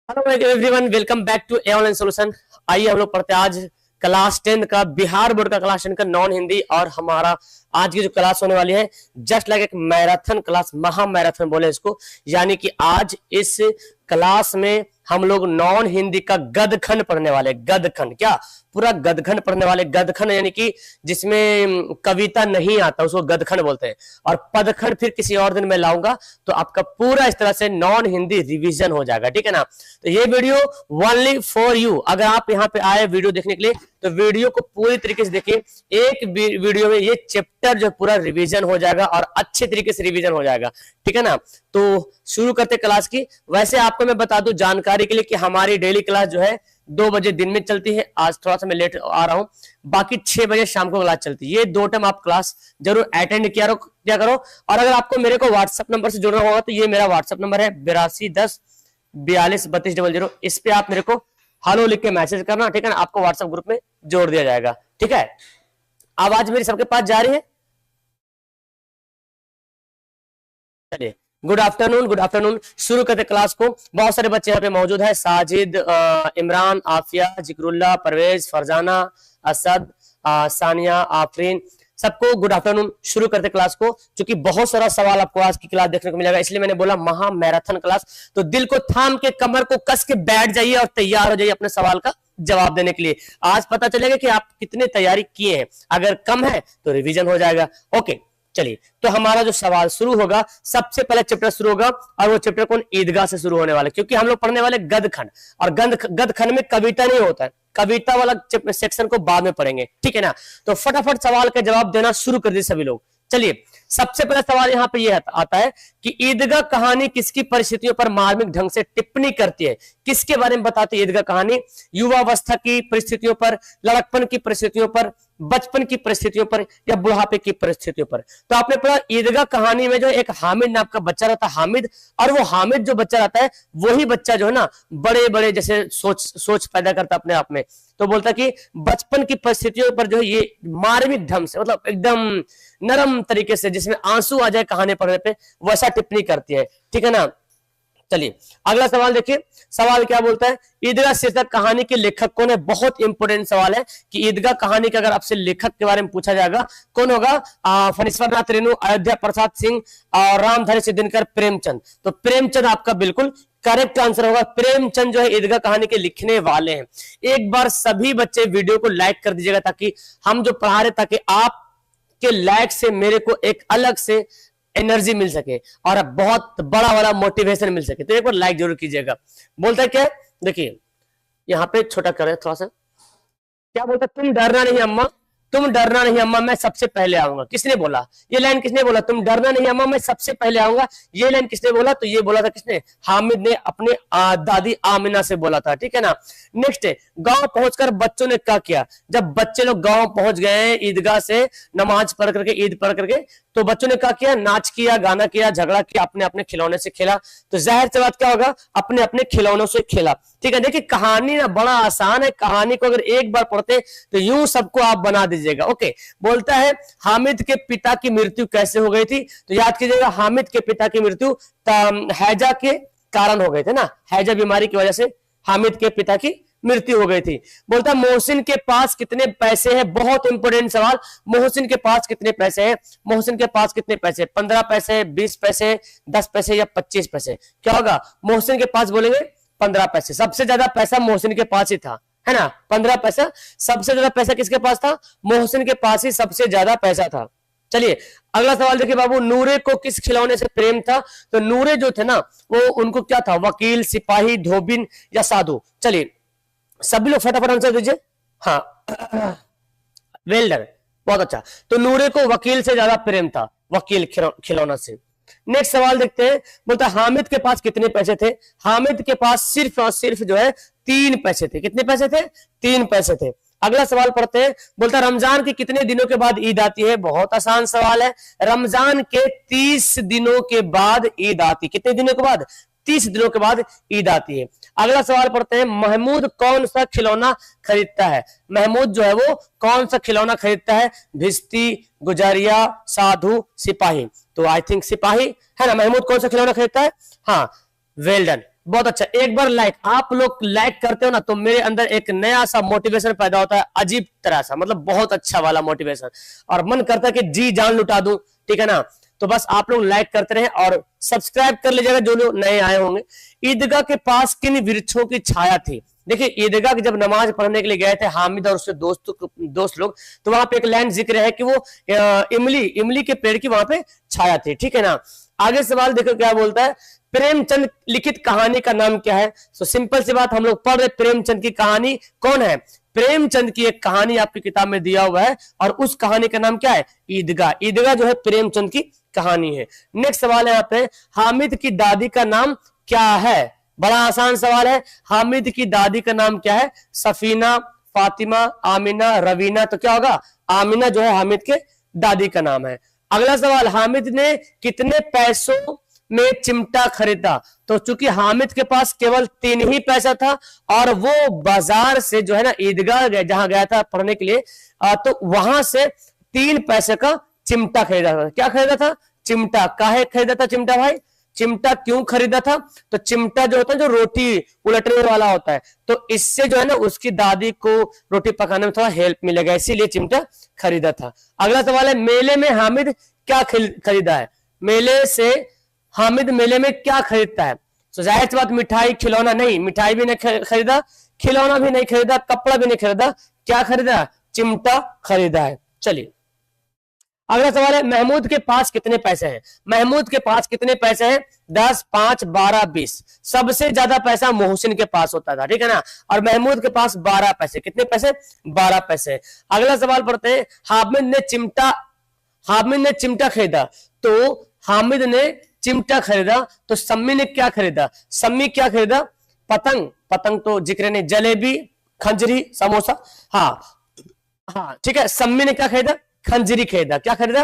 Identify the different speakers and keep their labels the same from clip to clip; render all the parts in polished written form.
Speaker 1: Hello everyone, welcome back to a online solution. आइए हम लोग पढ़ते हैं आज क्लास 10 का, बिहार बोर्ड का क्लास 10 का नॉन हिंदी। और हमारा आज की जो क्लास होने वाली है जस्ट लाइक एक मैराथन क्लास, महा मैराथन बोले इसको। यानी कि आज इस क्लास में हम लोग नॉन हिंदी का गदखंड पढ़ने वाले। गदखंड क्या, पूरा गदखंड पढ़ने वाले। गदखंड यानी कि जिसमें कविता नहीं आता उसको गदखंड बोलते हैं। और पदखंड फिर किसी और दिन मैं लाऊंगा, तो आपका पूरा इस तरह से नॉन हिंदी रिवीजन हो जाएगा, ठीक है ना। तो ये वीडियो ओनली फॉर यू। अगर आप यहाँ पे आए वीडियो देखने के लिए तो वीडियो को पूरी तरीके से देखिए। एक वीडियो में ये चैप्टर जो पूरा रिवीजन हो जाएगा और अच्छे तरीके से रिवीजन हो जाएगा, ठीक है ना। तो शुरू करते क्लास की। वैसे आपको मैं बता दूं जानकारी के लिए कि हमारी डेली क्लास जो है 2 बजे दिन में चलती है। आज थोड़ा सा मैं लेट आ रहा हूं, बाकी 6 बजे शाम को क्लास चलती है। ये 2 टाइम आप क्लास जरूर अटेंड किया करो। और अगर आपको मेरे को व्हाट्सएप नंबर से जुड़ना होगा तो ये मेरा व्हाट्सएप नंबर है 8210423200। इस पे आप मेरे को हेलो लिख के मैसेज करना, ठीक है ना। आपको व्हाट्सएप ग्रुप में जोड़ दिया जाएगा, ठीक है। आवाज मेरी सबके पास जा रही है? चलिए, गुड आफ्टरनून, गुड आफ्टरनून। शुरू करते क्लास को। बहुत सारे बच्चे यहाँ पे मौजूद है। साजिद, इमरान, आफिया, जिक्रुल्लाह, परवेज, फरजाना, असद, सानिया, आफरीन, सबको गुड आफ्टरनून। शुरू करते क्लास को। क्योंकि बहुत सारा सवाल आपको आज की क्लास देखने को मिलेगा, इसलिए मैंने बोला महा मैराथन क्लास। तो दिल को थाम के, कमर को कस के बैठ जाइए और तैयार हो जाइए अपने सवाल का जवाब देने के लिए। आज पता चलेगा कि आप कितने तैयारी किए हैं। अगर कम है तो रिवीजन हो जाएगा। ओके, चलिए। तो हमारा जो सवाल शुरू होगा, सबसे पहले चैप्टर शुरू होगा और वो चैप्टर कौन? ईदगाह से शुरू होने वाला। क्योंकि हम लोग पढ़ने वाले गदखंड, और गदखंड में कविता नहीं होता है। कविता वाला सेक्शन को बाद में पढ़ेंगे, ठीक है ना। तो फटाफट सवाल का जवाब देना शुरू कर दिए सभी लोग। चलिए, सबसे पहला सवाल यहाँ पे ये आता है कि ईदगाह कहानी किसकी परिस्थितियों पर मार्मिक ढंग से टिप्पणी करती है? किसके बारे में बताती है ईदगाह कहानी? युवावस्था की परिस्थितियों पर, लड़कपन की परिस्थितियों पर, बचपन की परिस्थितियों पर, या बुढ़ापे की परिस्थितियों पर। तो आपने पढ़ा ईदगाह कहानी में जो एक हामिद नाम का बच्चा रहता है, हामिद। और वो हामिद जो बच्चा रहता है वही बच्चा जो है ना बड़े बड़े जैसे सोच पैदा करता अपने आप में। तो बोलता कि बचपन की परिस्थितियों पर जो है ये मार्मिक ढंग से, मतलब एकदम नरम तरीके से, जिसमें आंसू आ जाए कहानी पढ़ने पे, वैसा टिप्पणी करती है, ठीक है ना। चलिए, अगला सवाल देखिए। सवाल क्या बोलता है? ईदगाह शीर्षक कहानी के लेखक कौन है? बहुत इंपोर्टेंट सवाल है कि ईदगाह कहानी के अगर आपसे लेखक के बारे में पूछा जाएगा कौन होगा? फणीश्वर नाथ रेणु, अयोध्या प्रसाद सिंह और रामधारी सिद्धिनकर, प्रेमचंद। तो प्रेमचंद आपका बिल्कुल करेक्ट आंसर होगा। प्रेमचंद जो है ईदगाह कहानी के लिखने वाले हैं। एक बार सभी बच्चे वीडियो को लाइक कर दीजिएगा, ताकि हम जो पढ़ा रहे, ताकि आप के लाइक से मेरे को एक अलग से एनर्जी मिल सके और बहुत बड़ा वाला मोटिवेशन मिल सके। तो एक बार लाइक जरूर कीजिएगा। बोलता है क्या? देखिए यहाँ पे छोटा करें थोड़ा सा। क्या बोलता है? तुम डरना नहीं अम्मा, तुम डरना नहीं अम्मा, मैं सबसे पहले आऊंगा। किसने बोला ये लाइन? किसने बोला तुम डरना नहीं अम्मा, मैं सबसे पहले आऊंगा? ये लाइन किसने बोला? तो ये बोला था किसने? हामिद ने अपने दादी आमिना से बोला था, ठीक है ना। नेक्स्ट, गांव पहुंचकर बच्चों ने क्या किया? जब बच्चे लोग गांव पहुंच गए ईदगाह से, नमाज पढ़ करके, ईद पढ़ करके, तो बच्चों ने क्या किया? नाच किया, गाना किया, झगड़ा किया, अपने अपने खिलौने से खेला। तो जाहिर सी बात क्या होगा? अपने अपने खिलौनों से खेला, ठीक है। देखिए कहानी ना बड़ा आसान है। कहानी को अगर एक बार पढ़ते तो यूं सबको आप बना दीजिएगा। ओके, बोलता है हामिद के पिता की मृत्यु कैसे हो गई थी? तो याद कीजिएगा, हामिद के पिता की मृत्यु हैजा के कारण हो गए थे ना। हैजा बीमारी की वजह से हामिद के पिता की मृत्यु हो गई थी। बोलता है मोहसिन के पास कितने पैसे हैं? बहुत इंपोर्टेंट सवाल। मोहसिन के पास कितने पैसे हैं? मोहसिन के पास कितने पैसे? 15 पैसे, 20 पैसे, 10 पैसे या 25 पैसे? क्या होगा? मोहसिन के पास बोलेंगे 15 पैसे। सबसे ज्यादा पैसा मोहसिन के पास ही था, है ना। 15 पैसा। सबसे ज्यादा पैसा किसके पास था? मोहसिन के पास ही सबसे ज्यादा पैसा था। चलिए, अगला सवाल देखिए बाबू। नूरे को किस खिलौने से प्रेम था? तो नूरे जो थे ना वो, उनको क्या था? वकील, सिपाही, धोबिन या साधु? चलिए सभी लोग फटाफट आंसर दीजिए। हाँ, वेल्डर, बहुत अच्छा। तो नूरे को वकील से ज्यादा प्रेम था, वकील खिलौना से। नेक्स्ट सवाल देखते हैं। बोलता हामिद के पास कितने पैसे थे? हामिद के पास सिर्फ और सिर्फ जो है 3 पैसे थे। कितने पैसे थे? 3 पैसे थे। अगला सवाल पढ़ते हैं। बोलता रमजान के कितने दिनों के बाद ईद आती है? बहुत आसान सवाल है। रमजान के 30 दिनों के बाद ईद आती। कितने दिनों के बाद? 30 दिनों के बाद ईद आती है। अगला सवाल पढ़ते हैं। महमूद कौन सा खिलौना खरीदता है? महमूद जो है वो कौन सा खिलौना खरीदता है? भिश्ती, गुजरिया, साधु, सिपाही? तो आई थिंक सिपाही, है ना। महमूद कौन सा खिलौना खरीदता है? हाँ, वेल डन, बहुत अच्छा, एक बार लाइक, आप लोग लाइक करते हो ना तो मेरे अंदर एक नया सा मोटिवेशन पैदा होता है, अजीब तरह सा, मतलब बहुत अच्छा वाला मोटिवेशन, और मन करता है कि जी जान लुटा दूं, ठीक है ना। तो बस आप लोग लाइक करते रहे और सब्सक्राइब कर लीजिएगा जो लोग नए आए होंगे। ईदगाह के पास किन वृक्षों की छाया थी? देखिए ईदगाह की जब नमाज पढ़ने के लिए गए थे हामिद और उसके दोस्त लोग, तो वहां पे एक लाइन जिक्र है कि वो इमली के पेड़ की वहां पे छाया थी, ठीक है ना। आगे सवाल देखो क्या बोलता है, प्रेमचंद लिखित कहानी का नाम क्या है? तो सिंपल सी बात, हम लोग पढ़ रहे प्रेमचंद की कहानी कौन है? प्रेमचंद की एक कहानी आपकी किताब में दिया हुआ है और उस कहानी का नाम क्या है? ईदगाह। ईदगाह जो है प्रेमचंद की कहानी है। नेक्स्ट सवाल है यहाँ पे, हामिद की दादी का नाम क्या है? बड़ा आसान सवाल है, हामिद की दादी का नाम क्या है? सफीना, फातिमा, आमिना, रवीना। तो क्या होगा? आमिना जो है हामिद के दादी का नाम है। अगला सवाल, हामिद ने कितने पैसों में चिमटा खरीदा? तो चूंकि हामिद के पास केवल 3 ही पैसा था और वो बाजार से जो है ना ईदगाह जहां गया था पढ़ने के लिए, तो वहां से 3 पैसे का चिमटा खरीदा था। क्या खरीदा था? चिमटा। काहे खरीदा था चिमटा भाई? चिमटा क्यों खरीदा था? तो चिमटा जो होता है जो रोटी उलटने वाला होता है, तो इससे जो है ना उसकी दादी को रोटी पकाने में थोड़ा हेल्प मिलेगा, इसीलिए चिमटा खरीदा था। अगला सवाल है, मेले में हामिद क्या खरीदा है? हामिद मेले में क्या खरीदता है? तो जाहिर सी बात मिठाई, खिलौना नहीं, मिठाई भी नहीं खरीदा, खिलौना भी नहीं खरीदा, कपड़ा भी नहीं खरीदा, क्या खरीदा? चिमटा खरीदा है। चलिए अगला सवाल है, महमूद के पास कितने पैसे हैं? महमूद के पास कितने पैसे हैं? 10, 5, 12, 20। सबसे ज्यादा पैसा मोहसिन के पास होता था, ठीक है ना, और महमूद के पास 12 पैसे। कितने पैसे? 12 पैसे। अगला सवाल पढ़ते हैं, हामिद ने चिमटा खरीदा, तो हामिद ने चिमटा खरीदा, तो सम्मी ने क्या खरीदा? सम्मी क्या खरीदा? पतंग। पतंग तो जिक्र नहीं, जलेबी, खंजरी, समोसा। हाँ ठीक है, सम्मी ने क्या खरीदा? खंजरी खरीदा। क्या खरीदा?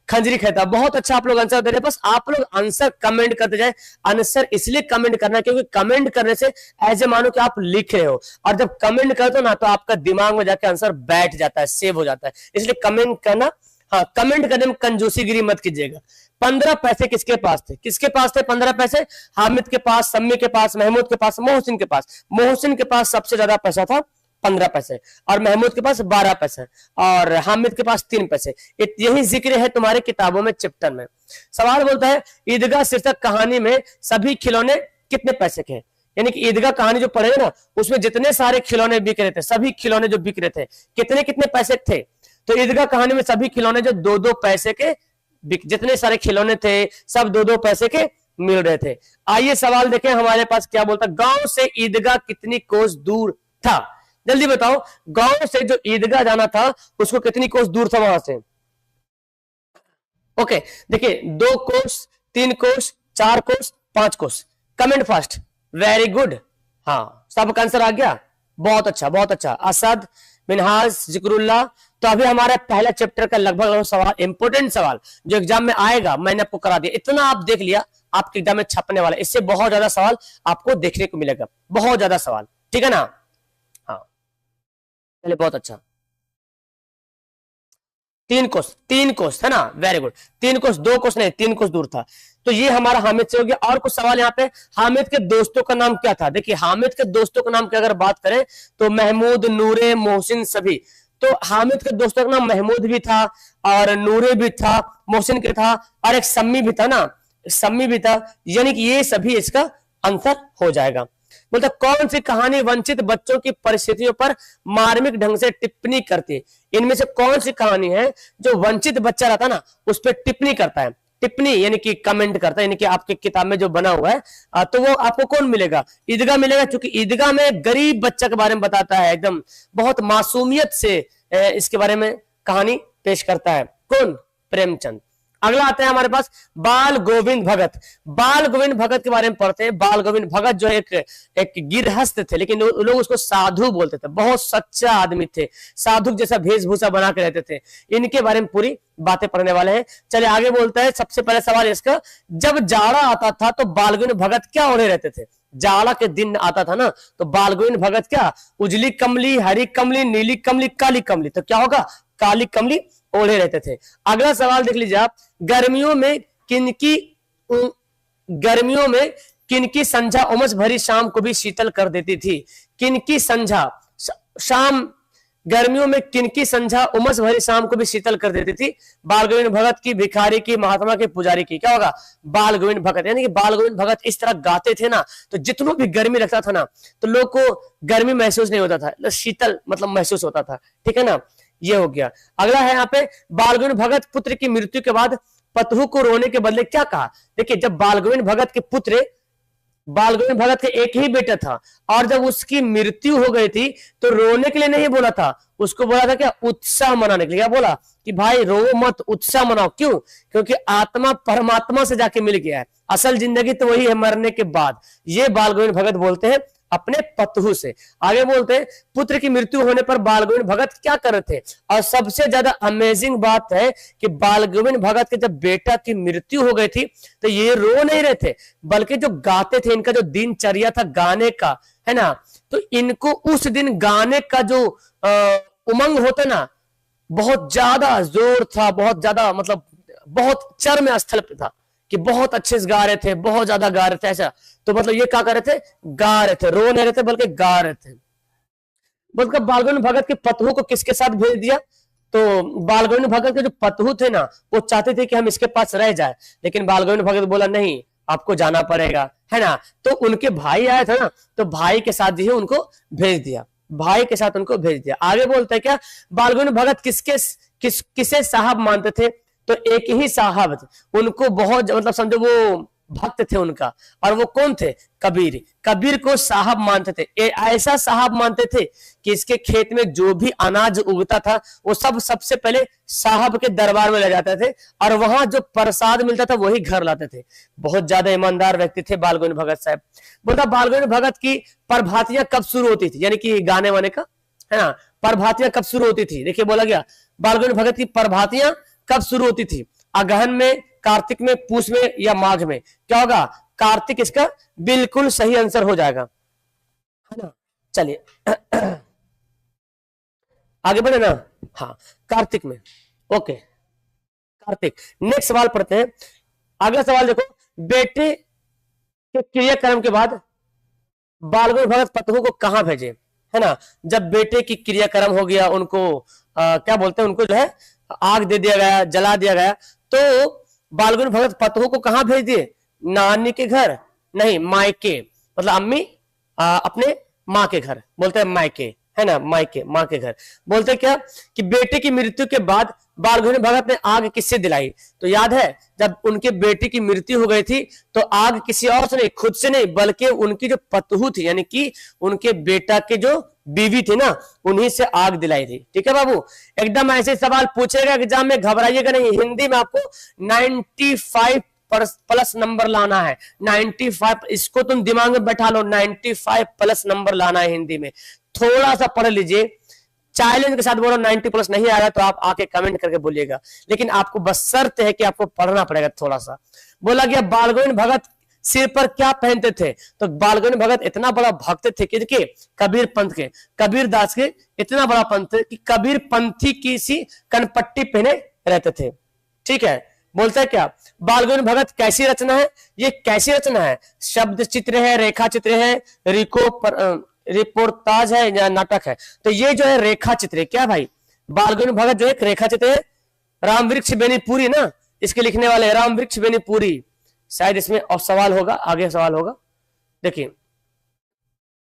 Speaker 1: खंजरी खरीदा। बहुत अच्छा, आप लोग आंसर दे रहे हैं। बस आप लोग आंसर कमेंट करते जाए। आंसर इसलिए कमेंट करना क्योंकि कमेंट करने से ऐसे मानो कि आप लिख रहे हो, और जब कमेंट करते हो ना तो आपका दिमाग में जाके आंसर बैठ जाता है, सेव हो जाता है, इसलिए कमेंट करना। हाँ, कमेंट करने में कंजूसीगिरी मत कीजिएगा। 15 पैसे किसके पास थे? किसके पास थे 15 पैसे? हामिद के पास, सम्मी के पास, महमूद के पास, मोहसिन के पास। मोहसिन के पास सबसे ज्यादा पैसा था, 15 पैसे, और महमूद के पास 12 पैसे, और हामिद के पास 3 पैसे। यही जिक्र है तुम्हारे किताबों में, चैप्टर में। सवाल बोलता है, ईदगाह शीर्षक कहानी में सभी खिलौने कितने पैसे के हैं? यानी कि ईदगाह कहानी जो पढ़ेंगे ना उसमें जितने सारे खिलौने बिक रहे थे, सभी खिलौने जो बिक रहे थे, कितने कितने पैसे थे? तो ईदगाह कहानी में सभी खिलौने जो 2-2 पैसे के जितने सारे खिलौने थे सब 2-2 पैसे के मिल रहे थे। आइए सवाल देखें हमारे पास क्या बोलता है, गांव से ईदगाह कितनी कोस दूर था? जल्दी बताओ, गांव से जो ईदगाह जाना था उसको कितनी कोस दूर था वहां से? ओके, देखिए 2 कोस, 3 कोस, 4 कोस, 5 कोस। Comment fast. Very good. हाँ, सबका आंसर आ गया, बहुत अच्छा बहुत अच्छा। असद, मिनहाज, जिक्रुल्लाह। तो अभी हमारा पहला चैप्टर का लगभग सवाल, इंपोर्टेंट सवाल जो एग्जाम में आएगा, मैंने आपको करा दिया। इतना आप देख लिया, आपके एग्जाम में छपने वाला, इससे बहुत ज्यादा सवाल आपको देखने को मिलेगा, बहुत ज्यादा सवाल, ठीक है ना। हाँ चलिए, बहुत अच्छा। 3 कोस है ना, वेरी गुड। 3 कोस, 2 कोस नहीं, 3 कोस दूर था। तो ये हमारा हामिद से हो गया। और कुछ सवाल यहाँ पे, हामिद के दोस्तों का नाम क्या था? देखिए हामिद के दोस्तों का नाम की अगर बात करें तो महमूद, नूरे, मोहसिन, सभी। तो हामिद के दोस्तों का नाम महमूद भी था और नूरे भी था, मोहसिन के था, और एक सम्मी भी था ना, सम्मी भी था, यानी कि ये सभी इसका आंसर हो जाएगा। बोलता कौन सी कहानी वंचित बच्चों की परिस्थितियों पर मार्मिक ढंग से टिप्पणी करती है? इनमें से कौन सी कहानी है जो वंचित बच्चा रहता ना उस पर टिप्पणी करता है? टिप्पणी यानी कि कमेंट करता है, यानी कि आपके किताब में जो बना हुआ है तो वो आपको कौन मिलेगा? ईदगाह मिलेगा, क्योंकि ईदगाह में गरीब बच्चा के बारे में बताता है, एकदम बहुत मासूमियत से इसके बारे में कहानी पेश करता है। कौन? प्रेमचंद। अगला आता है हमारे पास बाल गोविंद भगत। बाल गोविंद भगत के बारे में पढ़ते हैं। बाल गोविंद भगत जो एक गिरहस्थ थे, लेकिन लोग उसको साधु बोलते थे, बहुत सच्चा आदमी थे, साधु जैसा वेशभूषा बना के रहते थे। इनके बारे में पूरी बातें पढ़ने वाले हैं। चलिए आगे बोलता है, सबसे पहले सवाल इसका, जब जाड़ा आता था तो बाल गोविंद भगत क्या ओढ़े रहते थे? जाड़ा के दिन आता था ना तो बाल गोविंद भगत क्या, उजली कमली, हरी कमली, नीली कमली, काली कमली। तो क्या होगा? काली कमली ओढ़े रहते थे। अगला सवाल देख लीजिए आप, गर्मियों में किनकी संझा उमस भरी शाम को भी शीतल कर देती थी। किनकी संझा, शाम गर्मियों में किनकी संझा उमस भरी शाम को भी शीतल कर देती थी। बाल गोविंद भगत की, भिखारी की, महात्मा के, पुजारी की। क्या होगा? बाल गोविंद भगत। यानी कि बाल गोविंद भगत इस तरह गाते थे ना, तो जितनों भी गर्मी लगता था ना, तो लोग को गर्मी महसूस नहीं होता था, शीतल मतलब महसूस होता था। ठीक है ना, ये हो गया। अगला है यहाँ पे, बाल गोविंद भगत पुत्र की मृत्यु के बाद पतहू को रोने के बदले क्या कहा। देखिए, जब बाल गोविंद भगत के पुत्र, बाल गोविंद भगत के एक ही बेटा था, और जब उसकी मृत्यु हो गई थी तो रोने के लिए नहीं बोला था, उसको बोला था क्या? उत्साह मनाने के लिए। क्या बोला? कि भाई रो मत, उत्साह मनाओ। क्यों? क्योंकि आत्मा परमात्मा से जाके मिल गया है, असल जिंदगी तो वही है मरने के बाद। ये बाल गोविंद भगत बोलते हैं अपने पतहू से। आगे बोलते हैं, पुत्र की मृत्यु होने पर बाल गोविंद भगत क्या कर रहे थे। और सबसे ज्यादा अमेजिंग बात है कि बाल गोविंद भगत के जब बेटा की मृत्यु हो गई थी तो ये रो नहीं रहे थे, बल्कि जो गाते थे, इनका जो दिनचर्या था गाने का, है ना, तो इनको उस दिन गाने का जो उमंग होता ना, बहुत ज्यादा जोर था, बहुत ज्यादा मतलब बहुत चरम स्थल पे था कि बहुत अच्छे से गा रहे थे, बहुत ज्यादा गा रहे थे। ऐसा तो मतलब ये क्या कर रहे थे? गा रहे थे, रो नहीं रहे थे बल्कि गा रहे थे। बल्कि बाल गोविंद भगत के पतहू को किसके साथ भेज दिया? तो बाल गोविंद भगत के जो पतहू थे ना, वो चाहते थे कि हम इसके पास रह जाए, लेकिन बाल गोविंद भगत बोला नहीं, आपको जाना पड़ेगा, है ना। तो उनके भाई आया था ना, तो भाई के साथ ही उनको भेज दिया, भाई के साथ उनको भेज दिया। आगे बोलते हैं क्या, बाल गोविंद भगत किसे साहब मानते थे? तो एक ही साहब थे, उनको बहुत मतलब समझो वो भक्त थे उनका, और वो कौन थे? कबीर। कबीर को साहब मानते थे। ऐसा साहब मानते थे कि इसके खेत में जो भी अनाज उगता था वो सब सबसे पहले साहब के दरबार में ले जाते थे, और वहां जो प्रसाद मिलता था वही घर लाते थे। बहुत ज्यादा ईमानदार व्यक्ति थे बाल गोविंद भगत साहब। बोलता बाल गोविंद भगत की प्रभातियां कब शुरू होती थी, यानी कि गाने वाने का, है ना, प्रभातियां कब शुरू होती थी? देखिए बोला गया बाल गोविंद भगत की प्रभातियां कब शुरू होती थी? अगहन में, कार्तिक में, पूस में या माघ में? क्या होगा? कार्तिक इसका बिल्कुल सही आंसर हो जाएगा, है ना। चलिए आगे बढ़े ना। हाँ, कार्तिक में। ओके, कार्तिक। नेक्स्ट सवाल पढ़ते हैं। अगला सवाल देखो, बेटे के क्रियाक्रम के बाद बाल गोविंद भगत पतहू को कहां भेजे, है ना। जब बेटे की क्रियाक्रम हो गया, उनको क्या बोलते हैं, उनको जो है आग दे दिया गया, जला दिया गया, तो बाल गोविंद भगत पतहू को कहां भेज दिए? नानी के घर नहीं, मायके, मतलब अम्मी अपने माँ के घर, बोलते हैं मायके, है ना, मायके, माँ के घर। बोलते क्या कि बेटे की मृत्यु के बाद बाल गोविंद भगत ने आग किससे दिलाई? तो याद है, जब उनके बेटे की मृत्यु हो गई थी तो आग किसी और से नहीं, खुद से नहीं, बल्कि उनकी जो पतहू थी, यानी कि उनके बेटा के जो बीवी थी ना, उन्हीं से आग दिलाई थी। ठीक है बाबू, एकदम ऐसे सवाल पूछेगा एग्जाम में, घबराइएगा नहीं। हिंदी में आपको 95 प्लस नंबर लाना है, 95, इसको तुम दिमाग में बैठा लो, 95 प्लस नंबर लाना है हिंदी में। थोड़ा सा पढ़ लीजिए, चैलेंज के साथ बोलो 90 प्लस नहीं आ रहा तो आप आके कमेंट करके बोलिएगा, लेकिन आपको बस शर्त है कि आपको पढ़ना पड़ेगा थोड़ा सा। बोला गया बाल गोविंद भगत सिर पर क्या पहनते थे? तो बाल गोविंद भगत इतना बड़ा भक्त थे कि कबीर पंथ के, कबीर दास के इतना बड़ा पंथ कि कबीर पंथी की सी कनपट्टी पहने रहते थे। ठीक है, बोलता है क्या, बाल गोविंद भगत कैसी रचना है? ये कैसी रचना है? शब्द चित्र है, रेखा चित्र है, रिपोर्टाज है या नाटक है? तो ये जो है रेखा चित्र है। क्या भाई, बाल गोविंद भगत जो एक रेखा चित्र है। राम वृक्ष बेनीपुरी ना, इसके लिखने वाले राम वृक्ष बेनीपुरी। शायद इसमें और सवाल होगा, आगे सवाल होगा। देखिए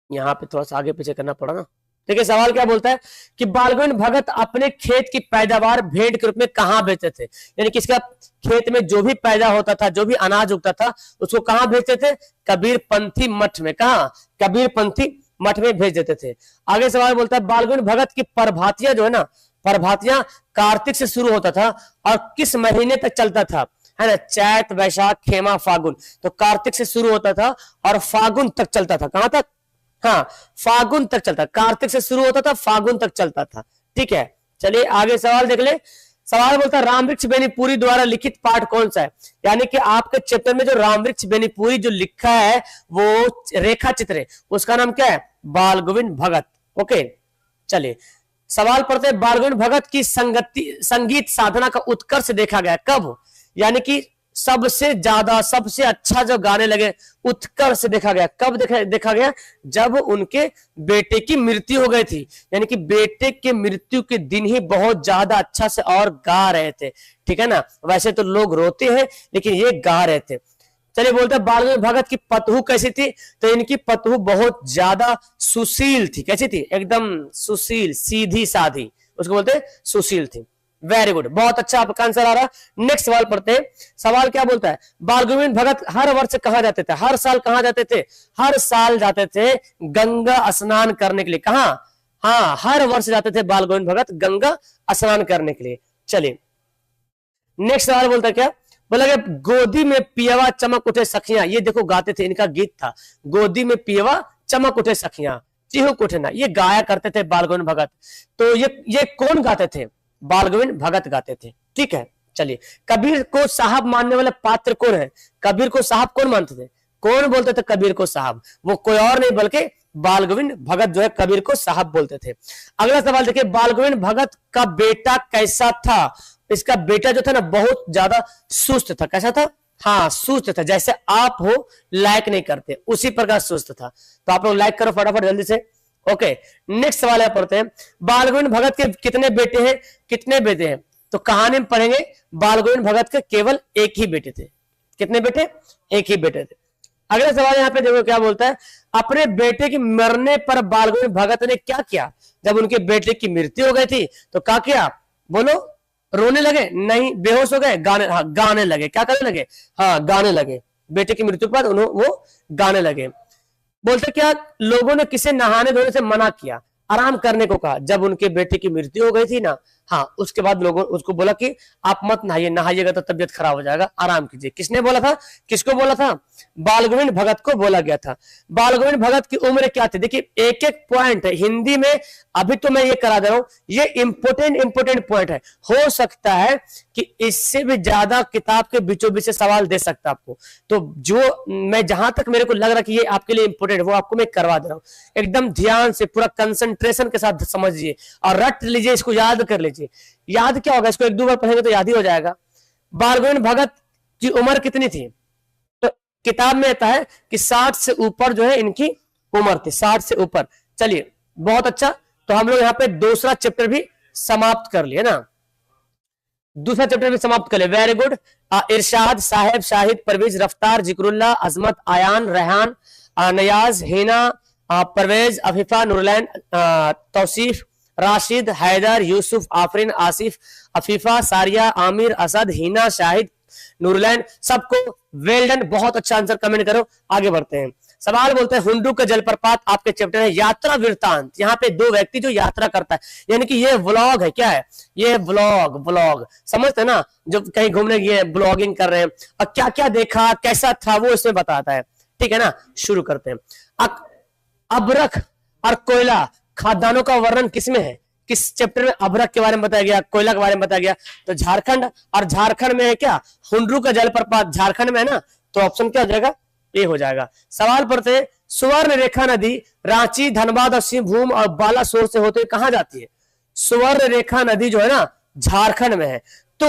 Speaker 1: यहाँ पे थोड़ा सा आगे पीछे करना पड़ा ना। देखिए सवाल क्या बोलता है कि बाल गोविंद भगत अपने खेत की पैदावार भेंट के रूप में कहां बेचते थे? यानी कि इसका खेत में जो भी पैदा होता था, जो भी अनाज उगता था, उसको कहां भेजते थे? कबीर पंथी मठ में। कहा? कबीर पंथी मठ में भेज देते थे। आगे सवाल बोलता है बाल गोविंद भगत की प्रभातियां जो है ना, प्रभातियां कार्तिक से शुरू होता था और किस महीने तक चलता था? है ना, चैत, वैशाख, खेमा, फागुन। तो कार्तिक से शुरू होता था और फागुन तक चलता था। कहां तक? हाँ, फागुन तक चलता। कार्तिक से शुरू होता था, फागुन तक चलता था। ठीक है, चलिए आगे सवाल देख ले। सवाल बोलता है रामवृक्ष बेनीपुरी द्वारा लिखित पाठ कौन सा है? यानी कि आपके चैप्टर में जो रामवृक्ष बेनीपुरी जो लिखा है वो रेखा चित्र है, उसका नाम क्या है? बाल गोविंद भगत। ओके, चलिए सवाल पढ़ते हैं। बाल गोविंद भगत की संगीत साधना का उत्कर्ष देखा गया कब? यानी कि सबसे ज्यादा सबसे अच्छा जो गाने लगे, उत्कर्ष देखा गया। कब देखा गया? जब उनके बेटे की मृत्यु हो गई थी, यानी कि बेटे के मृत्यु के दिन ही बहुत ज्यादा अच्छा से और गा रहे थे, ठीक है ना। वैसे तो लोग रोते हैं, लेकिन ये गा रहे थे। चलिए बोलते हैं बाल गंगाधर भगत की पतहू कैसी थी? तो इनकी पतहू बहुत ज्यादा सुशील थी। कैसी थी? एकदम सुशील, सीधी साधी, उसको बोलते हैं सुशील थी। वेरी गुड, बहुत अच्छा आपका आंसर आ रहा। नेक्स्ट सवाल पढ़ते हैं। सवाल क्या बोलता है? बाल गोविंद भगत हर वर्ष कहां जाते थे? हर साल कहां जाते थे? हर साल जाते थे गंगा स्नान करने के लिए। कहां? हाँ, हर वर्ष जाते थे बाल गोविंद भगत गंगा स्नान करने के लिए। चलिए नेक्स्ट सवाल बोलता है क्या? बोला गया गोदी में पियवा चमक उठे सखियां। ये देखो गाते थे, इनका गीत था, गोदी में पियवा चमक उठे सखियां चिहुक उठे ना। ये गाया करते थे बाल गोविंद भगत। तो ये कौन गाते थे? बाल गोविंद भगत गाते थे, ठीक है। चलिए कबीर को साहब मानने वाले पात्र कौन है? कबीर को साहब कौन मानते थे? कौन बोलते थे कबीर को साहब? वो कोई और नहीं बल्कि बाल गोविंद भगत जो है कबीर को साहब बोलते थे। अगला सवाल देखिए, बाल गोविंद भगत का बेटा कैसा था? इसका बेटा जो था ना बहुत ज्यादा सुस्त था। कैसा था? हाँ, सुस्त था, जैसे आप हो लाइक नहीं करते उसी प्रकार सुस्त था। तो आप लोग लाइक करो फटाफट जल्दी से। ओके, नेक्स्ट सवाल है पढ़ते हैं। बाल गोविंद भगत के कितने बेटे हैं? कितने बेटे हैं? तो कहानी में पढ़ेंगे बाल गोविंद भगत के केवल एक ही बेटे थे। कितने बेटे? एक ही बेटे थे। अगला सवाल यहाँ पे देखो क्या बोलता है। अपने बेटे की मरने पर बाल गोविंद भगत ने क्या किया? जब उनके बेटे की मृत्यु हो गई थी तो क्या किया? बोलो। रोने लगे? नहीं। बेहोश हो गए? गाने, हाँ गाने लगे। क्या करने लगे? हाँ गाने लगे। बेटे की मृत्यु पर उन्होंने वो गाने लगे। बोलते क्या लोगों ने किसे नहाने धोने से मना किया? आराम करने को कहा। जब उनके बेटे की मृत्यु हो गई थी ना, हाँ उसके बाद लोगों उसको बोला कि आप मत नहाइए, नहाइएगा तो तबियत खराब हो जाएगा, आराम कीजिए। किसने बोला था? किसको बोला था? बाल गोविंद भगत को बोला गया था। बाल गोविंद भगत की उम्र क्या थी? देखिए एक एक पॉइंट है हिंदी में, अभी तो मैं ये करा दे रहा हूं, ये इंपोर्टेंट पॉइंट है। हो सकता है कि इससे भी ज्यादा किताब के बीचों बीच से सवाल दे सकता आपको। तो जो मैं जहां तक मेरे को लग रहा कि ये आपके लिए इंपोर्टेंट है वो आपको मैं करवा दे रहा हूं। एकदम ध्यान से पूरा कंसंट्रेशन के साथ समझिए और रट लीजिए, इसको याद कर लीजिए। याद क्या होगा? इसको एक दो बार पढ़ेंगे तो याद ही हो जाएगा। बाल गोविंद भगत की उम्र कितनी थी? तो किताब में आता है कि 60 से ऊपर जो है इनकी उम्र थी, 60 से ऊपर। चलिए बहुत अच्छा, तो हम लोग यहाँ पे दूसरा चैप्टर भी समाप्त कर लिए ना, दूसरा चैप्टर भी समाप्त कर ले। Very good. इरशाद, साहेब, शाहिद, परवेज, रफ्तार, जिक्रुल्लाह, अजमत, आयान, रेहान, नयाज, हिना, परवेज, अफीफा, नूरलैन, तौसीफ, राशिद, हैदर, यूसुफ, आफरीन, आसिफ, अफीफा, सारिया, आमिर, असद, हिना, शाहिद, नूरलैन, सबको वेल डन। बहुत अच्छा आंसर कमेंट करो। आगे बढ़ते हैं। सवाल बोलते हैं हुंडू का जलप्रपात आपके चैप्टर है यात्रा वृत्तांत। यहाँ पे दो व्यक्ति जो यात्रा करता है, यानी कि ये व्लॉग है। क्या है ये? व्लॉग समझते हैं ना, जो कहीं घूमने गए ब्लॉगिंग कर रहे हैं और क्या क्या देखा कैसा था वो इसमें बताता है, ठीक है ना। शुरू करते हैं। अबरख और कोयला खाद्यान्नों का वर्णन किसमें है? किस चैप्टर में अबरख के बारे में बताया गया, कोयला के बारे में बताया गया? तो झारखंड, और झारखंड में है क्या? हुंडरू का जलप्रपात झारखंड में है ना, तो ऑप्शन क्या हो जाएगा? ए हो जाएगा। सवाल पढ़ते हैं। सुवर्ण रेखा नदी रांची, धनबाद और सिंहभूम और बालासोर से होते कहां जाती है? सुवर्ण रेखा नदी जो है ना झारखंड में है, तो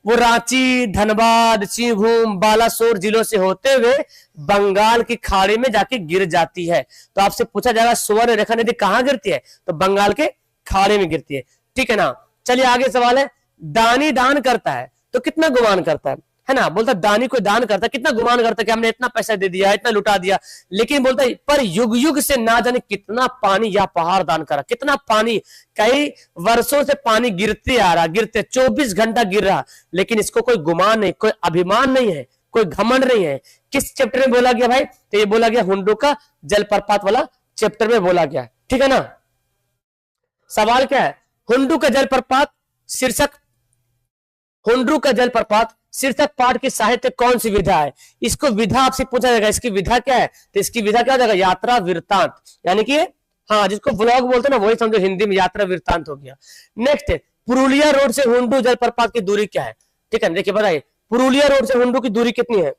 Speaker 1: वो रांची, धनबाद, सिंहभूम, बालासोर जिलों से होते हुए बंगाल की खाड़ी में जाके गिर जाती है। तो आपसे पूछा जाएगा सुवर्ण रेखा नदी कहां गिरती है? तो बंगाल के खाड़ी में गिरती है, ठीक है ना। चलिए आगे सवाल है। दानी दान करता है तो कितना गुमान करता है ना। बोलता दानी कोई दान करता है, कितना गुमान करता है कि हमने इतना पैसा दे दिया, इतना लुटा दिया। लेकिन बोलता है पर युग युग से ना जाने कितना पानी या पहाड़ दान करा, कितना पानी, कई वर्षों से पानी गिरते आ रहा, गिरते 24 घंटा गिर रहा, लेकिन इसको कोई गुमान नहीं, कोई अभिमान नहीं है, कोई घमंड नहीं है। किस चैप्टर में बोला गया भाई? तो ये बोला गया हुंडू का जलप्रपात वाला चैप्टर में बोला गया, ठीक है ना। सवाल क्या है? हुंडू का जलप्रपात शीर्षक, हुंडरू का जलप्रपात शीर्षक पाठ की साहित्य कौन सी विधा है? इसको विधा आपसे पूछा जाएगा, इसकी विधा क्या है? तो इसकी विधा क्या हो जाएगा? यात्रा वृत्तांत, यानी कि हाँ जिसको व्लॉग बोलते हैं ना वही समझो हिंदी में यात्रा वृत्तांत हो गया। नेक्स्ट है पुरुलिया रोड से हुंडू जलप्रपात की दूरी क्या है? ठीक है, देखिए बताइए पुरुलिया रोड से हुंडू की दूरी कितनी है?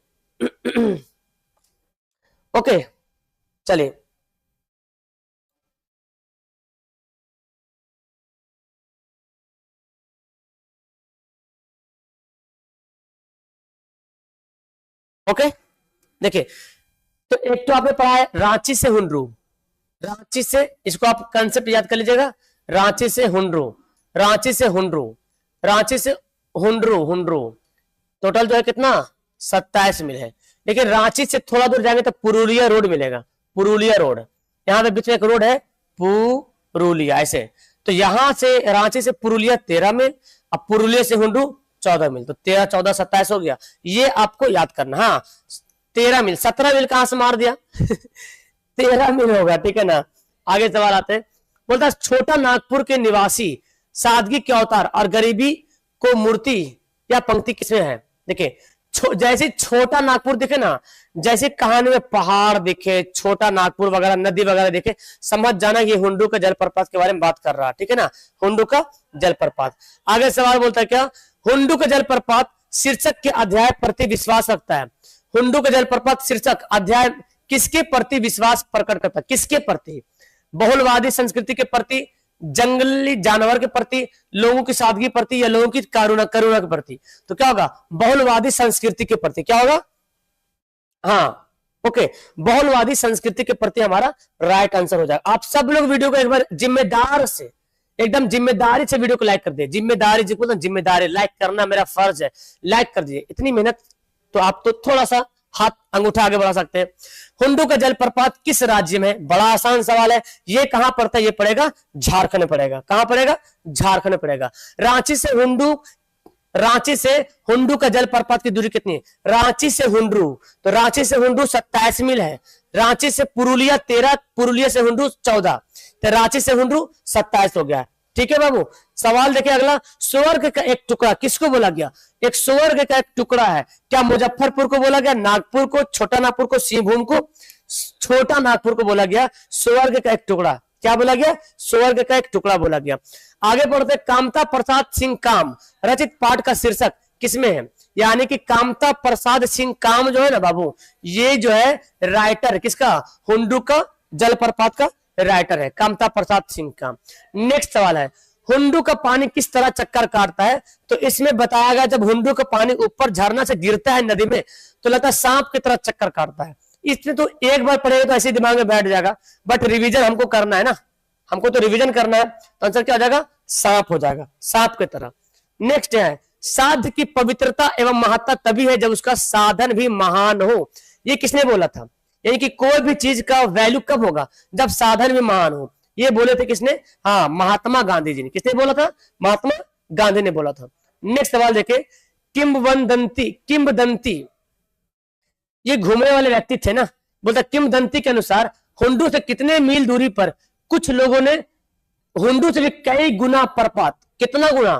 Speaker 1: ओके चलिए ओके, देखिए तो एक तो आपने पढ़ा है रांची से हुंडरू, रांची से, इसको आप कंसेप्ट याद कर लीजिएगा, रांची से हुंडरू, रांची से हुंडरू, रांची से हुंडरू, हुंडरू टोटल जो है कितना 27 मील है। लेकिन रांची से थोड़ा दूर जाएंगे तो पुरुलिया रोड मिलेगा, पुरुलिया रोड, यहाँ पे बीच में एक रोड है पुरुलिया, ऐसे। तो यहां से रांची से पुरुलिया 13 मील, अब पुरुलिया से हुंडरू 14 मील, तो 13 14 27 हो गया, ये आपको याद करना। हाँ 13 मील, 17 मील कहां से मार दिया 13 मील होगा, ठीक है ना। आगे सवाल आते हैं, बोलता है छोटा नागपुर के निवासी सादगी के अवतार और गरीबी को मूर्ति या पंक्ति किसमें है। देखिए जैसे छोटा नागपुर दिखे ना, जैसे कहानी में पहाड़ दिखे, छोटा नागपुर वगैरह, नदी वगैरह दिखे, समझ जाना ये हुंडरू का जलप्रपात के बारे में बात कर रहा है, ठीक है ना, हुंडरू का जलप्रपात। आगे सवाल बोलता है क्या, हुंडरू का जलप्रपात शीर्षक के अध्याय प्रति विश्वास रखता है। हुंडरू का जलप्रपात शीर्षक अध्याय किसके प्रति विश्वास प्रकट करता है, किसके प्रति, बहुलवादी संस्कृति के प्रति, जंगली जानवर के प्रति, लोगों की सादगी प्रति, या लोगों की करुणा के प्रति। तो क्या होगा, बहुलवादी संस्कृति के प्रति, क्या होगा, हाँ ओके, बहुलवादी संस्कृति के प्रति हमारा राइट आंसर हो जाएगा। आप सब लोग वीडियो को एक बार जिम्मेदार से, एकदम जिम्मेदारी से वीडियो को लाइक कर दे, जिम्मेदारी जिम्मेदारी, लाइक करना मेरा फर्ज है, लाइक कर दीजिए। इतनी मेहनत तो आप तो थोड़ा सा हाथ अंगूठा आगे बढ़ा सकते हैं। हुंडरू का जलप्रपात किस राज्य में, बड़ा आसान सवाल है, ये कहां पड़ता है, ये पड़ेगा झारखंड में पड़ेगा, कहां पड़ेगा, झारखंड में पड़ेगा। रांची से हुंडरू का जलप्रपात की दूरी कितनी है, रांची से हुंडरू, तो रांची से हुंडरू 27 मील है, रांची से पुरुलिया 13, पुरुलिया से हुंडरू 14, तो रांची से हुंडरू 27 हो गया, ठीक है बाबू। सवाल देखिए अगला, स्वर्ग का एक टुकड़ा किसको बोला गया, एक स्वर्ग का एक टुकड़ा है, क्या मुजफ्फरपुर को बोला गया, नागपुर को, छोटा नागपुर को, सिंहभूम को, छोटा नागपुर को बोला गया स्वर्ग का एक टुकड़ा, क्या बोला गया, स्वर्ग का एक टुकड़ा बोला गया। आगे बढ़ते, कामता प्रसाद सिंह काम रचित पाठ का शीर्षक किसमें है, यानी कि कामता प्रसाद सिंह काम जो है ना बाबू, ये जो है राइटर किसका, हुंडरू का जलप्रपात का राइटर है, कामता प्रसाद सिंह काम। नेक्स्ट सवाल है, हुंडरू का पानी किस तरह चक्कर काटता है, तो इसमें बताया गया जब हुंडरू का पानी ऊपर झरना से गिरता है नदी में तो लगता है सांप की तरह चक्कर काटता है। इसमें तो एक बार पढ़ेगा तो ऐसे दिमाग में बैठ जाएगा, बट रिवीजन हमको करना है ना, हमको तो रिवीजन करना है, तो आंसर क्या हो जाएगा, सांप हो जाएगा, सांप की तरह। नेक्स्ट है, साध की पवित्रता एवं महत्ता तभी है जब उसका साधन भी महान हो, ये किसने बोला था, यानी कि कोई भी चीज का वैल्यू कब होगा, जब साधन भी महान हो, ये बोले थे किसने, हाँ महात्मा गांधी जी ने, किसने बोला था, महात्मा गांधी ने बोला था। नेक्स्ट सवाल देखे, किंवदंती, ये घूमने वाले व्यक्ति थे ना, बोलता किंवदंती के अनुसार हुंडरू से कितने मील दूरी पर कुछ लोगों ने हुंडरू से भी कई गुना प्रपात, कितना गुना,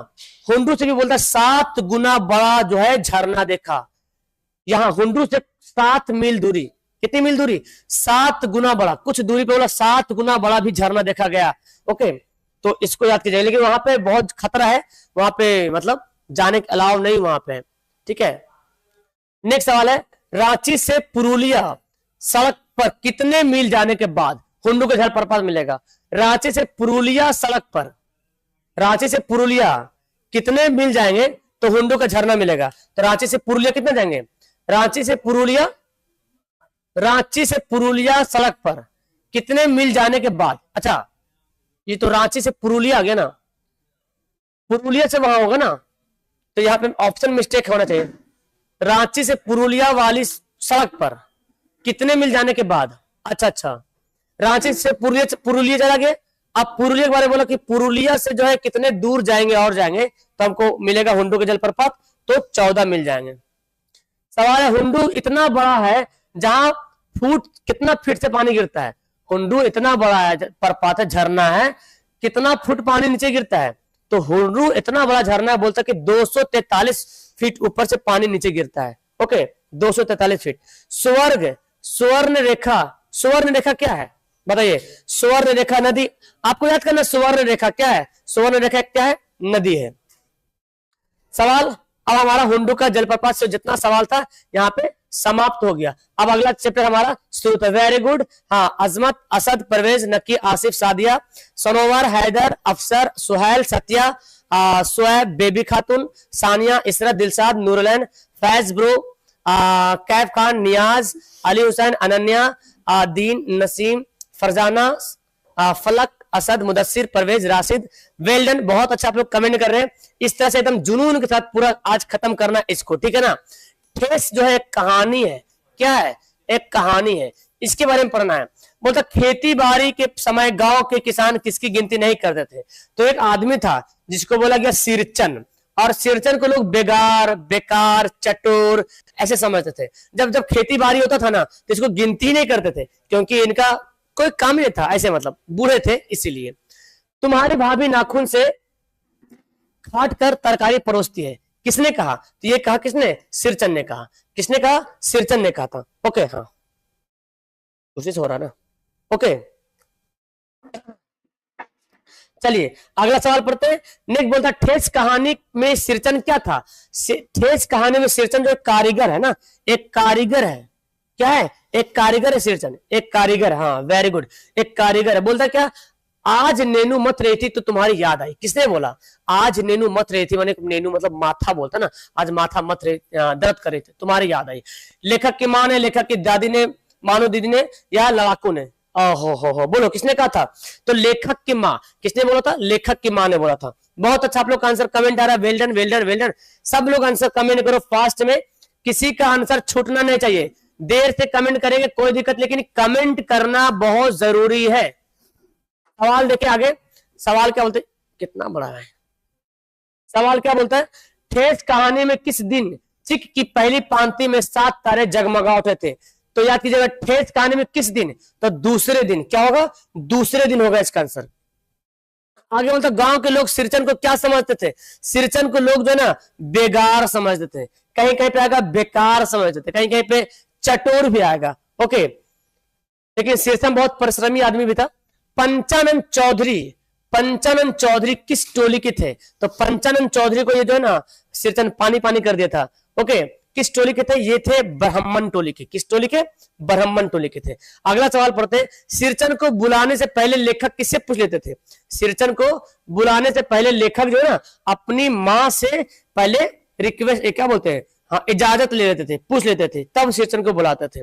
Speaker 1: हुंडरू से भी बोलता 7 गुना बड़ा जो है झरना देखा। यहां हुंडरू से 7 मील दूरी, कितनी मील दूरी, 7 गुना बड़ा, कुछ दूरी पे बोला 7 गुना बड़ा भी झरना देखा गया। ओके, तो इसको याद कीजिए, लेकिन वहां पे बहुत खतरा है, वहां पे मतलब जाने के अलाव नहीं वहां पे, ठीक है। नेक्स्ट सवाल है, रांची से पुरुलिया सड़क पर कितने मील जाने के बाद हुंडरू का जलप्रपात मिलेगा, रांची से पुरुलिया सड़क पर, रांची से पुरुलिया कितने मील जाएंगे तो हुंडरू का झरना मिलेगा, तो रांची से पुरुलिया कितना जाएंगे, रांची से पुरुलिया सड़क पर कितने मील जाने के बाद, अच्छा ये तो रांची से पुरुलिया आ गया ना, पुरुलिया से वहां होगा ना, तो यहाँ पे ऑप्शन मिस्टेक होना चाहिए, रांची से पुरुलिया वाली सड़क पर कितने मील जाने के बाद, अच्छा रांची से पुरुलिया चला गया, अब पुरुलिया के बारे में बोला कि पुरुलिया से जो है कितने दूर जाएंगे और जाएंगे तो हमको मिलेगा हुंडरू के जलप्रपात, तो 14 मिल जाएंगे। सवाल है, हुंडरू इतना बड़ा है जहां कितना फीट से पानी गिरता है, हुंडरू इतना बड़ा है प्रपात है, झरना है, कितना फुट पानी नीचे गिरता है, तो हुंडरू इतना बड़ा झरना है, बोलता कि 243 फीट ऊपर से पानी नीचे गिरता है। Okay, 243 feet. स्वर्ण रेखा क्या है बताइए, स्वर्ण रेखा नदी, आपको याद करना स्वर्ण रेखा क्या है, स्वर्ण रेखा क्या है, नदी है। सवाल अब हमारा हुंडरू का जलप्रपात से जितना सवाल था यहाँ पे समाप्त हो गया। अब अगला चैप्टर हमारा शुरू था, वेरी गुड। हाँ, अजमत, असद, परवेज, नकी, आसिफ, सादिया, सनोवर, हैदर, अफसर, सुहैल, सत्या, शोएब, बेबी खातून, सानिया, इसरत, दिलशाद, नूरलैन, फैज ब्रो, कैफ खान, नियाज, अली हुसैन, अनन्या, दीन, नसीम, फरजाना, फलक, असद, मुदस्सिर, परवेज, राशिद। वेल डन, बहुत अच्छा आप लोग कमेंट कर रहे हैं। इस तरह से एकदम जुनून के साथ पूरा आज खत्म करना इसको, ठीक है ना। ठेस जो है एक कहानी है, क्या है, एक कहानी है, इसके बारे में पढ़ना है। बोलता खेती बाड़ी के समय गांव के किसान किसकी गिनती नहीं करते थे। तो एक आदमी था जिसको बोला गया सिरचन, और सिरचन को लोग बेगार, बेकार, चटोर ऐसे समझते थे। जब जब खेती बाड़ी होता था ना तो इसको गिनती नहीं करते थे, क्योंकि इनका कोई काम नहीं था, ऐसे मतलब बूढ़े थे इसीलिए। तुम्हारी भाभी नाखून से काट कर तरकारी परोसती है, किसने कहा। तो ये कहा किसने, सिरचन ने कहा। किसने कहा, सिरचन ने कहा था। ओके, हाँ उसी से हो रहा ना। ओके चलिए अगला सवाल पढ़ते हैं। नेक्स्ट बोलता ठेस कहानी में सिरचन क्या था। ठेस कहानी में सिरचन जो कारीगर है ना, एक कारीगर है। क्या है, एक कारीगर है सिरचन, एक कारीगर। हाँ वेरी गुड, एक कारीगर है। बोलता क्या, आज नेनू मत रही थी तो तुम्हारी याद आई। किसने बोला, आज नेनू मत रही थी, माने नेनू मतलब माथा बोलता ना, आज माथा मत रही, दर्द कर रही थी, तुम्हारी याद आई। लेखक की मां ने, लेखक की दादी ने, मानो दीदी ने, या लड़ाकू ने। हो बोलो किसने कहा था। तो लेखक की मां, किसने बोला था, लेखक की मां ने बोला था। बहुत अच्छा आप लोग का आंसर कमेंट आ रहा है, well done well done well done. सब लोग आंसर कमेंट करो फास्ट में, किसी का आंसर छूटना नहीं चाहिए। देर से कमेंट करेंगे कोई दिक्कत, लेकिन कमेंट करना बहुत जरूरी है। सवाल देखिए आगे, सवाल क्या बोलते, कितना बड़ा है सवाल, क्या बोलता है। ठेस कहानी में किस दिन चिक की पहली पांति में 7 तारे जगमगा उठे थे। तो याद कीजिएगा, ठेस कहानी में किस दिन, तो दूसरे दिन। क्या होगा, दूसरे दिन होगा इसका आंसर। आगे बोलता गांव के लोग सिरचन को क्या समझते थे। सिरचन को लोग जो है ना बेगार समझते थे, कहीं कहीं पे आएगा बेकार समझते थे, कहीं कहीं पे चटोर भी आएगा। ओके, लेकिन सिरचन बहुत परिश्रमी आदमी भी था। पंचानन चौधरी, पंचानन चौधरी किस टोली के थे। तो पंचानन चौधरी को ये जो है ना सिरचन पानी पानी कर दिया था। ओके, किस टोली के थे, ये थे ब्राह्मण टोली के। किस टोली के, ब्राह्मण टोली के थे। अगला सवाल पढ़ते हैं। सिरचन को बुलाने से पहले लेखक किससे पूछ लेते थे। सिरचन को बुलाने से पहले लेखक जो है ना अपनी मां से पहले रिक्वेस्ट, क्या बोलते हैं, हाँ इजाजत ले लेते थे, पूछ लेते थे, तब सिरचन को बुलाते थे।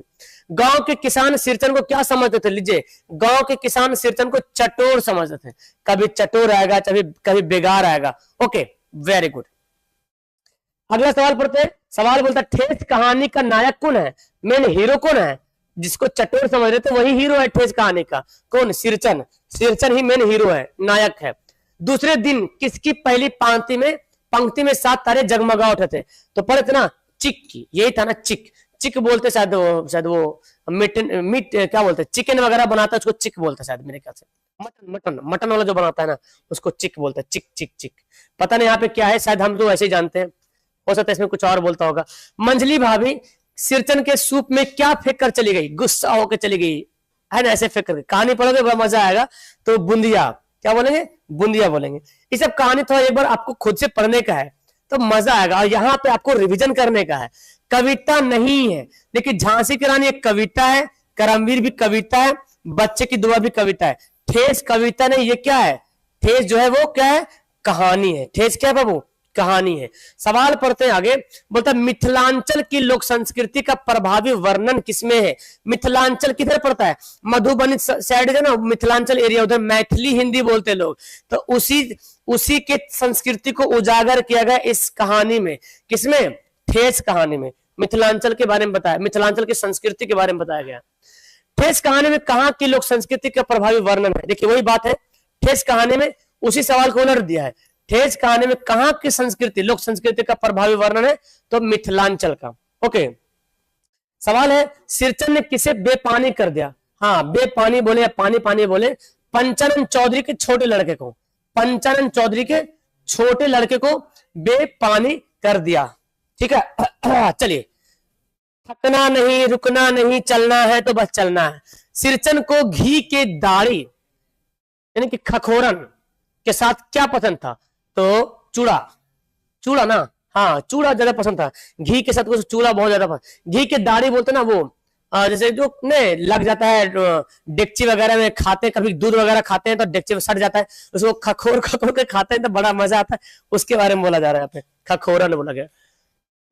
Speaker 1: गांव के किसान सिरचन को क्या समझते थे, लीजिए, गांव के किसान सिरचन को चटोर समझते थे। कभी चटोर आएगा, कभी बेगार आएगा। Okay very good. अगला सवाल पढ़ते हैं। सवाल बोलता ठेस कहानी का नायक कौन है, मेन हीरो कौन है। जिसको चटोर समझ रहे थे वही हीरो है ठेस कहानी का। कौन, सिरचन। सिरचन ही मेन हीरो है, नायक है। दूसरे दिन किसकी पहली पंक्ति में 7 तारे जगमगा उठे थे। तो पढ़े थे ना चिक की, यही था ना चिक। चिक बोलते शायद वो मीट क्या बोलते हैं, चिकन वगैरह बनाता है उसको चिक बोलता है शायद, मेरे ख्याल से। मटन वाला जो बनाता है ना उसको चिक बोलता है, चिक चिक चिक। पता नहीं यहाँ पे क्या है, शायद हम तो ऐसे ही जानते हैं, हो सकता है इसमें कुछ और बोलता होगा। मंजली भाभी सिरचन के सूप में क्या फेंक कर चली गई, गुस्सा होकर चली गई है ना, ऐसे फेंक कर। कहानी पढ़ोगे बड़ा मजा आएगा। तो बूंदिया, क्या बोलेंगे, बूंदिया बोलेंगे। ये सब कहानी थोड़ा एक बार आपको खुद से पढ़ने का है तो मजा आएगा, और यहाँ पे आपको रिवीजन करने का है। कविता नहीं है, लेकिन झांसी की रानी एक कविता है, करमवीर भी कविता है, बच्चे की दुआ भी कविता है। ठेस कविता नहीं, ये क्या है, ठेस जो है वो क्या है, कहानी है। ठेस क्या है बाबू, कहानी है। सवाल पढ़ते हैं आगे। बोलता मिथिलांचल की लोक संस्कृति का प्रभावी वर्णन किसमें है। मिथिलांचल किधर पड़ता है, मधुबनी साइड है ना, मिथिलांचल एरिया, उधर मैथिली हिंदी बोलते लोग। तो उसी के संस्कृति को उजागर किया गया इस कहानी में। किसमें, ठेस कहानी में। मिथिलांचल के बारे में बताया, मिथिलांचल की संस्कृति के बारे में बताया गया। ठेस कहानी में कहां की लोक संस्कृति का प्रभावी वर्णन है। देखिए वही बात है, ठेस कहानी में उसी सवाल को उलट दिया है। ठेस कहानी में कहां की संस्कृति, लोक संस्कृति का प्रभावी वर्णन है, तो मिथिलांचल का। ओके, सवाल है सिरचन ने किसे बेपानी कर दिया। हाँ बेपानी बोले या पानी पानी बोले, पंचानन चौधरी के छोटे लड़के को, पंचानन चौधरी के छोटे लड़के को बेपानी कर दिया। ठीक है चलिए, थकना नहीं, रुकना नहीं, चलना है तो बस चलना है। सिरचन को घी के दाढ़ी यानी कि खखोरन के साथ क्या पसंद था, तो चूड़ा। चूड़ा ना, हाँ चूड़ा ज्यादा पसंद था, घी के साथ कुछ चूड़ा बहुत ज्यादा पसंद। घी के दाढ़ी बोलते ना वो जैसे जो ने लग जाता है डेगची वगैरह में खाते, कभी दूध वगैरह खाते हैं तो डेगची में सट जाता है, उसको खखोर खखोर के खाते हैं तो बड़ा मजा आता है, उसके बारे में बोला जा रहा है यहाँ पे, खखोरन बोला गया।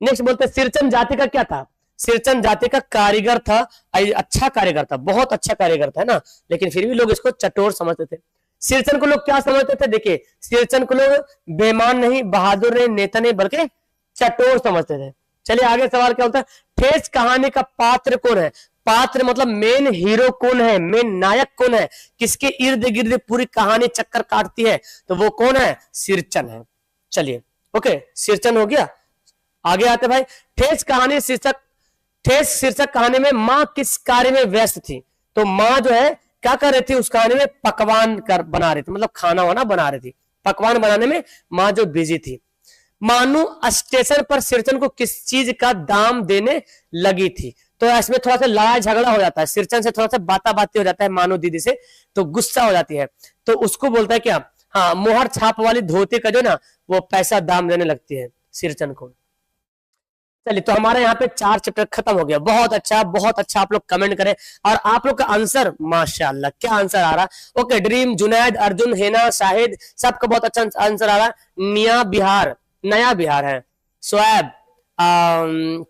Speaker 1: नेक्स्ट बोलते हैं सिरचन जाति का क्या था। सिरचन जाति का कारीगर था, अच्छा कारीगर था, बहुत अच्छा कारीगर था, है ना, लेकिन फिर भी लोग इसको चटोर समझते थे। सिरचन को लोग क्या समझते थे, देखिए सिरचन को लोग बेईमान नहीं, बहादुर नहीं, नेता नहीं, बल्कि चटोर समझते थे। चलिए आगे सवाल क्या होता है, ठेस कहानी का पात्र कौन है? पात्र मतलब मेन हीरो कौन है, मेन नायक कौन है, किसके इर्द गिर्द पूरी कहानी चक्कर काटती है, तो वो कौन है? सिरचन है। चलिए ओके, सिरचन हो गया। आगे आते भाई, ठेस कहानी शीर्षक, ठेस शीर्षक कहानी में माँ किस कार्य में व्यस्त थी? तो माँ जो है क्या कर रही थी उस कहानी में? पकवान बना रही थी, मतलब खाना वाना बना रही थी। पकवान बनाने में माँ जो बिजी थी। मानू स्टेशन पर सिरचन को किस चीज का दाम देने लगी थी? तो इसमें थोड़ा सा लड़ाई झगड़ा हो जाता है, सिरचन से थोड़ा सा बाता बाती हो जाता है मानू दीदी से, तो गुस्सा हो जाती है, तो उसको बोलता है क्या, हाँ मोहर छाप वाली धोती का जो ना वो पैसा दाम देने लगती है सिरचन को। चलिए तो हमारे यहाँ पे 4 चैप्टर खत्म हो गया। बहुत अच्छा, बहुत अच्छा। आप लोग कमेंट करें और आप लोग का आंसर माशाल्लाह क्या आंसर आ रहा। ओके, ड्रीम, जुनैद, अर्जुन, हेना, शाहिद, सबका बहुत अच्छा आंसर आ रहा। निया बिहार, नया बिहार है, शोएब,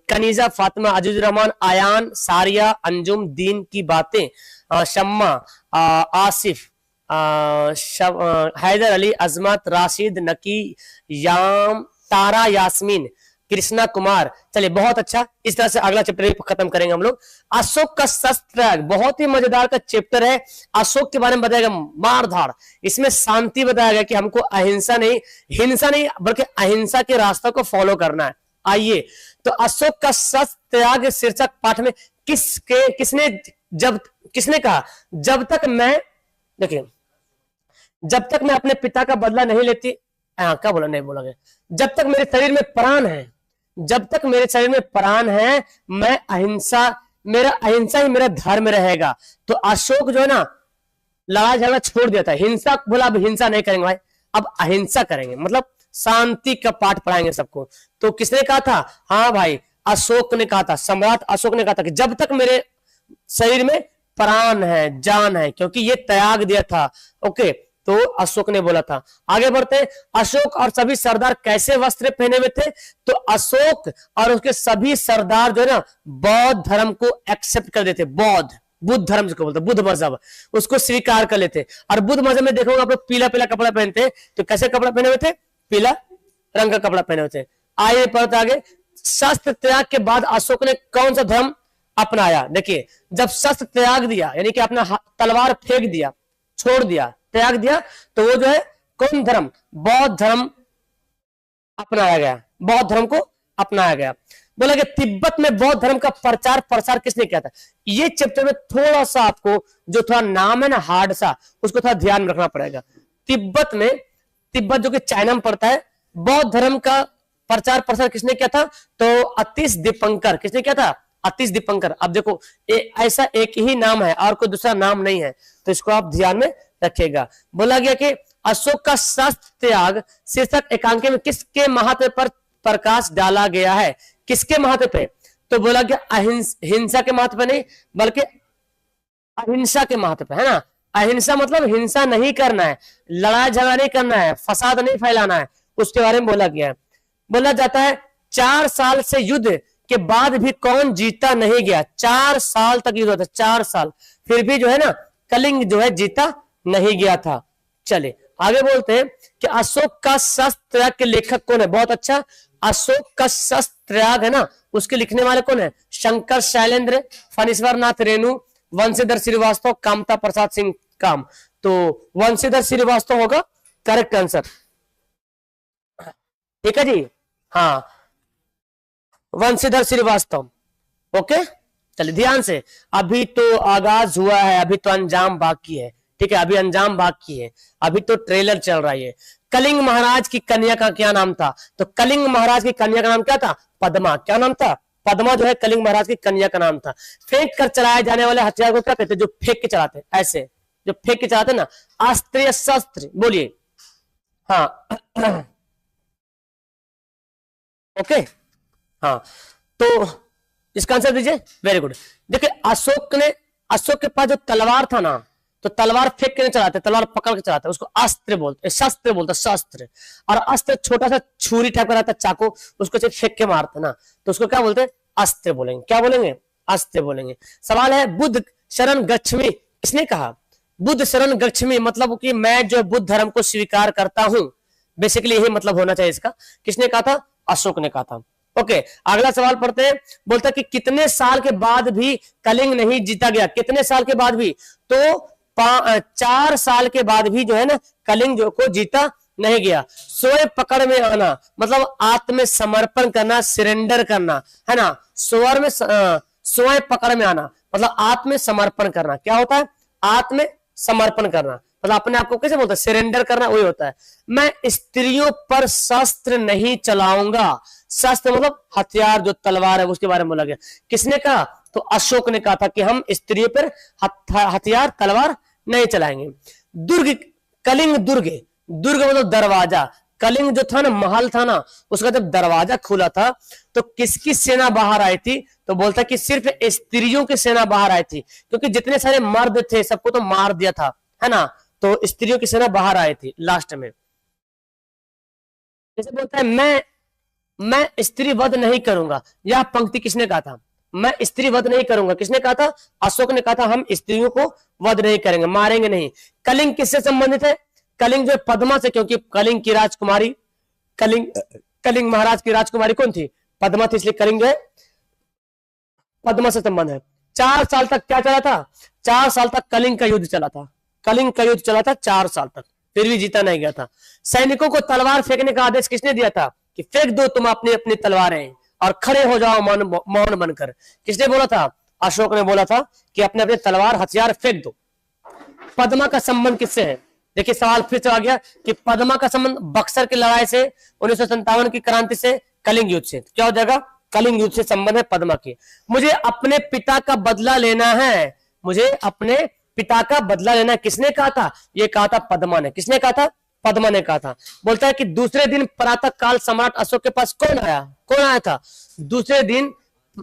Speaker 1: कनीजा, फातिमा, अजीज रहमान, आयान, सारिया, अंजुम, दीन की बातें, शम्मा, आसिफ, हैदर अली, अजमत, राशिद, नकी, याम, तारा, यास्मीन, कृष्णा कुमार। चलिए बहुत अच्छा, इस तरह से अगला चैप्टर खत्म करेंगे हम लोग। अशोक का शस्त्र, बहुत ही मजेदार का चैप्टर है। अशोक के बारे में बताएगा मारधाड़, इसमें शांति बताया गया कि हमको अहिंसा नहीं, हिंसा नहीं, बल्कि अहिंसा के रास्ते को फॉलो करना है। आइए तो अशोक का शस्त्र त्याग शीर्षक पाठ में किसने कहा, जब तक मैं, देखिए जब तक मैं अपने पिता का बदला नहीं लेती, क्या बोला, नहीं बोला गया, जब तक मेरे शरीर में प्राण है, जब तक मेरे शरीर में प्राण है, मैं अहिंसा, मेरा अहिंसा ही मेरा धर्म रहेगा। तो अशोक जो है ना लड़ाई झगड़ा छोड़ दिया था, हिंसा बोला अब हिंसा नहीं करेंगे भाई, अब अहिंसा करेंगे, मतलब शांति का पाठ पढ़ाएंगे सबको। तो किसने कहा था? हाँ भाई अशोक ने कहा था, सम्राट अशोक ने कहा था कि जब तक मेरे शरीर में प्राण है, जान है, क्योंकि ये त्याग दिया था। ओके, तो अशोक ने बोला था। आगे बढ़ते हैं, अशोक और सभी सरदार कैसे वस्त्र पहने हुए थे? तो अशोक और उसके सभी सरदार जो है ना बौद्ध धर्म को एक्सेप्ट कर देते, बौद्ध, बुद्ध धर्म जिसको बोलते, बुद्ध मजहब, उसको स्वीकार कर लेते। और बुद्ध मजहब में देखोगे आप लोग पीला पीला कपड़ा पहनते हैं, तो कैसे कपड़ा पहने हुए थे? पीला रंग का कपड़ा पहने हुए थे। आइए पढ़ते आगे, शस्त्र त्याग के बाद अशोक ने कौन सा धर्म अपनाया? देखिए जब शस्त्र त्याग दिया, यानी कि अपना तलवार फेंक दिया, छोड़ दिया, त्याग दिया, तो वो जो है कौन धर्म? बौद्ध धर्म अपनाया गया, बौद्ध धर्म को अपनाया गया। बोला कि तिब्बत में बौद्ध धर्म का प्रचार प्रसार किसने किया था? ये चैप्टर में थोड़ा सा आपको जो थोड़ा नाम है ना हार्ड सा, उसको थोड़ा ध्यान में रखना पड़ेगा। तिब्बत में, तिब्बत जो कि चाइना में पड़ता है, बौद्ध धर्म का प्रचार प्रसार किसने किया था? तो अतीश दीपंकर। किसने किया था? अतीश दीपंकर। अब देखो ऐसा एक ही नाम है और कोई दूसरा नाम नहीं है, तो इसको आप ध्यान में रखिएगा। बोला गया कि अशोक का शस्त्र त्याग शीर्षक एकांकी में किसके महत्व पर प्रकाश डाला गया है? किसके महत्व पे? तो बोला गया हिंसा के महत्व पे नहीं, बल्कि अहिंसा के महत्व पे, है ना। अहिंसा मतलब हिंसा नहीं करना है, लड़ाई झगड़ा नहीं करना है, फसाद नहीं फैलाना है, उसके बारे में बोला गया है। बोला जाता है 4 साल से युद्ध के बाद भी कौन जीता नहीं गया? 4 साल तक युद्ध होता, 4 साल, फिर भी जो है ना कलिंग जो है जीता नहीं गया था। चले आगे बोलते हैं कि अशोक का शस्त्र त्याग के लेखक कौन है? बहुत अच्छा, अशोक का शस्त्र त्याग है ना, उसके लिखने वाले कौन है? शंकर शैलेंद्र, फणीश्वर नाथ रेणु, वंशीधर श्रीवास्तव, कामता प्रसाद सिंह काम। तो वंशीधर श्रीवास्तव होगा करेक्ट आंसर, ठीक है जी। हाँ वंशीधर श्रीवास्तव। ओके चलिए ध्यान से, अभी तो आगाज हुआ है, अभी तो अंजाम बाकी है, ठीक है, अभी अंजाम बाकी है, अभी तो ट्रेलर चल रहा है। कलिंग महाराज की कन्या का क्या नाम था? तो कलिंग महाराज की कन्या का नाम क्या था? पद्मा। क्या नाम था? पद्मा जो है कलिंग महाराज की कन्या का नाम था। फेंक कर चलाए जाने वाले हथियार को क्या कहते हैं? जो फेंक के चलाते, ऐसे जो फेंक के चलाते ना, अस्त्र शस्त्र, बोलिए। हाँ ओके हाँ, तो इसका आंसर दीजिए। Very good. देखिए अशोक के पास जो तलवार था ना, तो तलवार फेंक के नहीं चलाते, तलवार पकड़ के चलाते, उसको अस्त्र बोलते, शस्त्र बोलते, शस्त्र। और अस्त्र छोटा सा छुरी टाइप का रहता है, चाकू, उसको सिर्फ फेंक के मारते ना, तो उसको क्या बोलते? अस्त्र बोलेंगे। क्या बोलेंगे? अस्त्र बोलेंगे। सवाल है बुद्ध शरण गच्छामि किसने कहा? बुद्ध शरण गच्छामि मतलब कि मैं जो बुद्ध धर्म को स्वीकार करता हूं, बेसिकली यही मतलब होना चाहिए इसका। किसने कहा था? अशोक ने कहा था। ओके, अगला सवाल पढ़ते हैं। बोलता है कि कितने साल के बाद भी कलिंग नहीं जीता गया? कितने साल के बाद भी? तो 4 साल के बाद भी जो है ना कलिंग जो को जीता नहीं गया। स्वयं पकड़ में आना मतलब आत्मसमर्पण करना, सरेंडर करना, है ना। स्वयं पकड़ में आना मतलब आत्मसमर्पण करना। क्या होता है? आत्मसमर्पण करना मतलब अपने आप को कैसे बोलते हैं? सरेंडर करना, वही होता है। मैं स्त्रियों पर शस्त्र नहीं चलाऊंगा। शस्त्र मतलब हथियार, जो तलवार है उसके बारे में बोला गया। किसने कहा? तो अशोक ने कहा था कि हम स्त्रियों पर हथियार तलवार नहीं चलाएंगे। दुर्ग, कलिंग दुर्ग, दुर्ग मतलब दरवाजा। कलिंग जो था ना, महल था ना, उसका जब दरवाजा खुला था तो किसकी सेना बाहर आई थी? तो बोलता कि सिर्फ स्त्रियों की सेना बाहर आई थी, क्योंकि जितने सारे मर्द थे सबको तो मार दिया था, है ना। तो स्त्रियों की सेना बाहर आई थी लास्ट में। जैसे बोलता है मैं स्त्री वध नहीं करूंगा। यह पंक्ति किसने कहा था? मैं स्त्री वध नहीं करूंगा। किसने कहा था? अशोक ने कहा था हम स्त्रियों को वध नहीं करेंगे, मारेंगे नहीं। कलिंग किससे संबंधित है? कलिंग जो पद्मा से, क्योंकि कलिंग की राजकुमारी, कलिंग महाराज की राजकुमारी कौन थी? पद्मा थी, इसलिए कलिंग जो है पद्मा से संबंध है। 4 साल तक क्या चला था? 4 साल तक कलिंग का युद्ध चला था। कलिंग का युद्ध चला था 4 साल तक, फिर भी जीता नहीं गया था। सैनिकों को तलवार फेंकने का आदेश किसने दिया था? कि फेंक दो तुम अपनी अपनी तलवारें और खड़े हो जाओ मौन बनकर। किसने बोला था? अशोक ने बोला था कि अपने अपने तलवार हथियार फेंक दो। पद्मा का संबंध किससे है? देखिए सवाल फिर से आ गया कि पद्मा का संबंध बक्सर की लड़ाई से, 1957 की क्रांति से, कलिंग युद्ध से। क्या हो जाएगा? कलिंग युद्ध से संबंध है पद्मा की। मुझे अपने पिता का बदला लेना है। मुझे अपने पिता का बदला लेना है। किसने कहा था? ये कहा था पद्मा ने। किसने कहा था? पद्मा ने कहा था। बोलता है कि दूसरे दिन प्रातः काल सम्राट अशोक के पास कौन आया? कौन आया था? दूसरे दिन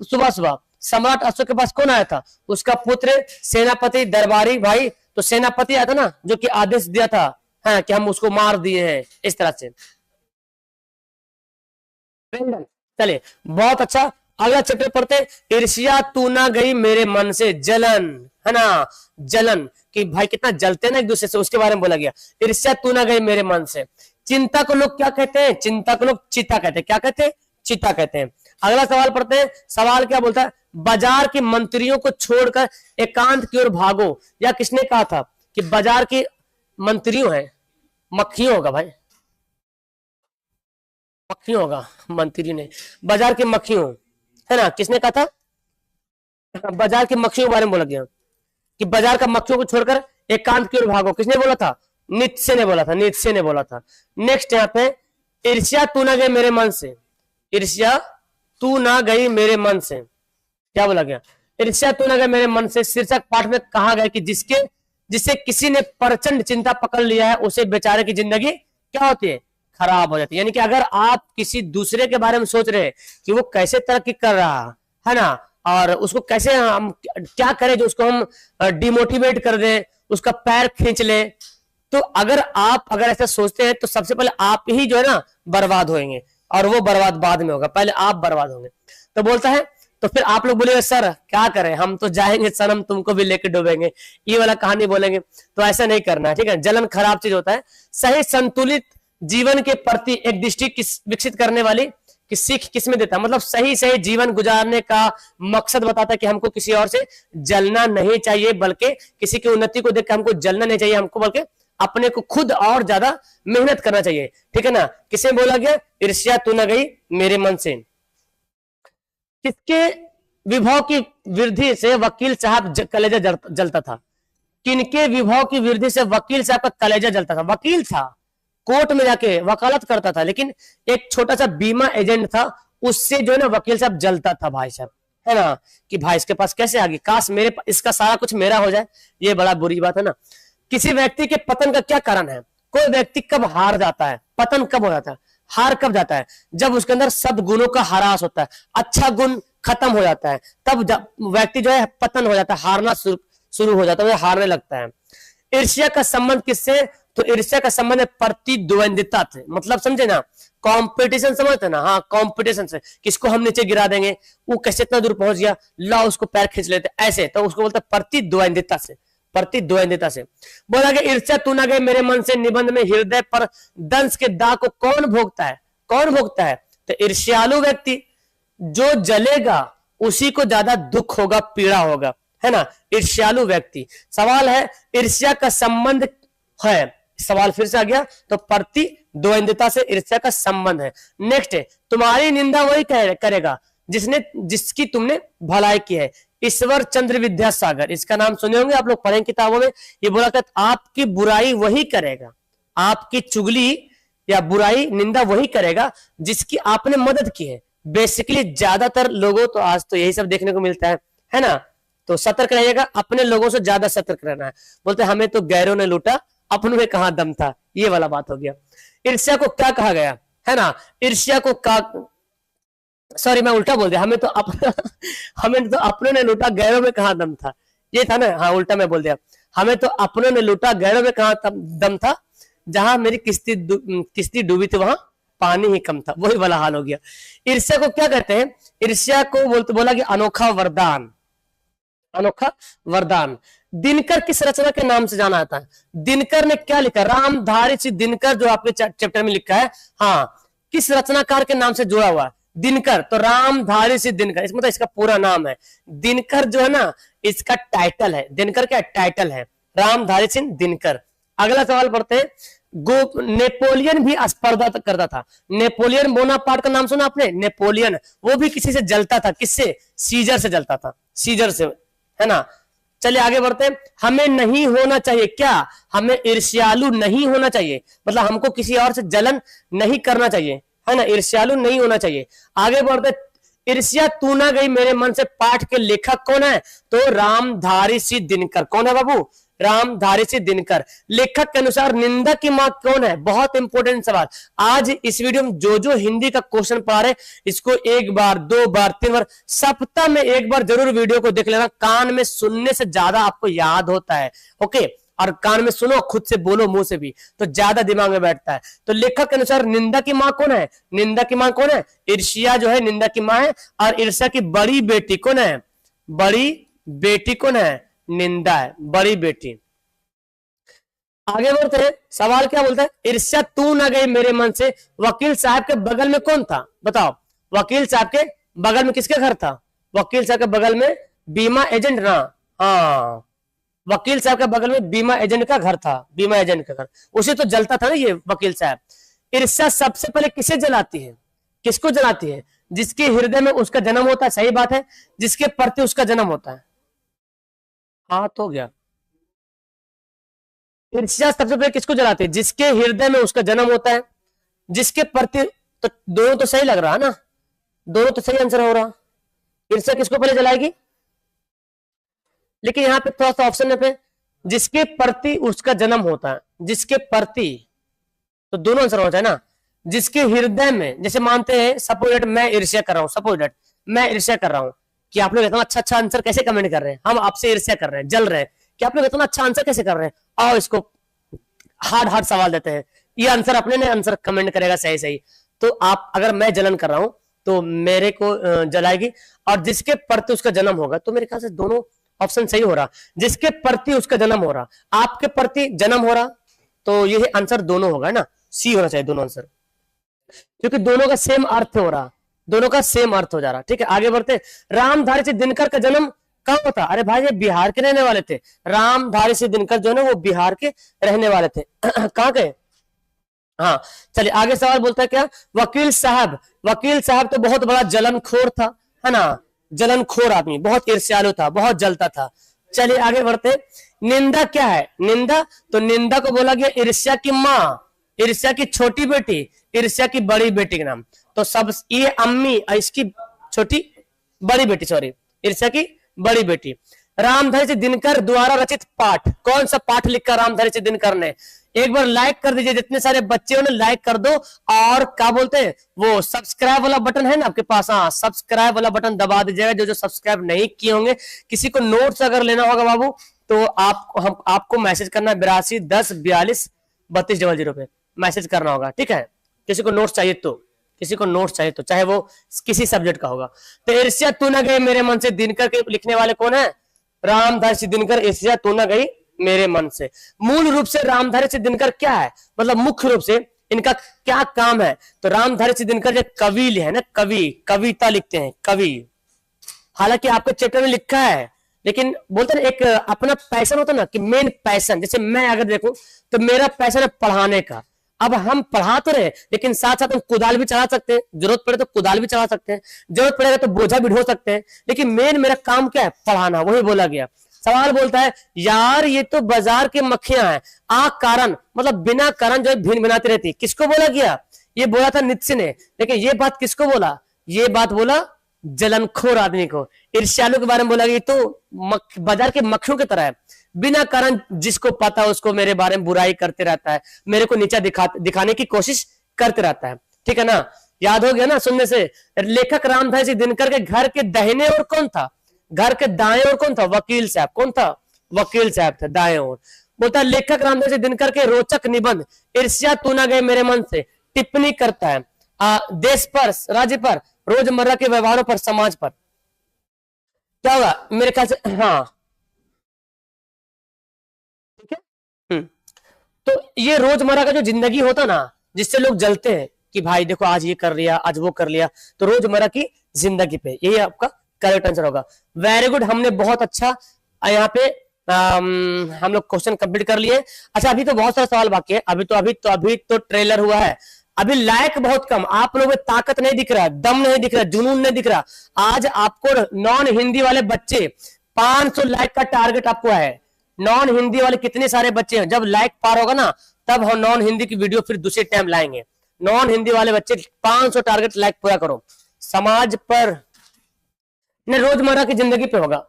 Speaker 1: सुबह सुबह सम्राट अशोक के पास कौन आया था? उसका पुत्र सेनापति दरबारी भाई। तो सेनापति आया था ना, जो कि आदेश दिया था, हाँ, कि हम उसको मार दिए हैं, इस तरह से। चलिए बहुत अच्छा, अगला चैप्टर पढ़ते। ईर्ष्या तू ना गई मेरे मन से, जलन, है ना, जलन कि भाई कितना जलते हैं ना एक दूसरे से, उसके बारे में बोला गया। ईर्ष्या तू ना गई मेरे मन से। चिंता को लोग क्या कहते हैं? चिंता को लोग चिता कहते हैं। क्या कहते हैं? चिता कहते हैं। अगला सवाल पढ़ते हैं। सवाल क्या बोलता है? बाजार के मंत्रियों को छोड़कर एकांत की ओर भागो। या किसने कहा था कि बाजार के मंत्रियों हैं? मक्खियों होगा भाई, मक्खियों होगा, मंत्री ने। बाजार के मक्खियों, है ना। किसने कहा था? बाजार के मक्खियों के बारे में बोला गया कि बाजार का मक्खियों को छोड़कर एकांत की ओर भागो। किसने बोला था? नीत्शे ने बोला था। नीत्शे ने बोला था। नेक्स्ट यहाँ पे, ईर्ष्या तू ना गई मेरे मन से। ईर्ष्या तू ना गई मेरे मन से, क्या बोला गया? ईर्ष्या तू ना गई मेरे मन से शीर्षक पाठ में कहा गया कि जिससे किसी ने प्रचंड चिंता पकड़ लिया है, उसे बेचारे की जिंदगी क्या होती है? खराब हो जाती है। यानी कि अगर आप किसी दूसरे के बारे में सोच रहे हैं कि वो कैसे तरक्की कर रहा है ना, और उसको कैसे हम क्या करें जो उसको हम डिमोटिवेट कर दें, उसका पैर खींच ले, तो अगर ऐसा सोचते हैं तो सबसे पहले आप ही जो है ना बर्बाद होंगे, और वो बर्बाद बाद में होगा, पहले आप बर्बाद होंगे। तो बोलता है, तो फिर आप लोग बोलेंगे सर क्या करें, हम तो जाएंगे सर, हम तुमको भी लेके डूबेंगे, ये वाला कहानी बोलेंगे। तो ऐसा नहीं करना है, ठीक है। जलन खराब चीज होता है। सही संतुलित जीवन के प्रति एक दृष्टि विकसित करने वाली कि सीख किसमें देता है? मतलब सही सही जीवन गुजारने का मकसद बताता है कि हमको किसी और से जलना नहीं चाहिए, बल्कि किसी की उन्नति को देखकर हमको जलना नहीं चाहिए, हमको बल्कि अपने को खुद और ज्यादा मेहनत करना चाहिए, ठीक है ना। किसे बोला गया? ईर्ष्या तू न गई मेरे मन से। किसके विभव की वृद्धि से वकील साहब कलेजा जलता था? किनके विभव की वृद्धि से वकील साहब का कलेजा जलता था? वकील था, कोर्ट में जाके वकालत करता था, लेकिन एक छोटा सा बीमा एजेंट था, उससे जो है ना वकील साहब जलता था भाई साहब, है ना, कि भाई इसके पास कैसे आ गई, काश मेरे इसका सारा कुछ मेरा हो जाए। ये बड़ा बुरी बात है ना। किसी व्यक्ति के पतन का क्या कारण है? कोई व्यक्ति कब हार जाता है, पतन कब हो जाता है, हार कब जाता है? जब उसके अंदर सद्गुणों का ह्रास होता है, अच्छा गुण खत्म हो जाता है, तब व्यक्ति जो है पतन हो जाता है, हारना शुरू हो जाता है, हारने लगता है। ईर्ष्या का संबंध किससे? तो ईर्ष्या का संबंध है प्रतिद्वंदिता से। मतलब समझे ना, कंपटीशन समझते ना, हाँ कंपटीशन से, किसको हम नीचे गिरा देंगे, वो कैसे इतना दूर पहुंच गया, ला उसको पैर खींच लेते, ऐसे, तो उसको बोलते प्रतिद्वंदिता से, प्रतिद्वंदिता से। बोला कि ईर्ष्या तू ना गए मेरे मन से, निबंध में हृदय पर दंश के दाग को कौन भोगता है, कौन भोगता है, तो ईर्ष्यालु व्यक्ति, जो जलेगा उसी को ज्यादा दुख होगा, पीड़ा होगा, है ना, ईर्ष्यालु व्यक्ति। सवाल है ईर्ष्या का संबंध है, सवाल फिर से आ गया, तो प्रतिद्वंदिता से ईर्ष्या का संबंध है। नेक्स्ट है तुम्हारी निंदा वही करेगा जिसकी तुमने भलाई की है, ईश्वर चंद्र विद्यासागर, इसका नाम सुने होंगे आप लोग, पढ़ें किताबों में। ये बोला कि आपकी बुराई वही करेगा, आपकी चुगली या बुराई निंदा वही करेगा जिसकी आपने मदद की है। बेसिकली ज्यादातर लोगों तो आज तो यही सब देखने को मिलता है ना, तो सतर्क रहिएगा, अपने लोगों से ज्यादा सतर्क रहना है। बोलते हमें तो गैरों ने लूटा, अपनों में कहां दम था, ये वाला बात हो गया। ईर्ष्या को क्या कहा गया, है ना, ईर्ष्या को सॉरी मैं उल्टा बोल दिया, हमें तो अपनों ने लूटा, गैरों में कहां दम था, ये था ना, हाँ उल्टा मैं बोल दिया, हमें तो अपनों ने लूटा, गैरों में कहां दम था, जहां मेरी किस्ती डूबी थी वहां पानी ही कम था, वही वाला हाल हो गया। ईर्ष्या को क्या कहते हैं, ईर्ष्या को बोला कि अनोखा वरदान, अनोखा वरदान। दिनकर किस रचना के नाम से जाना जाता है, दिनकर ने क्या लिखा, रामधारी सिंह दिनकर जो आपके चैप्टर में लिखा है, हाँ किस रचनाकार के नाम से जुड़ा हुआ है, दिनकर, तो रामधारी सिंह दिनकर, इसमें तो इसका पूरा नाम है। दिनकर जो है ना इसका टाइटल है, दिनकर क्या टाइटल है, रामधारी सिंह दिनकर। अगला सवाल पढ़ते हैं, नेपोलियन भी स्पर्धा करता था, नेपोलियन बोनापार्ट का नाम सुना आपने, नेपोलियन, वो भी किसी से जलता था, किससे, सीजर से जलता था, सीजर से, है ना। चलिए आगे बढ़ते हैं, हमें नहीं होना चाहिए क्या, हमें ईर्ष्यालु नहीं होना चाहिए, मतलब हमको किसी और से जलन नहीं करना चाहिए, है ना, ईर्ष्यालु नहीं होना चाहिए। आगे बढ़ते, ईर्ष्या तू ना गई मेरे मन से पाठ के लेखक कौन है, तो रामधारी सिंह दिनकर। कौन है बाबू, रामधारी सिंह दिनकर। लेखक के अनुसार निंदा की मां कौन है, बहुत इंपॉर्टेंट सवाल। आज इस वीडियो में जो हिंदी का क्वेश्चन पढ़ा रहे, इसको एक बार, दो बार, तीन बार, सप्ताह में एक बार जरूर वीडियो को देख लेना, कान में सुनने से ज्यादा आपको याद होता है, ओके, और कान में सुनो, खुद से बोलो, मुंह से भी, तो ज्यादा दिमाग में बैठता है। तो लेखक के अनुसार निंदा की मां कौन है, निंदा की मां कौन है, ईर्ष्या जो है निंदा की मां है, और ईर्ष्या की बड़ी बेटी कौन है, बड़ी बेटी कौन है, निंदा है, बड़ी बेटी। आगे बढ़ते हैं, सवाल क्या बोलता है, ईर्ष्या तू ना गई मेरे मन से, वकील साहब के बगल में कौन था, बताओ, वकील साहब के बगल में किसके घर था, वकील साहब के बगल में बीमा एजेंट ना, हाँ वकील साहब के बगल में बीमा एजेंट का घर था, बीमा एजेंट का घर, उसे तो जलता था ना ये वकील साहब। ईर्ष्या सबसे पहले किसे जलाती है, किसको जलाती है, जिसके हृदय में उसका जन्म होता है, सही बात है, जिसके प्रति उसका जन्म होता है, हाँ तो हो गया। ईर्ष्या सबसे पहले किसको जलाती है, जिसके हृदय में उसका जन्म होता है, जिसके प्रति, तो दोनों तो सही लग रहा है ना, दोनों तो सही आंसर हो रहा। ईर्ष्या किसको पहले जलाएगी, लेकिन यहाँ पे थोड़ा सा ऑप्शन पे, जिसके प्रति उसका जन्म होता है, जिसके प्रति, तो दोनों आंसर होता है ना, जिसके हृदय में, जैसे मानते हैं सपोज मैं ईर्ष्या कर रहा हूं, सपोज मैं ईर्ष्या कर रहा हूं, कि आप लोग इतना अच्छा आंसर कैसे कमेंट कर रहे हैं, हम आपसे ईर्ष्या कर रहे हैं, जल रहे हैं, कि आप लोग इतना अच्छा आंसर कैसे कर रहे हैं, आओ इसको हार्ड सवाल देते हैं, ये आंसर अपने ने आंसर कमेंट करेगा सही सही, तो आप, अगर मैं जलन कर रहा हूं तो मेरे को जलाएगी, और जिसके प्रति उसका जन्म होगा, तो मेरे ख्याल से दोनों ऑप्शन सही हो रहा, जिसके प्रति उसका जन्म हो रहा, आपके प्रति जन्म हो रहा, तो ये आंसर दोनों होगा ना, सी होना चाहिए दोनों आंसर, क्योंकि दोनों का सेम अर्थ हो रहा, दोनों का सेम अर्थ हो जा रहा। ठीक है आगे बढ़ते, रामधारी सिंह दिनकर का जन्म कहां होता, अरे भाई ये बिहार के रहने वाले थे, रामधारी सिंह दिनकर जो है वो बिहार के रहने वाले थे कहां के, हाँ चलिए आगे सवाल बोलता है क्या, वकील साहब तो बहुत बड़ा जलनखोर था, है ना, जलनखोर आदमी, बहुत ईर्ष्यालु था, बहुत जलता था। चलिए आगे बढ़ते, निंदा क्या है, निंदा, तो निंदा को बोला गया ईर्ष्या की मां, ईर्ष्या की छोटी बेटी, ईर्ष्या की बड़ी बेटी के नाम, तो सब ये अम्मी, इसकी छोटी बड़ी बेटी, सॉरी ईर्ष्या की बड़ी बेटी। रामधारी सिंह दिनकर द्वारा रचित पाठ, कौन सा पाठ लिखा रामधारी सिंह दिनकर ने, एक बार लाइक कर दीजिए, जितने सारे बच्चे हो लाइक कर दो, और क्या बोलते हैं वो सब्सक्राइब वाला बटन है ना आपके पास, हाँ सब्सक्राइब वाला बटन दबा दीजिएगा, जो सब्सक्राइब नहीं किए होंगे। किसी को नोट्स अगर लेना होगा बाबू, तो आपको मैसेज करना 82 10 42 32 00 पे मैसेज करना होगा, ठीक है, किसी को नोट्स चाहिए तो, किसी को नोट्स चाहिए तो, चाहे वो किसी सब्जेक्ट का होगा। तो ईर्ष्या तू न गई मेरे मन से, दिनकर के लिखने वाले कौन है? रामधारी सिंह दिनकर। ईर्ष्या तू न गई मेरे मन से। मूल रूप से रामधारी सिंह दिनकर क्या है, मतलब मुख्य रूप से इनका क्या काम है? तो रामधारी सिंह दिनकर जो कवि है ना, कवि, कविता लिखते हैं कवि। हालांकि आपके चैप्टर में लिखा है, लेकिन बोलते ना एक अपना पैशन होता ना कि मेन पैशन, जैसे मैं अगर देखूं तो मेरा पैशन है पढ़ाने का। अब हम पढ़ा तो रहे, लेकिन साथ साथ हम कुदाल भी चला सकते हैं, जरूरत पड़े तो कुदाल भी चला सकते हैं, जरूरत पड़ेगा तो बोझा भी ढो सकते हैं, लेकिन मेन मेरा काम क्या है? पढ़ाना। वही बोला गया। सवाल बोलता है यार ये तो बाजार की मक्खियां हैं, आ कारण मतलब बिना कारण जो है भिन भिनाती रहती। किसको बोला गया? ये बोला था नीत्शे ने, लेकिन ये बात किसको बोला? ये बात बोला जलनखोर आदमी को, ईर्ष्यालु के बारे में बोला गया। तो बाजार के मक्खियों की तरह है, बिना कारण जिसको पता उसको मेरे बारे में बुराई करते रहता है, मेरे को नीचा दिखाने की कोशिश करते रहता है। ठीक है ना, याद हो गया ना सुनने से? लेखक रामधारी सिंह दिनकर के घर के दाहिने ओर कौन था? घर के दाएं ओर कौन था? वकील साहब। कौन था? वकील साहब थे दाएं ओर। बोलता है लेखक रामधारी सिंह दिनकर के रोचक निबंध ईर्ष्या तू न गए मेरे मन से टिप्पणी करता है देश पर, राज्य पर, रोजमर्रा के व्यवहारों पर, समाज पर। क्या होगा मेरे ख्याल से? हाँ ठीक है। तो ये रोजमर्रा का जो जिंदगी होता ना, जिससे लोग जलते हैं कि भाई देखो आज ये कर लिया, आज वो कर लिया, तो रोजमर्रा की जिंदगी पे, यही आपका करेक्ट आंसर होगा। वेरी गुड, हमने बहुत अच्छा यहाँ पे हम लोग क्वेश्चन कंप्लीट कर लिए। अच्छा अभी तो बहुत सारे सवाल बाकी है, अभी तो ट्रेलर हुआ है, अभी लाइक बहुत कम, आप लोगों में ताकत नहीं दिख रहा, दम नहीं दिख रहा, जुनून नहीं दिख रहा। आज आपको नॉन हिंदी वाले बच्चे 500 लाइक का टारगेट आपको है। नॉन हिंदी वाले कितने सारे बच्चे हैं, जब लाइक पार होगा ना तब हम नॉन हिंदी की वीडियो फिर दूसरे टाइम लाएंगे। नॉन हिंदी वाले बच्चे 500 टारगेट लाइक पूरा करो। समाज पर न, रोजमर्रा की जिंदगी पे होगा।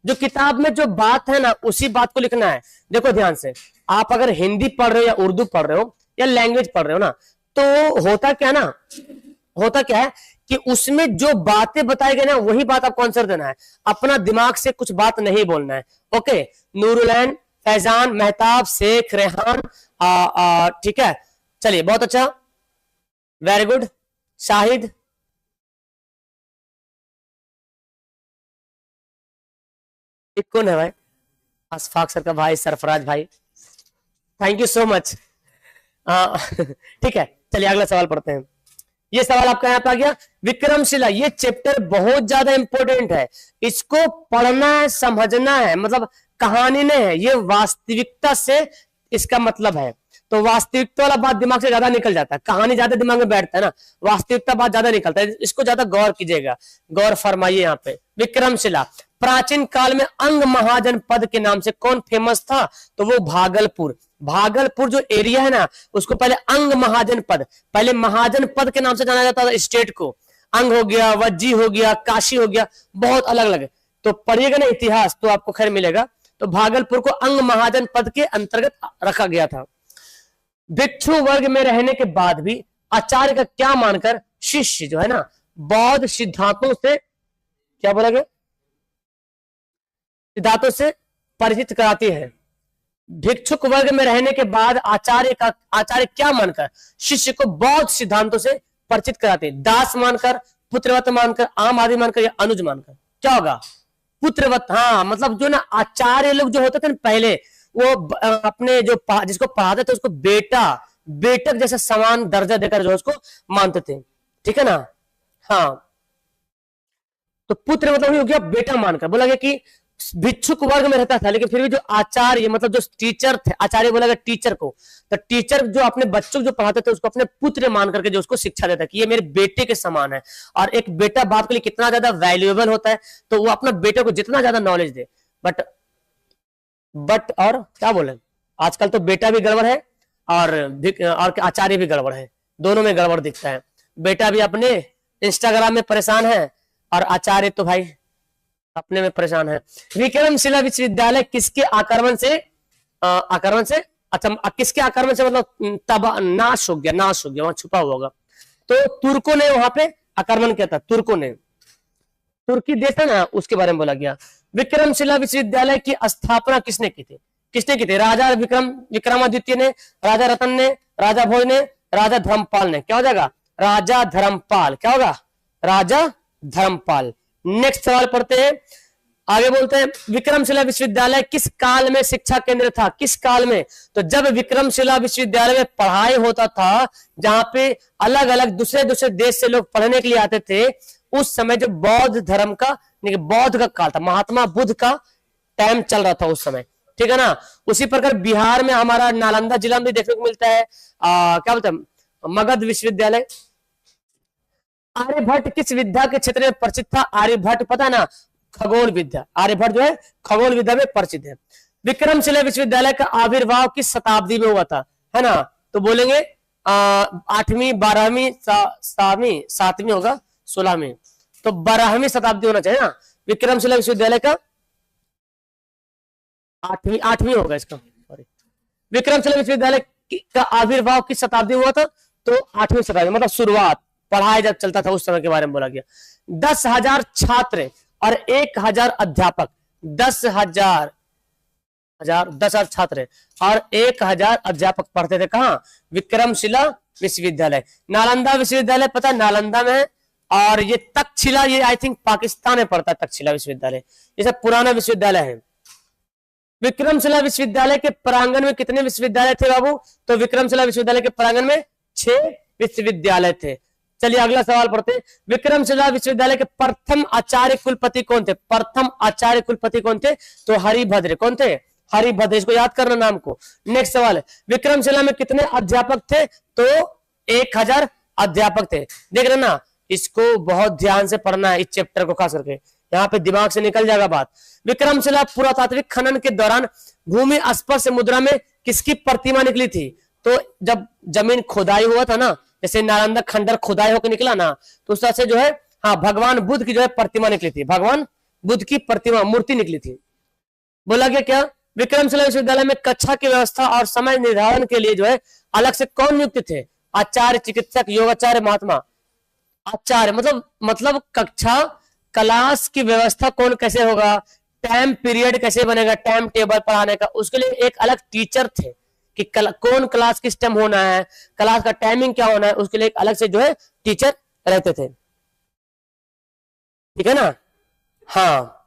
Speaker 1: जो किताब में जो बात है ना उसी बात को लिखना है। देखो ध्यान से, आप अगर हिंदी पढ़ रहे हो या उर्दू पढ़ रहे हो या लैंग्वेज पढ़ रहे हो ना, तो होता क्या है कि उसमें जो बातें बताई गई ना वही बात आपको आंसर देना है, अपना दिमाग से कुछ बात नहीं बोलना है। ओके, नूरुलैन, फैजान, मेहताब, शेख, रेहान, ठीक है, चलिए बहुत अच्छा, वेरी गुड। शाहिद, एक कौन है भाई? अशफाक सर का भाई, सरफराज भाई, थैंक यू सो मच। ठीक है, चलिए अगला सवाल पढ़ते हैं। ये सवाल आपका यहाँ पे आ गया, विक्रमशिला। ये चैप्टर बहुत ज्यादा इंपॉर्टेंट है, इसको पढ़ना है, समझना है, मतलब कहानी नहीं है, ये वास्तविकता से इसका मतलब है। तो वास्तविकता वाला बात दिमाग से ज्यादा निकल जाता है, कहानी ज्यादा दिमाग में बैठता है ना, वास्तविकता बात ज्यादा निकलता है, इसको ज्यादा गौर कीजिएगा, गौर फरमाइए। यहाँ पे विक्रमशिला, प्राचीन काल में अंग महाजनपद के नाम से कौन फेमस था? तो वो भागलपुर। भागलपुर जो एरिया है ना उसको पहले अंग महाजनपद, पहले महाजनपद के नाम से जाना जाता था स्टेट को। अंग हो गया, वज्जी हो गया, काशी हो गया, बहुत अलग अलग है। तो पढ़िएगा ना इतिहास तो आपको खैर मिलेगा। तो भागलपुर को अंग महाजनपद के अंतर्गत रखा गया था। भिक्षु वर्ग में रहने के बाद भी आचार्य का क्या मानकर शिष्य जो है ना बौद्ध सिद्धांतों से, क्या बोला गया, सिद्धांतों से परिचित कराती है। भिक्षुक वर्ग में रहने के बाद आचार्य क्या मानकर शिष्य को बौद्ध सिद्धांतों से परिचित कराते हैं? दास मानकर, पुत्रवत मानकर, आम आदमी मानकर या अनुज मानकर? क्या होगा? पुत्रवत। हाँ, मतलब जो ना आचार्य लोग जो होते थे ना पहले, वो अपने जो जिसको पढ़ाते थे उसको बेटक जैसा समान दर्जा देकर जो उसको मानते थे। ठीक है ना? हाँ, तो पुत्र मतलब हो गया बेटा मानकर। बोला गया कि भिक्षुक वर्ग में रहता था, लेकिन फिर भी जो आचार्य मतलब जो टीचर थे, आचार्य बोला गया टीचर को, तो टीचर जो अपने बच्चों को जो पढ़ाते थे उसको अपने पुत्र मान करके जो उसको शिक्षा देता कि ये मेरे बेटे के समान है। और एक बेटा बाप के लिए कितना ज्यादा वैल्यूएबल होता है, तो वो अपना बेटे को जितना ज्यादा नॉलेज दे। बट और क्या बोले, आजकल तो बेटा भी गड़बड़ है और आचार्य भी गड़बड़ है, दोनों में गड़बड़ दिखता है। बेटा भी अपने इंस्टाग्राम में परेशान है और आचार्य तो भाई अपने में परेशान है। विक्रमशिला विश्वविद्यालय किसके आक्रमण से अच्छा किसके आक्रमण से मतलब तबाह नाश हो गया वहां छुपा हुआ होगा। तो तुर्कों ने वहां पे आक्रमण किया था, तुर्कों ने, तुर्की देश है ना उसके बारे में बोला गया। विक्रमशिला विश्वविद्यालय की स्थापना किसने की थी? राजा विक्रमादित्य ने, राजा रतन ने, राजा भोज ने, राजा धर्मपाल ने, क्या हो जाएगा, राजा धर्मपाल, क्या होगा, राजा धर्मपाल। नेक्स्ट सवाल पढ़ते हैं, आगे बोलते हैं विक्रमशिला विश्वविद्यालय किस काल में शिक्षा केंद्र था, किस काल में, तो जब विक्रमशिला विश्वविद्यालय में पढ़ाई होता था, जहां पे अलग अलग दूसरे दूसरे देश से लोग पढ़ने के लिए आते थे, उस समय जो बौद्ध धर्म का, बौद्ध का काल था, महात्मा बुद्ध का टाइम चल रहा था उस समय, ठीक है ना। उसी प्रकार बिहार में हमारा नालंदा जिला में देखने को मिलता है क्या बोलते हैं, मगध विश्वविद्यालय। आर्यभट्ट किस विद्या के क्षेत्र में परिचित था, आर्यभट्ट पता ना, खगोल विद्या, आर्यभट्ट जो है खगोल विद्या में परिचित है। विक्रमशिला विश्वविद्यालय का आविर्भाव किस शताब्दी में हुआ था, है ना, तो बोलेंगे 8वीं 12वीं 7वीं होगा 16वीं, तो 12वीं शताब्दी होना चाहिए ना। विक्रमशिला विश्वविद्यालय का 8वीं होगा इसका, सॉरी। विक्रमशिला विश्वविद्यालय का आविर्भाव किस शताब्दी में हुआ था, तो 8वीं शताब्दी, मतलब शुरुआत, पढ़ाई जब चलता था उस समय के बारे में बोला गया। 10,000 छात्र और 1,000 अध्यापक, 10,000 छात्र और 1,000 अध्यापक पढ़ते थे कहाँ, विक्रमशिला विश्वविद्यालय। नालंदा विश्वविद्यालय पता है नालंदा में, और ये तक्षशिला, ये आई थिंक पाकिस्तान में पड़ता है तक्षशिला विश्वविद्यालय, ये सब पुराना विश्वविद्यालय है। विक्रमशिला विश्वविद्यालय के प्रांगण में कितने विश्वविद्यालय थे बाबू, तो विक्रमशिला विश्वविद्यालय के प्रांगण में 6 विश्वविद्यालय थे। चलिए अगला सवाल पढ़ते हैं, विक्रमशिला विश्वविद्यालय के प्रथम आचार्य कुलपति कौन थे, प्रथम आचार्य कुलपति कौन थे, तो हरिभद्र, कौन थे, हरिभद्र, इसको याद करना नाम को। नेक्स्ट सवाल है, विक्रमशिला में कितने अध्यापक थे, तो 1,000 अध्यापक थे। देख रहे ना, इसको बहुत ध्यान से पढ़ना है, इस चैप्टर को खास करके, यहाँ पे दिमाग से निकल जाएगा बात। विक्रमशिला पुरातात्विक खनन के दौरान भूमि स्पर्श मुद्रा में किसकी प्रतिमा निकली थी, तो जब जमीन खोदाई हुआ था ना, जैसे नालंदा खंडर खुदाई होकर निकला ना, तो उस तरह से जो है हाँ भगवान बुद्ध की जो है प्रतिमा निकली थी, भगवान बुद्ध की प्रतिमा मूर्ति निकली थी। बोला गया क्या, विक्रमशिला विश्वविद्यालय में कक्षा की व्यवस्था और समय निर्धारण के लिए जो है अलग से कौन नियुक्त थे, आचार्य, चिकित्सक, योगाचार्य, महात्मा। आचार्य मतलब कक्षा क्लास की व्यवस्था कौन कैसे होगा, टाइम पीरियड कैसे बनेगा, टाइम टेबल पढ़ाने का, उसके लिए एक अलग टीचर थे कि कौन क्लास किस टाइम होना है, क्लास का टाइमिंग क्या होना है, उसके लिए एक अलग से जो है टीचर रहते थे, ठीक है ना। हाँ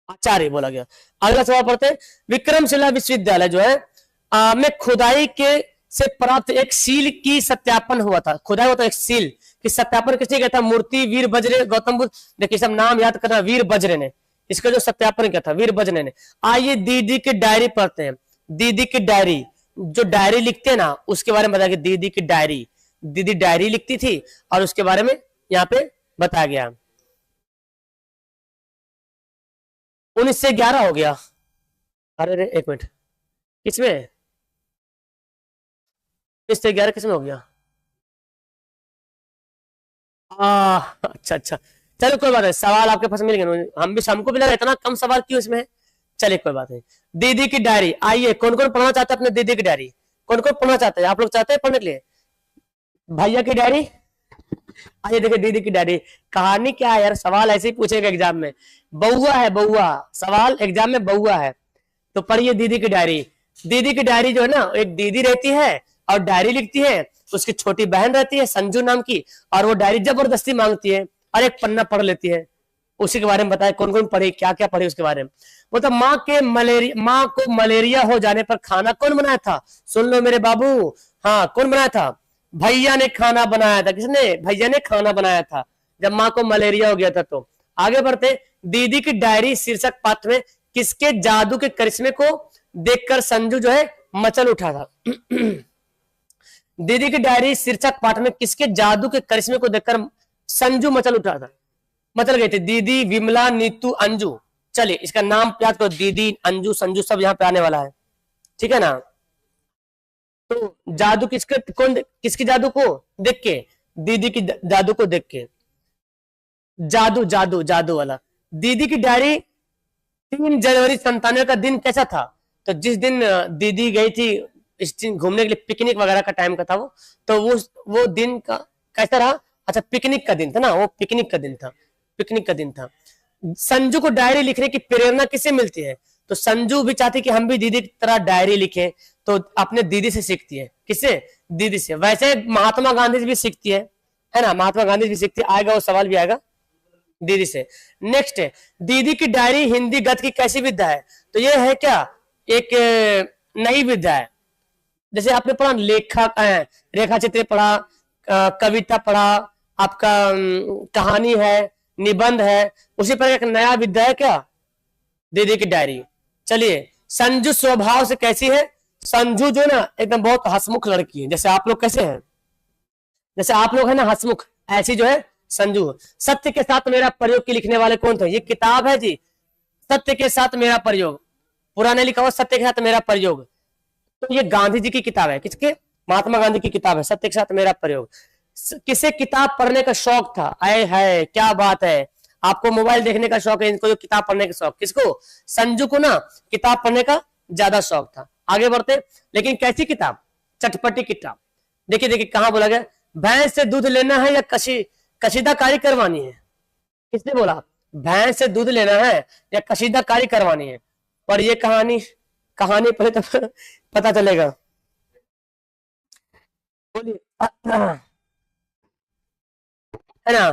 Speaker 1: आचार्य बोला गया। अगला सवाल पढ़ते हैं, विक्रमशिला विश्वविद्यालय जो है में खुदाई के से प्राप्त एक सील की सत्यापन हुआ था, खुदाई हुआ था एक सील की सत्यापन किसने किया था, मूर्ति वीर बज्र गौतम बुद्ध, देखिए सब नाम याद करना, वीर बज्र ने इसका जो सत्यापन किया था, वीर बज्र ने। आइए दीदी की डायरी पढ़ते हैं, दीदी की डायरी, जो डायरी लिखते हैं ना उसके बारे में बताया, दीदी की डायरी, दीदी डायरी लिखती थी और उसके बारे में यहाँ पे बताया गया। 19 से 11 हो गया, अरे एक मिनट, किसमें 19 से 11 किसमें हो गया, अच्छा चलो कोई बात नहीं, सवाल आपके पास मिल गए, हम भी शाम को भी लगा इतना कम सवाल क्यों इसमें, चलिए कोई बात नहीं। दीदी की डायरी, आइए कौन कौन पढ़ना चाहता है अपने दीदी की डायरी, कौन कौन पढ़ना चाहते हैं, आप लोग चाहते हैं पढ़ने के लिए, भैया की डायरी, आइए देखिए दीदी की डायरी। कहानी क्या है यार, सवाल ऐसे ही पूछेगा एग्जाम में, बउआ है बउआ, सवाल एग्जाम में बउआ है, तो पढ़िए दीदी की डायरी। दीदी की डायरी जो है ना, एक दीदी रहती है और डायरी लिखती है, उसकी छोटी बहन रहती है संजू नाम की, और वो डायरी जबरदस्ती मांगती है और एक पन्ना पढ़ लेती है, उसी के बारे में बताया कौन कौन पढ़ी, क्या क्या पढ़ी उसके बारे में। मतलब माँ को मलेरिया हो जाने पर खाना कौन बनाया था, सुन लो मेरे बाबू, हाँ कौन बनाया था, भैया ने खाना बनाया था। किसने, भैया ने खाना बनाया था जब माँ को मलेरिया हो गया था। तो आगे बढ़ते, दीदी की डायरी शीर्षक पाठ में किसके जादू के करिश्मे को देखकर संजू जो है मचल उठा था। दीदी की डायरी शीर्षक पाठ में किसके जादू के करिश्मे को देखकर संजू मचल उठा था, मचल गए थे, दीदी, विमला, नीतू, अंजू। चलिए इसका नाम याद करो, दीदी, अंजू, संजू सब यहाँ पे आने वाला है, ठीक है ना। तो जादू किसकी जादू को देख के, दीदी की जादू को देख के, जादू वाला। दीदी की डायरी 3 जनवरी 97 का दिन कैसा था, तो जिस दिन दीदी गई थी इस दिन घूमने के लिए, पिकनिक वगैरह का टाइम का था वो, तो वो दिन का कैसा रहा, अच्छा पिकनिक का दिन था ना, वो पिकनिक का दिन था। संजू को डायरी लिखने की प्रेरणा किससे मिलती है, तो संजू भी चाहती कि हम भी दीदी की तरह डायरी लिखें, तो अपने दीदी से सीखती है, किससे, दीदी से। वैसे महात्मा गांधी भी सीखती है ना, महात्मा गांधी भी सीखती है, आएगा वो सवाल भी आएगा दीदी से। नेक्स्ट है, दीदी की डायरी हिंदी गद्य की कैसी विद्या है? तो ये है क्या, एक नई विद्या है। जैसे आपने पढ़ा लेखक रेखा चित्र पढ़ा, कविता पढ़ा, आपका कहानी है, निबंध है, उसी पर एक नया विद्या है क्या, दीदी की डायरी। चलिए, संजू स्वभाव से कैसी है? संजू जो ना एकदम बहुत हंसमुख लड़की है, जैसे आप लोग कैसे हैं, जैसे आप लोग है ना हंसमुख, ऐसी जो है संजू। सत्य के साथ मेरा प्रयोग की लिखने वाले कौन थे? ये किताब है जी, सत्य के साथ मेरा प्रयोग, पुराने लिखा हुआ सत्य के साथ मेरा प्रयोग। तो ये गांधी जी की किताब है, किसके? महात्मा गांधी की किताब है, सत्य के साथ मेरा प्रयोग। किसे किताब पढ़ने का शौक था? आए है, क्या बात है, आपको मोबाइल देखने का शौक है, इनको किताब पढ़ने का शौक, किसको? संजू को ना किताब पढ़ने का ज्यादा शौक था। आगे बढ़ते, लेकिन कैसी किताब? चटपटी किताब। देखिए देखिए कहां बोला गया, भैंस से दूध लेना है या कशीदाकारी करवानी है? किसने बोला भैंस से दूध लेना है या कशीदाकारी करवानी है? पर ये कहानी पहले तो पता चलेगा। बोलिए, है ना,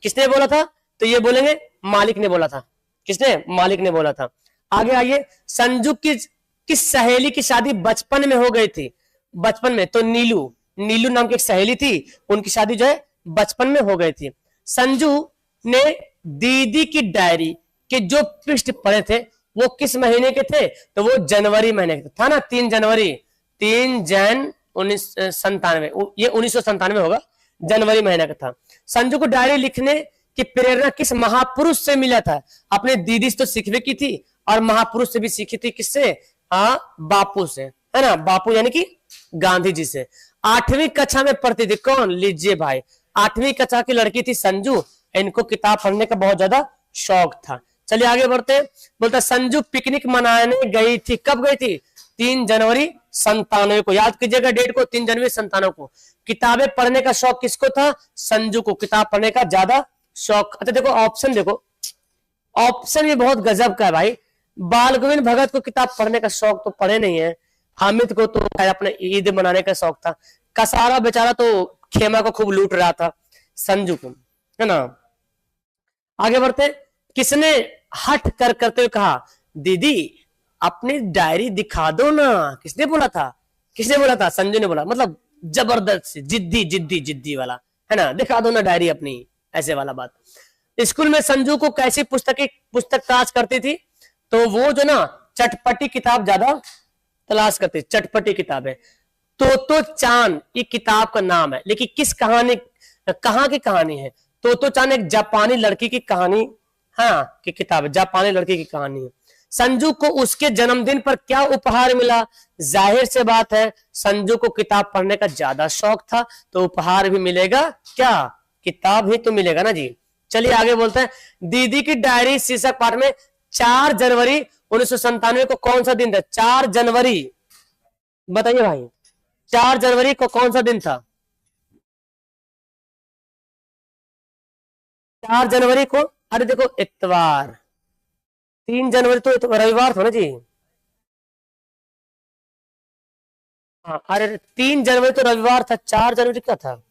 Speaker 1: किसने बोला था? तो ये बोलेंगे मालिक ने बोला था। किसने? मालिक ने बोला था। आगे आइए, संजू की किस सहेली की शादी बचपन में हो गई थी? बचपन में तो नीलू नाम की एक सहेली थी, उनकी शादी जो है बचपन में हो गई थी। संजू ने दीदी की डायरी के जो पृष्ठ पढ़े थे वो किस महीने के थे? तो वो जनवरी महीने के था ना, 3 जनवरी, 3 जन 1997, ये 1997 होगा, जनवरी महीने का था। संजू को डायरी लिखने की प्रेरणा किस महापुरुष से मिला था? अपने दीदी से तो सीखने की थी और महापुरुष से भी सीखी थी, किससे? बापू से, है ना, बापू यानी कि गांधी जी से। 8वीं कक्षा में पढ़ती थी कौन? लीजिए भाई, 8वीं कक्षा की लड़की थी संजू, इनको किताब पढ़ने का बहुत ज्यादा शौक था। चलिए आगे बढ़ते, बोलता संजू पिकनिक मनाने गई थी, कब गई थी? 3 जनवरी 97 को, याद कीजिएगा डेट को, 3 जनवरी 97 को। किताबें पढ़ने का शौक किसको था? संजू को, किताब पढ़ने का ज्यादा शौक। अच्छा देखो ऑप्शन, देखो ऑप्शन भी बहुत गजब का है भाई। बाल गोविंद भगत को किताब पढ़ने का शौक तो पढ़े नहीं है, हामिद को तो अपने ईद मनाने का शौक था, कसारा बेचारा तो खेमा को खूब लूट रहा था, संजू को, है ना। आगे बढ़ते, किसने हट कर करते हुए कहा दीदी अपनी डायरी दिखा दो ना? किसने बोला था? किसने बोला था? संजू ने बोला, मतलब जबरदस्त जिद्दी वाला, है ना, दिखा दो ना डायरी अपनी, ऐसे वाला बात। स्कूल में संजू को कैसी पुस्तक तलाश करती थी? तो वो जो ना चटपटी किताब ज्यादा तलाश करती, चटपटी किताब है। तो चांद ये किताब का नाम है, लेकिन किस कहानी, कहां की कहानी है? तो चांद एक जापानी लड़की की कहानी, हाँ की किताब है, जापानी लड़की की कहानी है। संजू को उसके जन्मदिन पर क्या उपहार मिला? जाहिर से बात है संजू को किताब पढ़ने का ज्यादा शौक था, तो उपहार भी मिलेगा क्या? किताब ही तो मिलेगा ना जी। चलिए आगे बोलते हैं, दीदी की डायरी शीर्षक पाठ में 4 जनवरी 1997 को कौन सा दिन था? 4 जनवरी, बताइए भाई, 4 जनवरी को कौन सा दिन था? 4 जनवरी को, अरे देखो इतवार, 3 जनवरी तो रविवार था ना जी। हाँ, अरे 3 जनवरी तो रविवार था, 4 जनवरी क्या था?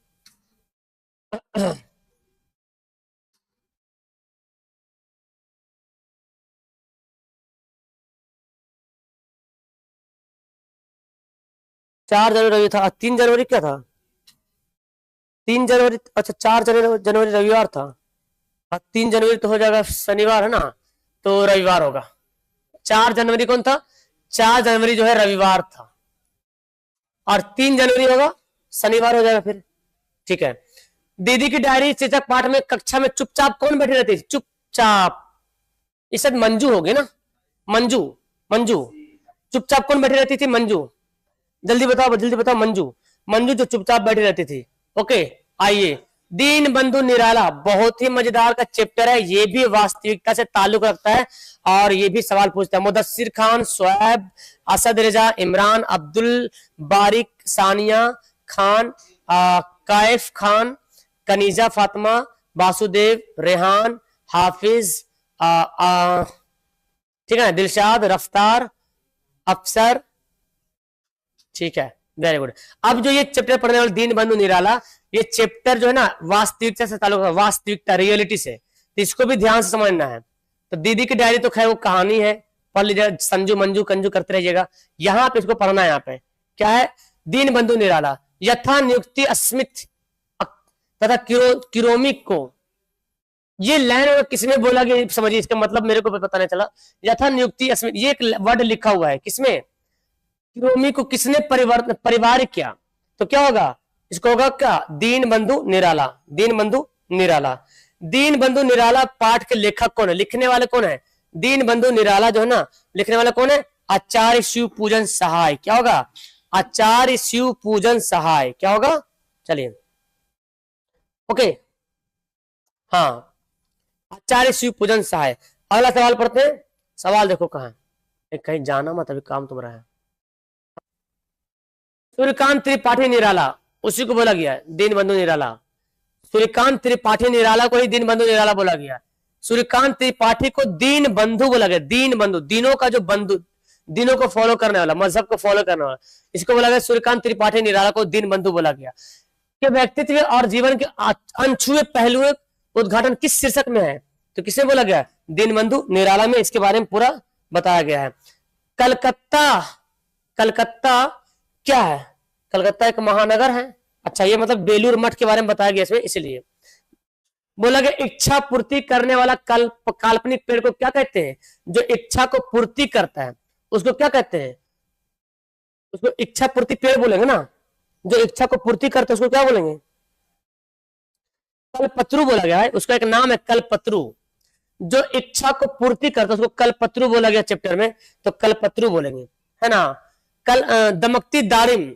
Speaker 1: 4 जनवरी रवि था, 3 जनवरी क्या था? 3 जनवरी, अच्छा 4 जनवरी रविवार था, 3 जनवरी तो हो जाएगा शनिवार, है ना, तो रविवार होगा। 4 जनवरी कौन था? 4 जनवरी जो है रविवार था, और 3 जनवरी होगा शनिवार हो जाएगा फिर, ठीक है। दीदी की डायरी शीर्षक पाठ में कक्षा में चुपचाप कौन बैठी रहती? चुपचाप, इस शायद मंजू होगी ना, मंजू, मंजू चुपचाप कौन बैठी रहती थी? मंजू, जल्दी बताओ जल्दी बताओ, मंजू जो चुपचाप बैठी रहती थी। ओके, आइए, दीन बंधु निराला बहुत ही मजेदार का चैप्टर है, ये भी वास्तविकता से ताल्लुक रखता है और ये भी सवाल पूछता है। मुदस्सिर खान, शोएब, असद रजा, इमरान, अब्दुल बारिक, सानिया खान, काइफ खान, कनीजा फातिमा, वासुदेव, रेहान, हाफिज, ठीक है, दिलशाद, रफ्तार, अफसर, ठीक है, वेरी गुड। अब जो ये चैप्टर पढ़ने वाले दीनबंधु निराला, ये चैप्टर जो है ना वास्तविकता से ताल्लुक है, वास्तविकता रियलिटी से, तो इसको भी ध्यान से समझना है। तो दीदी की डायरी तो खैर वो कहानी है, पढ़ लीजिएगा, संजू मंजू कंजू करते रहिएगा। यहाँ पे इसको पढ़ना है। यहाँ पे क्या है, दीनबंधु निराला, यथा नियुक्ति अस्मित तथा किरोमिक को, ये लाइन किसमें बोला गया समझिए, इसका मतलब मेरे को पता नहीं चला। यथा नियुक्ति अस्मित, ये एक वर्ड लिखा हुआ है किसमें, किरोमी को किसने परिवार किया, तो क्या होगा, इसको होगा क्या, दीनबंधु निराला। दीनबंधु निराला, दीनबंधु निराला पाठ के लेखक कौन है, लिखने वाले कौन है, दीनबंधु निराला जो है ना लिखने वाला कौन है, आचार्य शिव पूजन सहाय। क्या होगा, आचार्य शिव पूजन सहाय। क्या होगा, चलिए ओके, हाँ आचार्य शिव पूजन सहाय। अगला सवाल पढ़ते हैं। सवाल देखो कहां है, कहीं जाना मत, अभी काम तुम्हारा है। सूर्यकांत त्रिपाठी निराला, उसी को बोला गया दीनबंधु निराला। सूर्यकांत त्रिपाठी निराला को ही दीनबंधु निराला बोला गया। सूर्यकांत त्रिपाठी को दीनबंधु बोला गया। दीनबंधु, दिनों का जो बंधु, दिनों को फॉलो करने वाला, मजहब को फॉलो करने वाला, इसको बोला गया सूर्यकांत त्रिपाठी निराला को दीनबंधु बोला गया। के व्यक्तित्व और जीवन के अनछुए पहलुओं उद्घाटन किस शीर्षक में है, तो किसे बोला गया, दीनबंधु निराला में इसके बारे में पूरा बताया गया है। कलकत्ता, कलकत्ता क्या है, कलकत्ता एक महानगर है। अच्छा, ये मतलब बेलूर मठ के बारे में बताया गया इसमें, इसलिए बोला गया इच्छा पूर्ति करने वाला काल्पनिक पेड़ को क्या कहते हैं, जो इच्छा को पूर्ति करता है उसको क्या कहते हैं, उसको इच्छा पूर्ति पेड़ बोलेंगे ना, जो इच्छा को पूर्ति करते हैं उसको क्या बोलेंगे, कल्पत्रु बोला गया है। उसका एक नाम है कल्पत्रु, जो इच्छा को पूर्ति करता है उसको कल्पत्रु बोला गया चैप्टर में, तो कल्पत्रु बोलेंगे, है ना। दमकती दारिम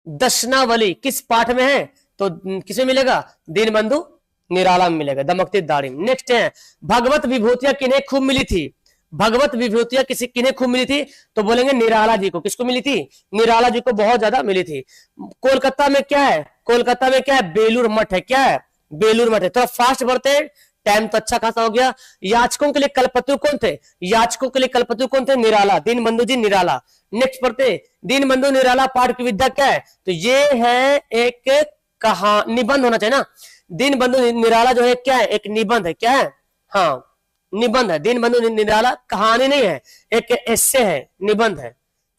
Speaker 1: दशनावली किस पाठ में है, तो किसे मिलेगा, दीनबंधु निराला में मिलेगा, दमकती दारिम। नेक्स्ट है, भगवत विभूतियां किन्हें खूब मिली थी, भगवत विभूतियां किसी किन्हें खूब मिली थी, तो बोलेंगे निराला जी को। किसको मिली थी, निराला जी को बहुत ज्यादा मिली थी। कोलकाता में क्या है, कोलकाता में क्या है, बेलूर मठ है। क्या है, बेलूर मठ है। तो फास्ट बढ़ते हैं, टाइम तो अच्छा खासा हो गया। याचकों के लिए कल्पत्रु कौन थे, याचकों के लिए कल्पत्रु कौन थे, निराला, दीनबंधु जी निराला। नेक्स्ट पढ़ते, दीनबंधु निराला पाठ की विद्या क्या है, तो ये है एक कहा निबंध होना चाहिए ना। दीनबंधु निराला जो है क्या है, एक निबंध है। क्या है, हाँ निबंध है। दीनबंधु निराला कहानी नहीं है, एक एस्से है, निबंध है,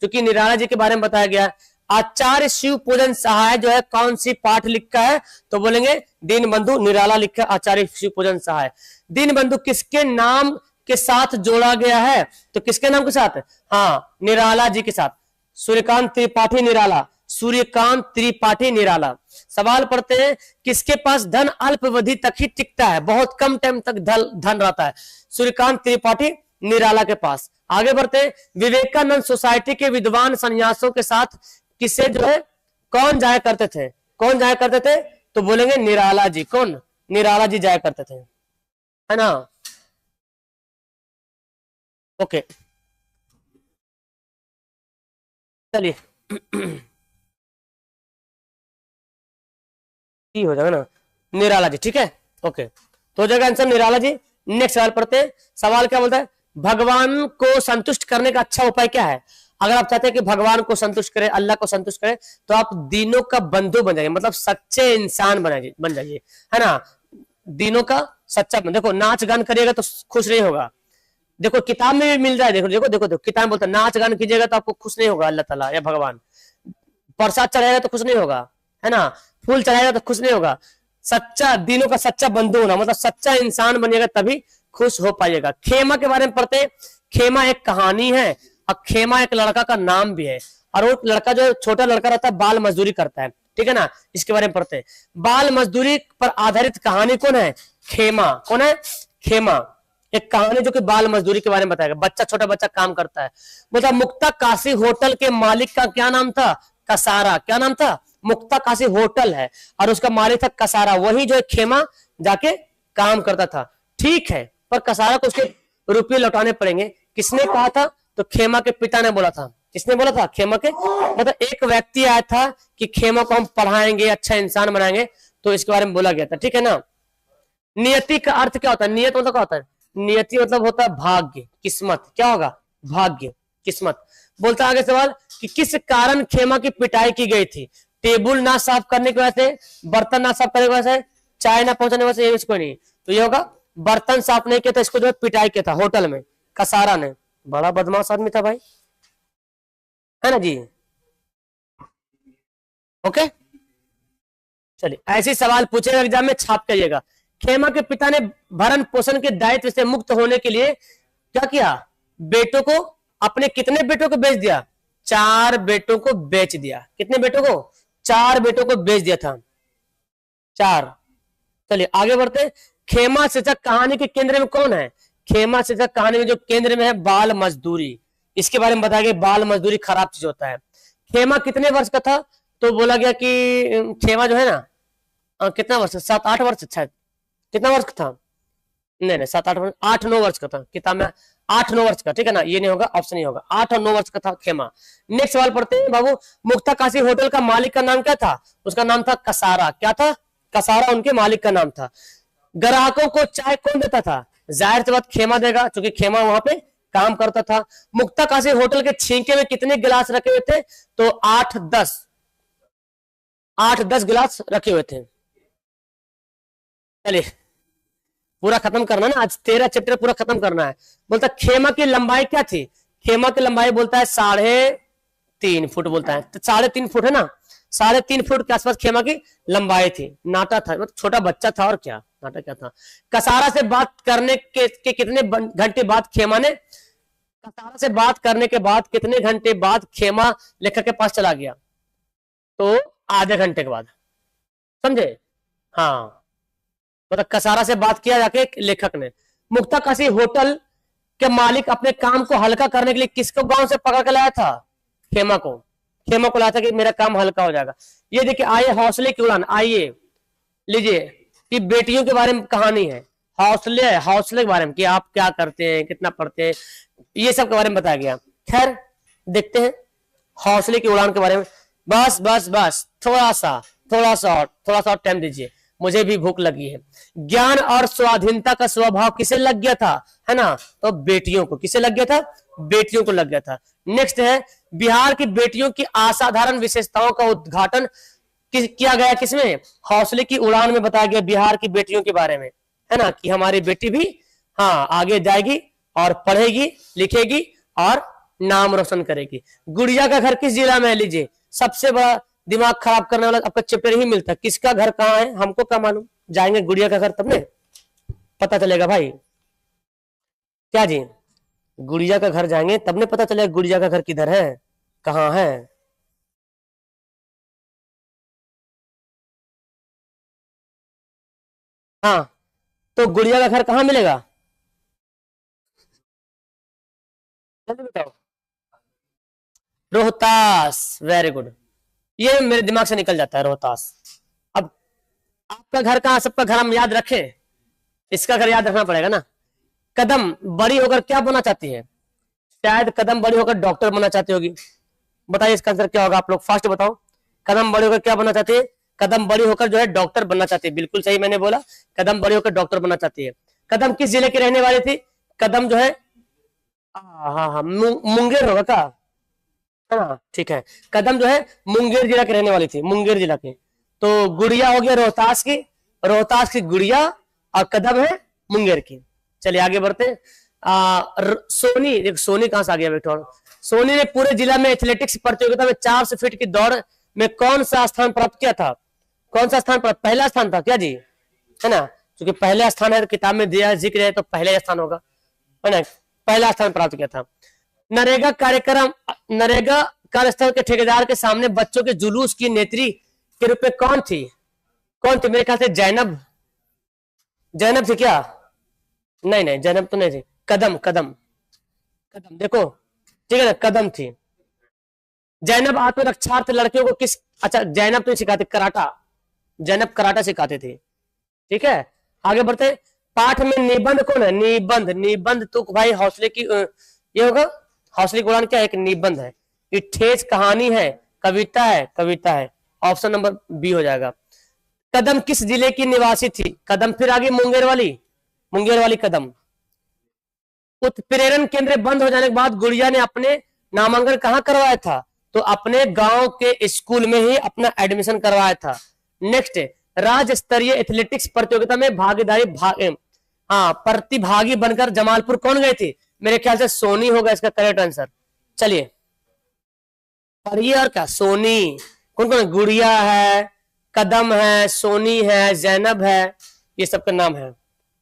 Speaker 1: क्योंकि निराला जी के बारे में बताया गया। आचार्य शिव पूजन सहाय जो है कौन सी पाठ लिखा है, तो बोलेंगे दीनबंधु निराला लिखा है आचार्य शिव पूजन सहाय। दीनबंधु किसके नाम के साथ जोड़ा गया है, तो किसके नाम के साथ, हाँ निराला जी के साथ, सूर्यकांत त्रिपाठी निराला, सूर्यकांत त्रिपाठी निराला। सवाल पढ़ते हैं, किसके पास धन अल्पावधि तक ही टिकता है, बहुत कम टाइम तक धन रहता है, सूर्यकांत त्रिपाठी निराला के पास। आगे बढ़ते हैं, विवेकानंद सोसाइटी के विद्वान सन्यासों के साथ किसे जो है कौन जाया करते थे, कौन जाया करते थे, तो बोलेंगे निराला जी। कौन, निराला जी जाया करते थे, है ना। ओके चलिए हो जाएगा ना, निराला जी, ठीक है ओके, तो हो जाएगा आंसर निराला जी। नेक्स्ट सवाल पढ़ते हैं। सवाल क्या बोलता है, भगवान को संतुष्ट करने का अच्छा उपाय क्या है। अगर आप चाहते हैं कि भगवान को संतुष्ट करें, अल्लाह को संतुष्ट करें, तो आप दिनों का बंधु बन जाइए, मतलब सच्चे इंसान बन जाइए, है ना। दिनों का सच्चा, देखो नाच गान करिएगा तो खुश नहीं होगा। देखो किताब में भी मिल रहा है, देखो देखो देखो, देखो किताब बोलता है नाच गान कीजिएगा तो आपको खुश नहीं होगा अल्लाह ताला या भगवान। प्रसाद चढ़ाएगा तो खुश नहीं होगा, है ना। फूल चढ़ाएगा तो खुश नहीं होगा। सच्चा, दिनों का सच्चा बंधु होना, मतलब सच्चा इंसान बनिएगा तभी खुश हो पाइएगा। खेमा के बारे में पढ़ते हैं। खेमा एक कहानी है और खेमा एक लड़का का नाम भी है, और वो लड़का जो छोटा लड़का रहता है बाल मजदूरी करता है, ठीक है ना। इसके बारे में पढ़ते हैं। बाल मजदूरी पर आधारित कहानी कौन है, खेमा। कौन है, खेमा। एक कहानी जो कि बाल मजदूरी के बारे में बताएगा, बच्चा, छोटा बच्चा काम करता है। मतलब मुक्ता काशी होटल के मालिक का क्या नाम था, कसारा। क्या नाम था, मुक्ता काशी होटल है और उसका मालिक था कसारा, वही जो है खेमा जाके काम करता था। ठीक है, पर कसारा को उसके रुपये लौटाने पड़ेंगे। किसने कहा था, तो खेमा के पिता ने बोला था। किसने बोला था, खेमा के, मतलब एक व्यक्ति आया था कि खेमा को हम पढ़ाएंगे, अच्छा इंसान बनाएंगे, तो इसके बारे में बोला गया था, ठीक है ना। नियति का अर्थ क्या होता है, नियत मतलब क्या होता है, नियति मतलब होता है भाग्य, किस्मत। क्या होगा, भाग्य, किस्मत। बोलता आगे सवाल कि किस कारण खेमा की पिटाई की गई थी? टेबल ना साफ करने की वजह से, बर्तन ना साफ करने की वजह से, चाय ना पहुंचाने की वजह से, ये इसको नहीं। तो ये होगा बर्तन साफ नहीं किया था, इसको जो है पिटाई किया था होटल में कसारा ने। बड़ा बदमाश आदमी था भाई, है ना जी। ओके, चलिए ऐसे सवाल पूछेगा एग्जाम में, छाप करिएगा। खेमा के पिता ने भरण पोषण के दायित्व से मुक्त होने के लिए क्या किया? बेटों को, अपने कितने बेटों को बेच दिया? 4 बेटों को बेच दिया। कितने बेटों को? 4 बेटों को बेच दिया था, 4। चलिए आगे बढ़ते। खेमा शीर्षक कहानी के केंद्र में कौन है? खेमा शीर्षक कहानी में जो केंद्र में है बाल मजदूरी, इसके बारे में बताया गया बाल मजदूरी खराब चीज होता है। खेमा कितने वर्ष का था? तो बोला गया कि खेमा जो है ना कितना वर्ष, 7-8 वर्ष शायद, कितना वर्ष का था? नहीं 7-8 वर्ष, 8-9 वर्ष का था किताब में, 8-9 वर्ष का, ठीक है ना, ये नहीं होगा, ऑप्शन नहीं होगा, 8 और 9 वर्ष का था खेमा। नेक्स्ट सवाल पढ़ते हैं बाबू। मुक्ता काशी होटल का मालिक का नाम क्या था? उसका नाम था कसारा। क्या था? कसारा उनके मालिक का नाम था। ग्राहकों को चाय कौन देता था? जाहिर सी बात खेमा देगा, क्योंकि खेमा वहां पे काम करता था। मुक्ता काशी होटल के छींके में कितने गिलास रखे हुए थे? तो 8-10 गिलास रखे हुए थे। चलिए पूरा खत्म करना ना, आज 13 चैप्टर पूरा खत्म करना है। बोलता खेमा की लंबाई क्या थी? खेमा की लंबाई बोलता है 3.5 फुट, बोलता है तो 3.5 फुट है ना, 3.5 फुट के आसपास खेमा की लंबाई थी। नाटा था, मतलब छोटा बच्चा था, और क्या नाटा क्या था। कसारा से बात करने के कितने घंटे बाद खेमा ने, कसारा से बात करने के बाद कितने घंटे बाद खेमा लेखक के पास चला गया? तो आधे घंटे के बाद, समझे? हाँ, मतलब कसारा से बात किया जाके लेखक ने। मुक्ता काशी होटल के मालिक अपने काम को हल्का करने के लिए किसको गांव से पकड़ के लाया था? खेमा को। खेमा को लाया था कि मेरा काम हल्का हो जाएगा। ये देखिए, आइए हौसले की उड़ान, आइए लीजिए कि बेटियों के बारे में कहानी है, हौसले के बारे में कि आप क्या करते हैं, कितना पढ़ते हैं, ये सब के बारे में बताया गया। खैर देखते हैं हौसले की उड़ान के बारे में। बस बस बस, थोड़ा सा और टाइम दीजिए, मुझे भी भूख लगी है। ज्ञान और स्वाधीनता का स्वभाव किसे लग गया था? है ना, तो बेटियों को। किसे लग गया था? बेटियों को लग गया था। नेक्स्ट है, बिहार की बेटियों की असाधारण विशेषताओं का उद्घाटन किया गया किसमें? हौसले की उड़ान में बताया गया बिहार की बेटियों के बारे में, है ना, कि हमारी बेटी भी हाँ आगे जाएगी और पढ़ेगी लिखेगी और नाम रोशन करेगी। गुड़िया का घर किस जिला में है? लीजिए, सबसे बड़ा दिमाग खराब करने वाला आपका चैप्टर ही मिलता है। किसका घर कहाँ है हमको क्या मालूम, जाएंगे गुड़िया का घर तब ने पता चलेगा भाई। क्या जी, गुड़िया का घर जाएंगे तब ने पता चलेगा गुड़िया का घर किधर है, कहाँ है। हाँ, तो गुड़िया का घर कहाँ मिलेगा? जल्दी बताओ। रोहतास, वेरी गुड, ये मेरे दिमाग से निकल जाता है रोहतास। अब आपका घर कहाँ, सबका घर हम याद रखें, इसका घर याद रखना पड़ेगा ना। कदम बड़ी होकर क्या बनना चाहती है? शायद कदम बड़ी होकर डॉक्टर बनना चाहती होगी। बताइए इसका आंसर क्या होगा, आप लोग फास्ट बताओ। कदम बड़ी होकर क्या बनना चाहती है? कदम बड़ी होकर जो है डॉक्टर बनना चाहती है, बिल्कुल सही मैंने बोला, कदम बड़ी होकर डॉक्टर बनना चाहती है। कदम किस जिले की रहने वाली थी? कदम जो है हाँ मुंगेर होगा क्या? हाँ ठीक है, कदम जो है मुंगेर जिला की रहने वाली थी, मुंगेर जिला की। तो गुड़िया हो गया रोहतास की गुड़िया, और कदम है मुंगेर की। चलिए आगे बढ़ते। सोनी, देखो सोनी कहां से आ गया बेटा। सोनी ने पूरे जिला में एथलेटिक्स प्रतियोगिता में 400 फीट की दौड़ में कौन सा स्थान प्राप्त किया था? कौन सा स्थान प्राप्त? पहला स्थान था क्या जी, है ना, क्योंकि पहला स्थान है किताब में दिया जिक्र है तो पहला स्थान होगा, है ना, पहला स्थान प्राप्त किया था। नरेगा कार्यस्थल के ठेकेदार के सामने बच्चों के जुलूस की नेत्री के रूप में कौन थी? मेरे ख्याल से जैनब थी क्या? नहीं जैनब तो नहीं थी, कदम देखो, ठीक है ना, कदम थी। जैनब आत्मरक्षार्थ लड़कियों को किस, अच्छा जैनब तो सिखाते कराटा, जैनब कराटा सिखाते थे। ठीक है, आगे बढ़ते। पाठ में निबंध कौन है? निबंध तो भाई हौसले की ये होगा, हौसले की उड़ान क्या है? एक निबंध है, ये ठेस कहानी है, कविता है, ऑप्शन नंबर बी हो जाएगा। कदम किस जिले की निवासी थी? कदम फिर आगे मुंगेर वाली कदम। उत्प्रेरण केंद्र बंद हो जाने के बाद गुड़िया ने अपने नामांकन कहाँ करवाया था? तो अपने गांव के स्कूल में ही अपना एडमिशन करवाया था। नेक्स्ट, राज्य स्तरीय एथलेटिक्स प्रतियोगिता में प्रतिभागी बनकर जमालपुर कौन गए थे? मेरे ख्याल से सोनी होगा इसका करेक्ट आंसर। चलिए पढ़िए और क्या, सोनी। कौन कौन? गुड़िया है, कदम है, सोनी है, जैनब है, ये सबका नाम है।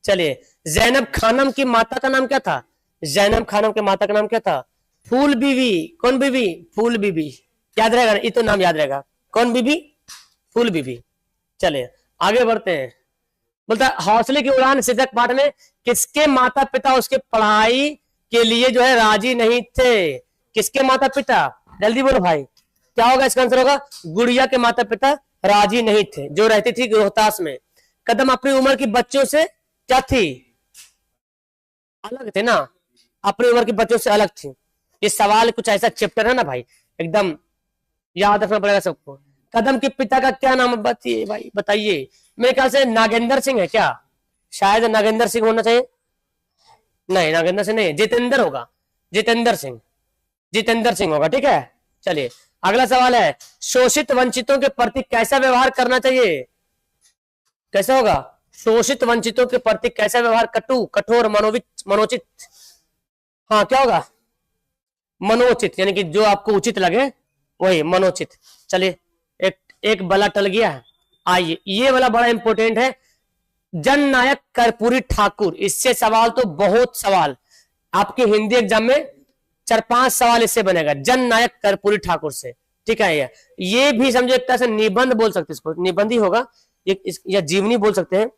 Speaker 1: चलिए, जैनब खानम की माता का नाम क्या था? जैनब खानम के माता का नाम क्या था? फूल बीवी। कौन बीवी? फूल बीवी। याद रहेगा ना, ये तो नाम याद रहेगा। कौन बीवी? फूल बीवी। चलिए आगे बढ़ते हैं। बोलता है हौसले की उड़ान शीर्षक पाठ में किसके माता पिता उसके पढ़ाई के लिए जो है राजी नहीं थे? किसके माता पिता? जल्दी बोलो भाई, क्या होगा इसका आंसर? होगा गुड़िया के माता पिता राजी नहीं थे, जो रहती थी रोहतास में। कदम अपनी उम्र की बच्चों से क्या थी? अलग थे ना, अपनी उम्र के बच्चों से अलग थी। ये सवाल कुछ ऐसा चैप्टर है ना भाई, एकदम याद रखना पड़ेगा सबको। कदम के पिता का क्या नाम बताइए भाई, बताइए। मेरे ख्याल से नागेंद्र सिंह है क्या? शायद नागेंद्र सिंह होना चाहिए। नहीं, नागेंद्र सिंह नहीं, जितेंद्र होगा। जितेंद्र सिंह, जितेंद्र सिंह होगा। ठीक है, चलिए अगला सवाल है शोषित वंचितों के प्रति कैसा व्यवहार करना चाहिए? कैसा होगा? शोषित वंचितों के प्रति कैसा व्यवहार? कटु, कठोर, मनोचित। हाँ क्या होगा? मनोचित, यानी कि जो आपको उचित लगे वही, मनोचित। चलिए एक बला टल गया है। आइए ये वाला बड़ा इंपॉर्टेंट है, जननायक कर्पूरी ठाकुर। इससे सवाल तो बहुत सवाल आपके हिंदी एग्जाम में 4-5 सवाल इससे बनेगा, जननायक कर्पूरी ठाकुर से। ठीक है, ये भी समझो एक तरह से निबंध बोल सकते हैं इसको, निबंध ही होगा या जीवनी बोल सकते हैं।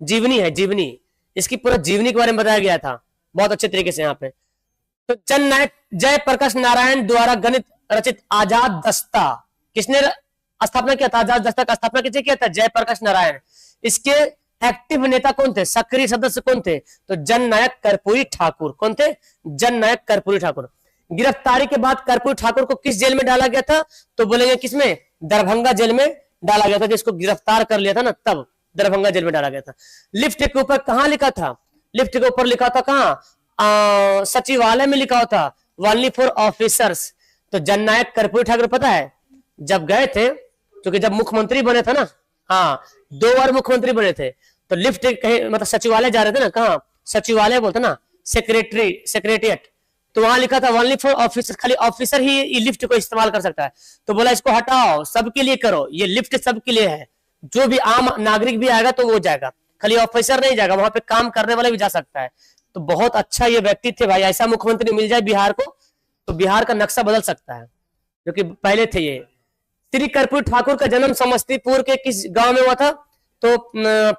Speaker 1: जीवनी है, जीवनी। इसकी पूरा जीवनी के बारे में बताया गया था बहुत अच्छे तरीके से यहाँ पे। तो जननायक जयप्रकाश नारायण द्वारा गणित रचित आजाद दस्ता किसने स्थापना किया था? आजाद दस्ता का स्थापना किसने किया था? जयप्रकाश नारायण। इसके एक्टिव नेता कौन थे? सक्रिय सदस्य कौन थे? तो जननायक कर्पूरी ठाकुर। कौन थे? जननायक कर्पूरी ठाकुर। गिरफ्तारी के बाद कर्पूरी ठाकुर को किस जेल में डाला गया था? तो बोलेंगे किसमें? दरभंगा जेल में डाला गया था। जिसको गिरफ्तार कर लिया था ना, तब दरभंगा जेल में डाला गया था। लिफ्ट के ऊपर कहां लिखा था? लिफ्ट के ऊपर लिखा था कहां? सचिवालय में लिखा था, ओनली फॉर ऑफिसर्स। तो जननायक कर्पूरी ठाकुर पता है जब गए थे, क्योंकि जब मुख्यमंत्री बने थे ना, हाँ 2 बार मुख्यमंत्री बने थे, तो लिफ्ट कहीं मतलब सचिवालय जा रहे थे ना, कहाँ सचिवालय बोलते ना, सेक्रेटरिएट, तो वहां लिखा था ओनली फॉर ऑफिसर, खाली ऑफिसर ही लिफ्ट को इस्तेमाल कर सकता है। तो बोला इसको हटाओ, सबके लिए करो, ये लिफ्ट सबके लिए है, जो भी आम नागरिक भी आएगा तो वो जाएगा, खाली ऑफिसर नहीं जाएगा, वहां पे काम करने वाला भी जा सकता है। तो बहुत अच्छा ये व्यक्ति थे भाई, ऐसा मुख्यमंत्री मिल जाए बिहार को तो बिहार का नक्शा बदल सकता है, जो कि पहले थे ये। श्री कर्पूरी ठाकुर का जन्म समस्तीपुर के किस गांव में हुआ था? तो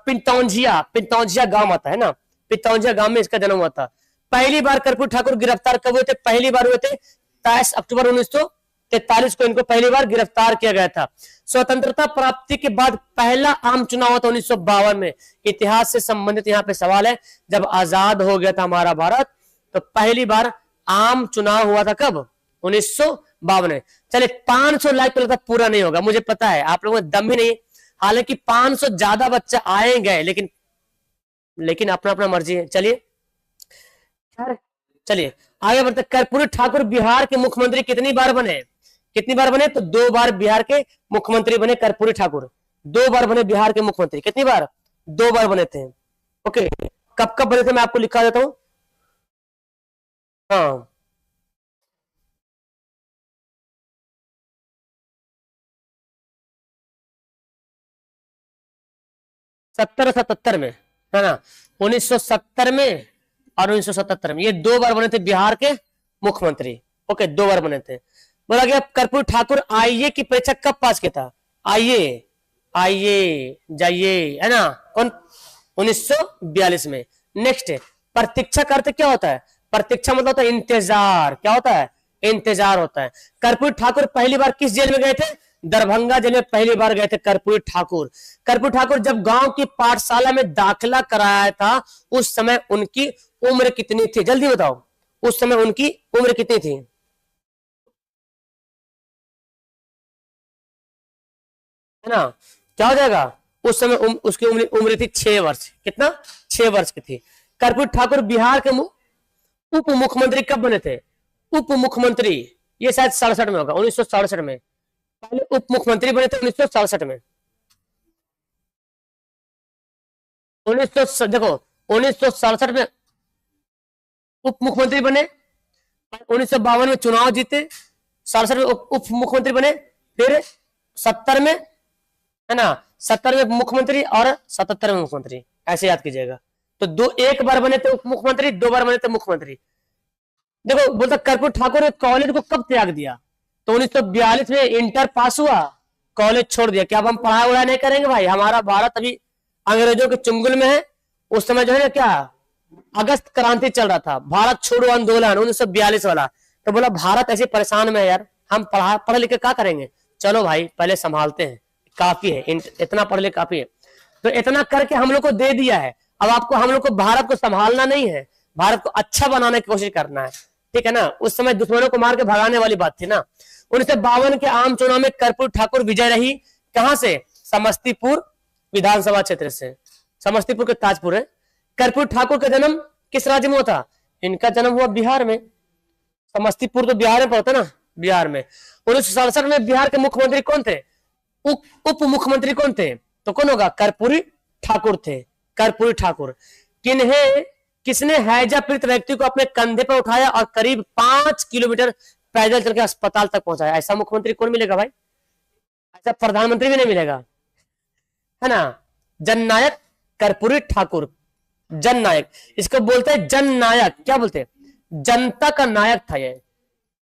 Speaker 1: पितौंजिया गांव आता है ना, पितौंजिया गांव में इसका जन्म हुआ था। पहली बार कर्पूरी ठाकुर गिरफ्तार कब हुए थे? पहली बार हुए थे 23 अक्टूबर 1943 को इनको पहली बार गिरफ्तार किया गया था। स्वतंत्रता प्राप्ति के बाद पहला आम चुनाव हुआ था 1952 में। इतिहास से संबंधित यहाँ पे सवाल है, जब आजाद हो गया था हमारा भारत तो पहली बार आम चुनाव हुआ था कब? 1952। चले 500 लाइक तो लगता पूरा नहीं होगा, मुझे पता है आप लोगों में दम ही नहीं, हालांकि 500 ज्यादा बच्चा आए गए, लेकिन अपना अपना मर्जी है। चलिए आगे बढ़ते। कर्पूरी ठाकुर बिहार के मुख्यमंत्री कितनी बार बने? कितनी बार बने? तो 2 बार बिहार के मुख्यमंत्री बने कर्पूरी ठाकुर, 2 बार बने बिहार के मुख्यमंत्री। कितनी बार? 2 बार बने थे। ओके, कब कब बने थे मैं आपको लिखा देता हूं। हाँ 77 में है ना, 1970 में और 1977 में, ये 2 बार बने थे बिहार के मुख्यमंत्री। ओके, 2 बार बने थे। बोला गया कर्पूरी ठाकुर आईए की परीक्षा कब पास किया था? आइए जाइए है ना, कौन? 1942 में। नेक्स्ट है प्रतीक्षा का अर्थ क्या होता है? प्रतीक्षा मतलब होता है इंतजार। क्या होता है? इंतजार होता है। कर्पूरी ठाकुर पहली बार किस जेल में गए थे? दरभंगा जेल में पहली बार गए थे कर्पूरी ठाकुर। कर्पूरी ठाकुर जब गांव की पाठशाला में दाखिला कराया था उस समय उनकी उम्र कितनी थी? जल्दी बताओ, उस समय उनकी उम्र कितनी थी? है ना, क्या हो जाएगा? उस समय उसकी उम्र थी 6 वर्ष। कितना? 6 वर्ष की थी। कर्पूरी ठाकुर बिहार के उप मुख्यमंत्री कब बने थे? उप मुख्यमंत्री, ये शायद 67 में होगा, 1967 में पहले उप मुख्यमंत्री बने थे 1967 में। 1900 देखो 1967 में उप मुख्यमंत्री बने, 1952 में चुनाव जीते, 67 में उप मुख्यमंत्री बने, फिर 70 में, है ना, 70 में मुख्यमंत्री और 77 में मुख्यमंत्री, ऐसे याद कीजिएगा। तो दो, एक बार बने थे उप मुख्यमंत्री, 2 बार बने थे मुख्यमंत्री। देखो बोलता कर्पूरी ठाकुर ने कॉलेज को कब त्याग दिया, तो 1942 में इंटर पास हुआ, कॉलेज छोड़ दिया। क्या अब हम पढ़ाई वढ़ाई नहीं करेंगे भाई, हमारा भारत अभी अंग्रेजों के चुंगल में है। उस समय जो है ना क्या अगस्त क्रांति चल रहा था, भारत छोड़ो आंदोलन 1942 वाला। तो बोला भारत ऐसे परेशान में है यार, हम पढ़ लिख के क्या करेंगे, चलो भाई पहले संभालते हैं, काफी है, इतना पढ़ ले काफी है। तो इतना करके हम लोग को दे दिया है, अब आपको हम लोग को भारत को संभालना नहीं है, भारत को अच्छा बनाने की कोशिश करना है, ठीक है ना। उस समय दुश्मनों को मार के भगाने वाली बात थी ना। 1952 के आम चुनाव में कर्पूरी ठाकुर विजय रही, कहां से, समस्तीपुर विधानसभा क्षेत्र से, समस्तीपुर के ताजपुर है। कर्पूरी ठाकुर का जन्म किस राज्य में हुआ था, इनका जन्म हुआ बिहार में, समस्तीपुर तो बिहार में पड़ता ना, बिहार में। 1967 में बिहार के मुख्यमंत्री कौन थे, उप मुख्यमंत्री कौन थे, तो कौन होगा, कर्पूरी ठाकुर थे, कर्पूरी ठाकुर। किसने हैजा पीड़ित व्यक्ति को अपने कंधे पर उठाया और करीब 5 किलोमीटर पैदल चल के अस्पताल तक पहुंचाया, ऐसा मुख्यमंत्री कौन मिलेगा भाई, ऐसा प्रधानमंत्री भी नहीं मिलेगा, है ना। जननायक कर्पूरी ठाकुर, जननायक, इसको बोलते हैं जननायक, क्या बोलते हैं, जनता का नायक था ये,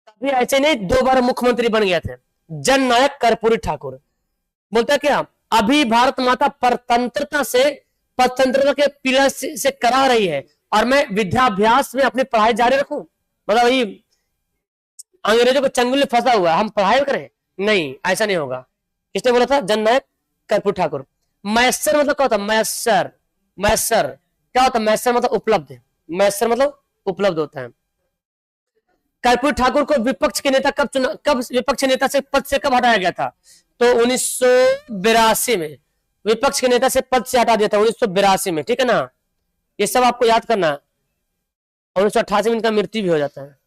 Speaker 1: कभी ऐसे नहीं 2 बार मुख्यमंत्री बन गए थे। जननायक कर्पूरी ठाकुर बोलता क्या, अभी भारत माता स्वतंत्रता के पिलर से करा रही है और मैं विद्याभ्यास में अपनी पढ़ाई जारी रखूं, मतलब वही अंग्रेजों के चंगुल में फंसा हुआ, हम पढ़ाई करें, नहीं ऐसा नहीं होगा। किसने बोला था, जननायक कर्पूरी ठाकुर। मैसर मतलब क्या होता है, मैसर, मैसर क्या होता है, मैसर मतलब उपलब्ध, मैसर मतलब उपलब्ध होता है। कर्पूरी ठाकुर को विपक्ष के नेता कब विपक्ष नेता से पद से कब हटाया गया था, तो 1982 में विपक्ष के नेता से पद से हटा दिया था, 1982 में, ठीक है ना। ये सब आपको याद करना है। 1988 में इनका मृत्यु भी हो जाता है।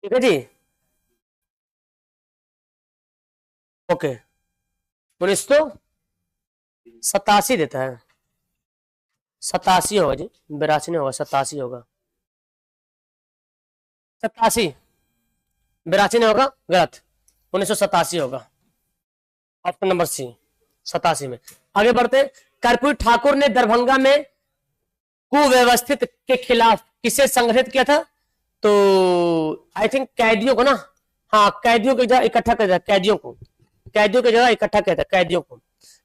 Speaker 1: ठीक है जी, ओके। 1987 देता है, 87 होगा जी, 82 नहीं होगा, 87 होगा, 87, 82 नहीं होगा, गलत, 1987 होगा, ऑप्शन नंबर सी, 87 में। आगे बढ़ते, कर्पूरी ठाकुर ने दरभंगा में कुव्यवस्थित के खिलाफ किसे संगठित किया था, तो आई थिंक कैदियों को ना, हाँ कैदियों की जगह इकट्ठा किया था, कैदियों की जगह इकट्ठा किया था, कैदियों को।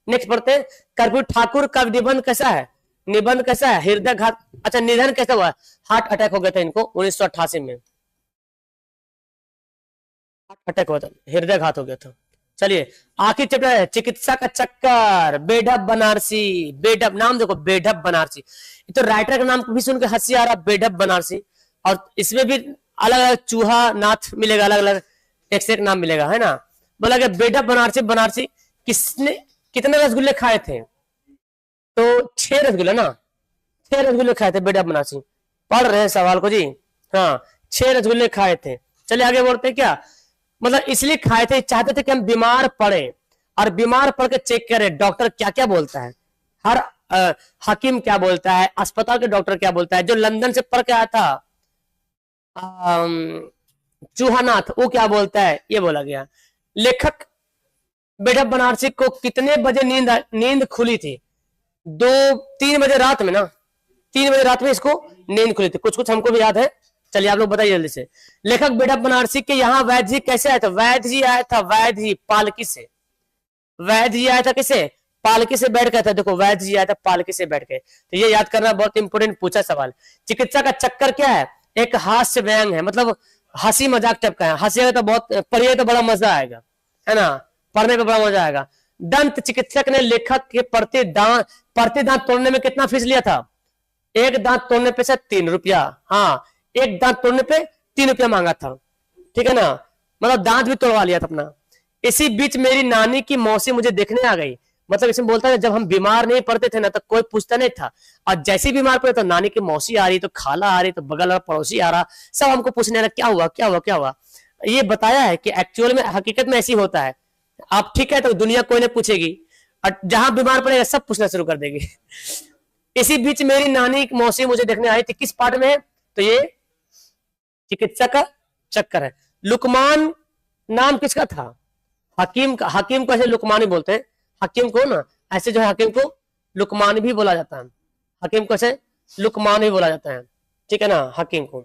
Speaker 1: नेक्स्ट पढ़ते, कर्पूरी ठाकुर का निबंध कैसा है, निबंध कैसा है, हृदय घात, अच्छा निधन कैसा हुआ, हार्ट अटैक हो गया था इनको 1988 में, हार्ट अटैक हुआ था, हृदय घात हो गया था। चलिए आखिरी चैप्टर है चिकित्सा का चक्कर, बेढप बनारसी, बेढप नाम देखो, बेढप बनारसी, तो राइटर का नाम भी सुन के हंसी आ रहा, बेढप बनारसी। और इसमें भी अलग अलग चूहा नाथ मिलेगा, अलग अलग एक से एक नाम मिलेगा, है ना। बोला गया बेढप बनारसी, बनारसी किसने कितने रसगुल्ले खाए थे, तो 6 रसगुल्ले ना, 6 रसगुल्ले खाए थे बेढप बनारसी, पढ़ रहे हैं सवाल को जी, हाँ 6 रसगुल्ले खाए थे। चलिए आगे बढ़ते, क्या मतलब इसलिए खाए थे, चाहते थे कि हम बीमार पड़े और बीमार पड़ के चेक करें डॉक्टर क्या क्या बोलता है, हर हकीम क्या बोलता है, अस्पताल के डॉक्टर क्या बोलता है। जो लंदन से पढ़ के आया था चूहानाथ, वो क्या बोलता है, ये बोला गया। लेखक बेढप बनारसी को कितने बजे नींद खुली थी, 2-3 बजे रात में ना, 3 बजे रात में इसको नींद खुली थी, कुछ कुछ हमको भी याद है। चलिए आप लोग बताइए जल्दी से। लेखक बेढप बनारसी के यहाँ वैद्य जी कैसे आया था, वैद्य जी आया था, वैद्य जी पालकी से, वैद्य जी आया था किसे, पालकी से बैठ गया था, देखो वैद्य जी आया था पालकी से बैठ गए। तो ये याद करना बहुत इंपोर्टेंट पूछा सवाल। चिकित्सा का चक्कर क्या है, एक हास्य व्यंग है, मतलब हंसी मजाक टाइप का है, हंसिएगा तो बहुत, पढ़िए तो बड़ा मजा आएगा, है ना, पढ़ने में बड़ा मजा आएगा। दंत चिकित्सक ने लेखक के प्रति दांत तोड़ने में कितना फीस लिया था, एक दांत तोड़ने पे से 3 रुपया, हाँ एक दांत तोड़ने पे 3 रुपया मांगा था, ठीक है ना, मतलब दांत भी तोड़वा लिया था अपना। इसी बीच मेरी नानी की मौसी मुझे देखने आ गई, मतलब इसमें बोलता है जब हम बीमार नहीं पड़ते थे ना तो कोई पूछता नहीं था, और जैसे ही बीमार पड़े तो नानी की मौसी आ रही, तो खाला आ रही, तो बगल वाला पड़ोसी आ रहा, सब हमको पूछने लगा क्या हुआ क्या हुआ क्या हुआ। ये बताया है कि एक्चुअल में हकीकत में ऐसी होता है। आप ठीक है तो दुनिया कोई नहीं पूछेगी, और जहां बीमार पड़ेगा सब पूछना शुरू कर देगी। इसी बीच मेरी नानी मौसी मुझे देखने आई थी, किस पार्ट में है, तो ये चिकित्सा का चक्कर है। लुकमान नाम किसका था, हकीम का। हकीम को ऐसे लुकमानी बोलते हैं, हकीम को ना ऐसे जो है हकीम को लुकमान भी बोला जाता है, हकीम को ऐसे लुकमान भी बोला जाता है, ठीक है ना, हकीम को।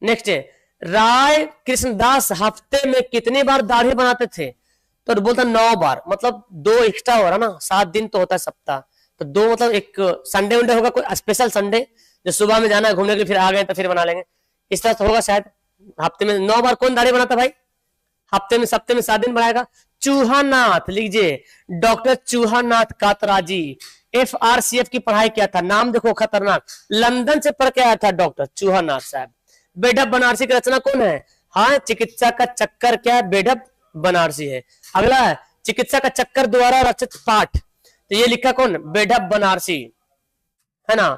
Speaker 1: नेक्स्ट है राय कृष्णदास हफ्ते में कितनी बार दाढ़ी बनाते थे, तो बोलता 9 बार, मतलब 2 एक्स्ट्रा हो रहा ना, 7 दिन तो होता है सप्ताह, तो 2 मतलब एक संडे वनडे होगा, कोई स्पेशल संडे जो सुबह में जाना है घूमने के लिए, फिर आ गए तो फिर बना लेंगे, इस तरह से होगा शायद। हफ्ते में 9 बार कौन दाढ़ी बनाता भाई, हफ्ते में 7 दिन बनाएगा। चूहानाथ लीजिए, डॉक्टर चूहानाथ कातराजी, FRCF की पढ़ाई किया था, नाम देखो खतरनाक, लंदन से पढ़ के आया था डॉक्टर चूहानाथ साहब। बेढप बनारसी की रचना कौन है, हाँ चिकित्सा का चक्कर क्या है, बेढप बनारसी है। अगला है चिकित्सा का चक्कर द्वारा रचित पाठ, तो ये लिखा कौन, बेढप बनारसी, है ना।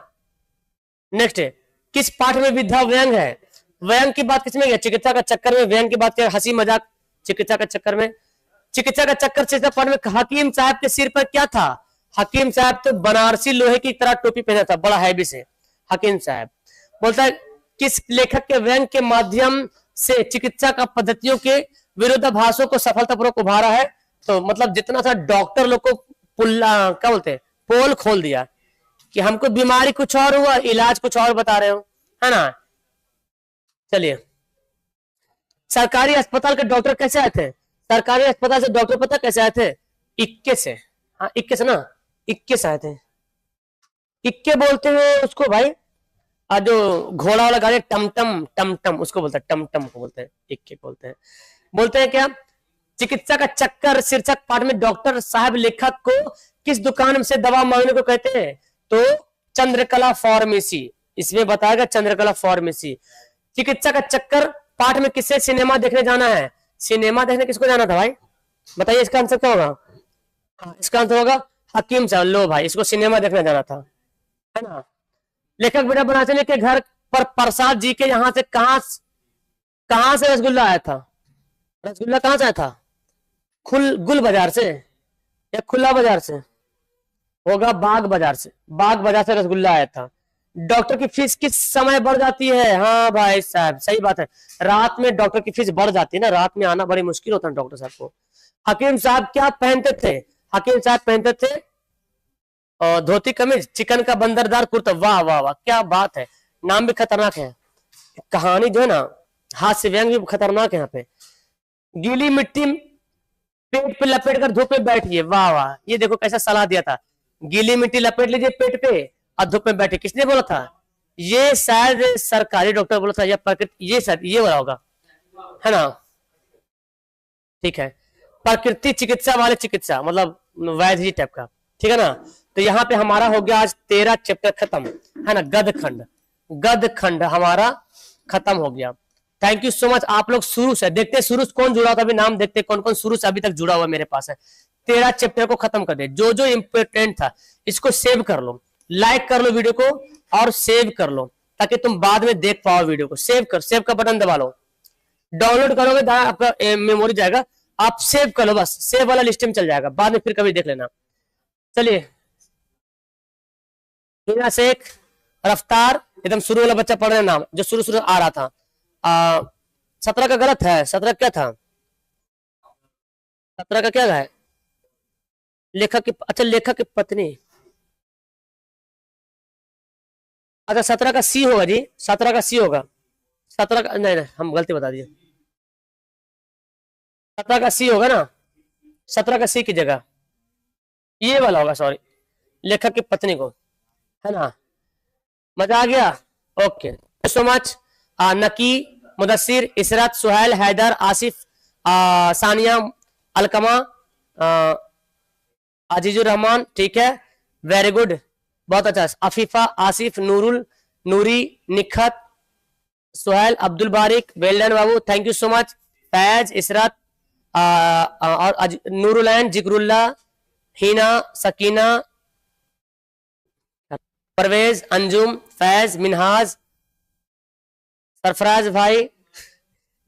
Speaker 1: नेक्स्ट है किस पाठ में विधा व्यंग है, व्यंग की बात किसमें है, चिकित्सा का चक्कर में, व्यंग की बात क्या, हंसी मजाक, चिकित्सा का चक्कर में। चिकित्सा का चक्कर से पाठ में हकीम साहब के सिर पर क्या था, हकीम साहब तो बनारसी लोहे की तरह टोपी पहना था, बड़ा हैवी से हकीम साहब। बोलता है किस लेखक के व्यंग के माध्यम से चिकित्सा का पद्धतियों के विरोधाभासों को सफलतापूर्वक उभारा है, तो मतलब जितना था डॉक्टर लोग को पुल्ला क्या बोलते हैं, पोल खोल दिया कि हमको बीमारी कुछ और हुआ, इलाज कुछ और बता रहे हो, है ना। चलिए सरकारी अस्पताल के डॉक्टर कैसे आए थे, सरकारी अस्पताल से डॉक्टर पता कैसे आए थे, 21 से, हाँ 21 ना, 21 आए थे। इक्के बोलते हैं उसको भाई, जो घोड़ा वाला गाड़ी टमटम, टमटम उसको बोलते हैं, टमटम को बोलते हैं, इक्के बोलते हैं। बोलते हैं क्या, चिकित्सा का चक्कर शीर्षक पाठ में डॉक्टर साहब लेखक को किस दुकान से दवा मांगने को कहते हैं, तो चंद्रकला फार्मेसी, इसमें बताएगा चंद्रकला फार्मेसी। चिकित्सा का चक्कर पाठ में किससे सिनेमा देखने जाना है, सिनेमा देखने किसको जाना था भाई, बताइए इसका आंसर क्या होगा, हाँ इसका आंसर होगा हकीम साहब, लो भाई इसको सिनेमा देखने जाना था, है ना। लेखक बेटा बनारसी के घर पर प्रसाद जी के यहाँ से कहां से रसगुल्ला आया था, रसगुल्ला कहां से आया था, गुल बाजार से या खुला बाजार से, होगा बाग बाजार से, बाग बाजार से रसगुल्ला आया था। डॉक्टर की फीस किस समय बढ़ जाती है, हाँ भाई साहब सही बात है, रात में डॉक्टर की फीस बढ़ जाती है ना, रात में आना बड़ी मुश्किल होता है डॉक्टर साहब को। हकीम साहब क्या पहनते थे, हकीम साहब पहनते थे धोती कमीज, चिकन का बंदरदार कुर्ता, वाह वाह वाह क्या बात है, नाम भी खतरनाक है, कहानी जो है ना हाथ से व्यंग भी खतरनाक है। यहाँ पे गीली मिट्टी पेट पे लपेट कर धूप में बैठिए, वाह वाह, ये देखो कैसा सलाह दिया था, गीली मिट्टी लपेट लीजिए पेट पे और धूप में बैठे, किसने बोला था, ये शायद सरकारी डॉक्टर बोला था, या प्रकृति, ये शायद ये वाला होगा, है ना, ठीक है। प्रकृति चिकित्सा वाले चिकित्सा मतलब वैद्य जी टाइप का, ठीक है ना। तो यहाँ पे हमारा हो गया आज 13 चैप्टर खत्म, है ना, गद खंड हमारा खत्म हो गया। Thank you so much. आप लोग शुरू से देखते, शुरू से कौन जुड़ा था, अभी नाम देखते कौन कौन शुरू से अभी तक जुड़ा हुआ मेरे पास है। 13 चैप्टर को खत्म कर दे, जो जो इंपोर्टेंट था इसको सेव कर लो, लाइक कर लो वीडियो को और सेव कर लो, ताकि तुम बाद में देख पाओ वीडियो को। सेव का बटन दबा लो, डाउनलोड करोगे आपका मेमोरी जाएगा, आप सेव कर लो, बस सेव वाला लिस्ट में चल जाएगा, बाद में फिर कभी देख लेना। चलिए हिना शेख, रफ्तार, एकदम शुरू वाला बच्चा पढ़ रहे नाम जो शुरू आ रहा था। 17 का गलत है, 17 क्या था, 17 का क्या है, लेखक की, अच्छा लेखक की पत्नी, अच्छा 17 का सी होगा जी, 17 का सी होगा, 17 का नहीं हम गलती बता दिए, 17 का सी होगा ना, 17 का सी की जगह ये वाला होगा, सॉरी, लेखक की पत्नी को, है ना। मजा आ गया, ओके सो मच। नकी, मुदस्सिर, इशरत, सुहैल, हैदर, आसिफ, सानिया, अलकमा, अजीजुर रहमान, ठीक है, वेरी गुड, बहुत अच्छा। अफीफा, आसिफ, नूरी, निखत, सुहैल, अब्दुल बारिक, वेल डन बाबू, thank you so much. Faiz, Ishrat और नूरुलैन, जिक्रुल्ला, हिना, सकीना, परवेज, अंजुम, फैज, मिनहाज, सरफराज भाई,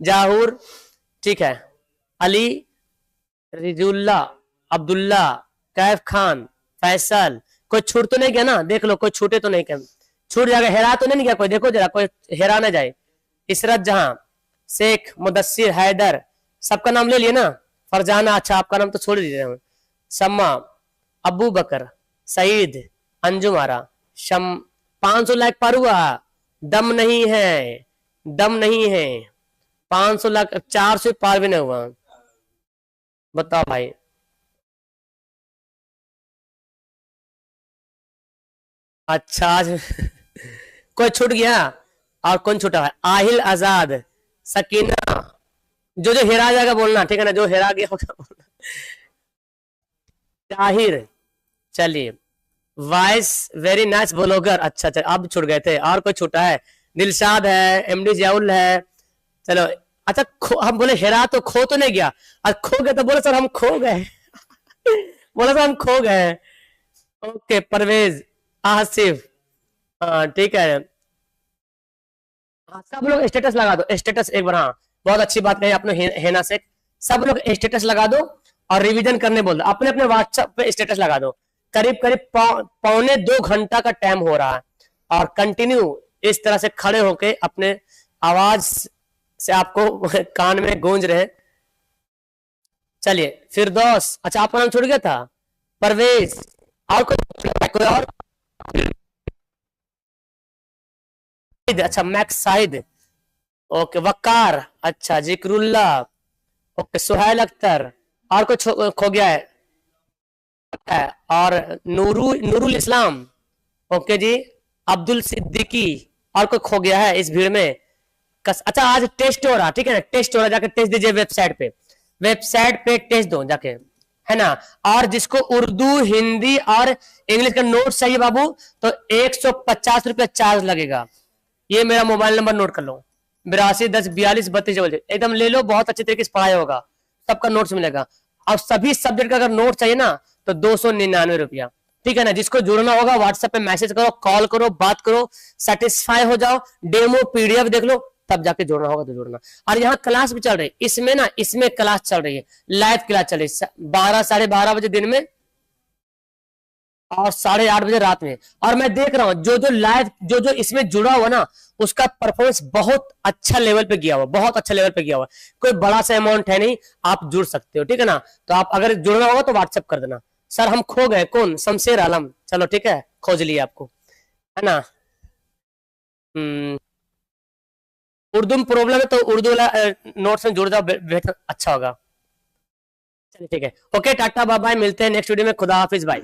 Speaker 1: जाहूर, ठीक है, अली, रिजुल्ला, अब्दुल्ला, कैफ खान, फैसल। कोई छूट तो नहीं गया ना, देख लो कोई छूटे तो नहीं क्या, छूट जाएगा, हेरा तो नहीं गया कोई, देखो जरा कोई हेरा ना जाए। इसरत जहां, शेख, मुदस्सिर, हैदर, सबका नाम ले लिए ना। फरजाना, अच्छा आपका नाम तो छोड़ दीजिए। शम्मा, अबू बकर, सईद, अंजुम आरा, शम 500 लाख पार हुआ। दम नहीं है, दम नहीं है, 500 लाख 400 पार भी नहीं हुआ। बताओ भाई। अच्छा आज कोई छूट गया, और कौन छूटा है? आहिल, आजाद, सकीना, जो जो हेरा जाएगा बोलना, ठीक है ना, जो हेरा गया होगा बोलना। जाहिर, चलिए, वॉइस वेरी नाइस ब्लॉगर, अच्छा अच्छा आप छूट गए थे, और कोई छूटा है? दिलशाद है, एमडी जियाउल है, चलो। अच्छा हम बोले हेरा तो खो तो नहीं गया, और खो गए तो बोले सर हम खो गए बोला सर हम खो गए। ओके परवेज, आसिफ, हाँ ठीक है। हाँ, सब लोग स्टेटस लगा दो, स्टेटस एक बार, हाँ बहुत अच्छी बात कही आपने हेना से। सब लोग स्टेटस लगा दो और रिवीजन करने बोल दो, अपने अपने व्हाट्सएप पे स्टेटस लगा दो। करीब करीब 1.25 घंटा का टाइम हो रहा है, और कंटिन्यू इस तरह से खड़े होके अपने आवाज से आपको कान में गूंज रहे। चलिए फिरदौस, अच्छा आपका नाम छूट गया था। परवेज, और कोई और? अच्छा मैक्स साहिद, ओके वक्कार, अच्छा जिक्रुल्ला, ओके सुहैल अख्तर, और कुछ खो गया है? और नूरुल इस्लाम, ओके जी, अब्दुल सिद्दीकी, और कोई खो गया है इस भीड़ में? अच्छा आज टेस्ट हो रहा, ठीक है ना, टेस्ट हो रहा, जाके टेस्ट दीजिए वेबसाइट पे टेस्ट दो जाके, है ना। और जिसको उर्दू, हिंदी और इंग्लिश का नोट चाहिए बाबू, तो 150 रुपया चार्ज लगेगा। ये मेरा मोबाइल नंबर नोट कर लो, 82104232, एकदम ले लो, बहुत अच्छे तरीके से पढ़ाई होगा, सबका नोट्स मिलेगा। और सभी सब्जेक्ट का अगर नोट चाहिए ना तो 299 रुपया, ठीक है ना। जिसको जुड़ना होगा व्हाट्सएप पे मैसेज करो, कॉल करो, बात करो, सेटिस्फाई हो जाओ, डेमो पीडीएफ देख लो, तब जाके जुड़ना होगा तो जुड़ना। और यहाँ क्लास भी चल रही है, इसमें क्लास चल रही है, लाइव क्लास चल रही है 12 साढ़े 12 बजे दिन में, और 8:30 बजे रात में। और मैं देख रहा हूं जो जो लाइव जो इसमें जुड़ा हुआ ना, उसका परफॉर्मेंस बहुत अच्छा लेवल पे गया हुआ, बहुत अच्छा लेवल पे गया हुआ। कोई बड़ा सा अमाउंट है नहीं, आप जुड़ सकते हो, ठीक है ना। तो आप अगर जुड़ना होगा तो व्हाट्सएप कर देना। सर हम खो गए, कौन? शमशेर आलम, चलो ठीक है, खोज लिया आपको, है ना। उर्दू में प्रॉब्लम है तो उर्दू वाला नोट्स में जुड़ जाओ, अच्छा होगा। चलिए ठीक है, ओके टाटा बाय बाय, मिलते हैं नेक्स्ट वीडियो में, खुदा हाफिज भाई।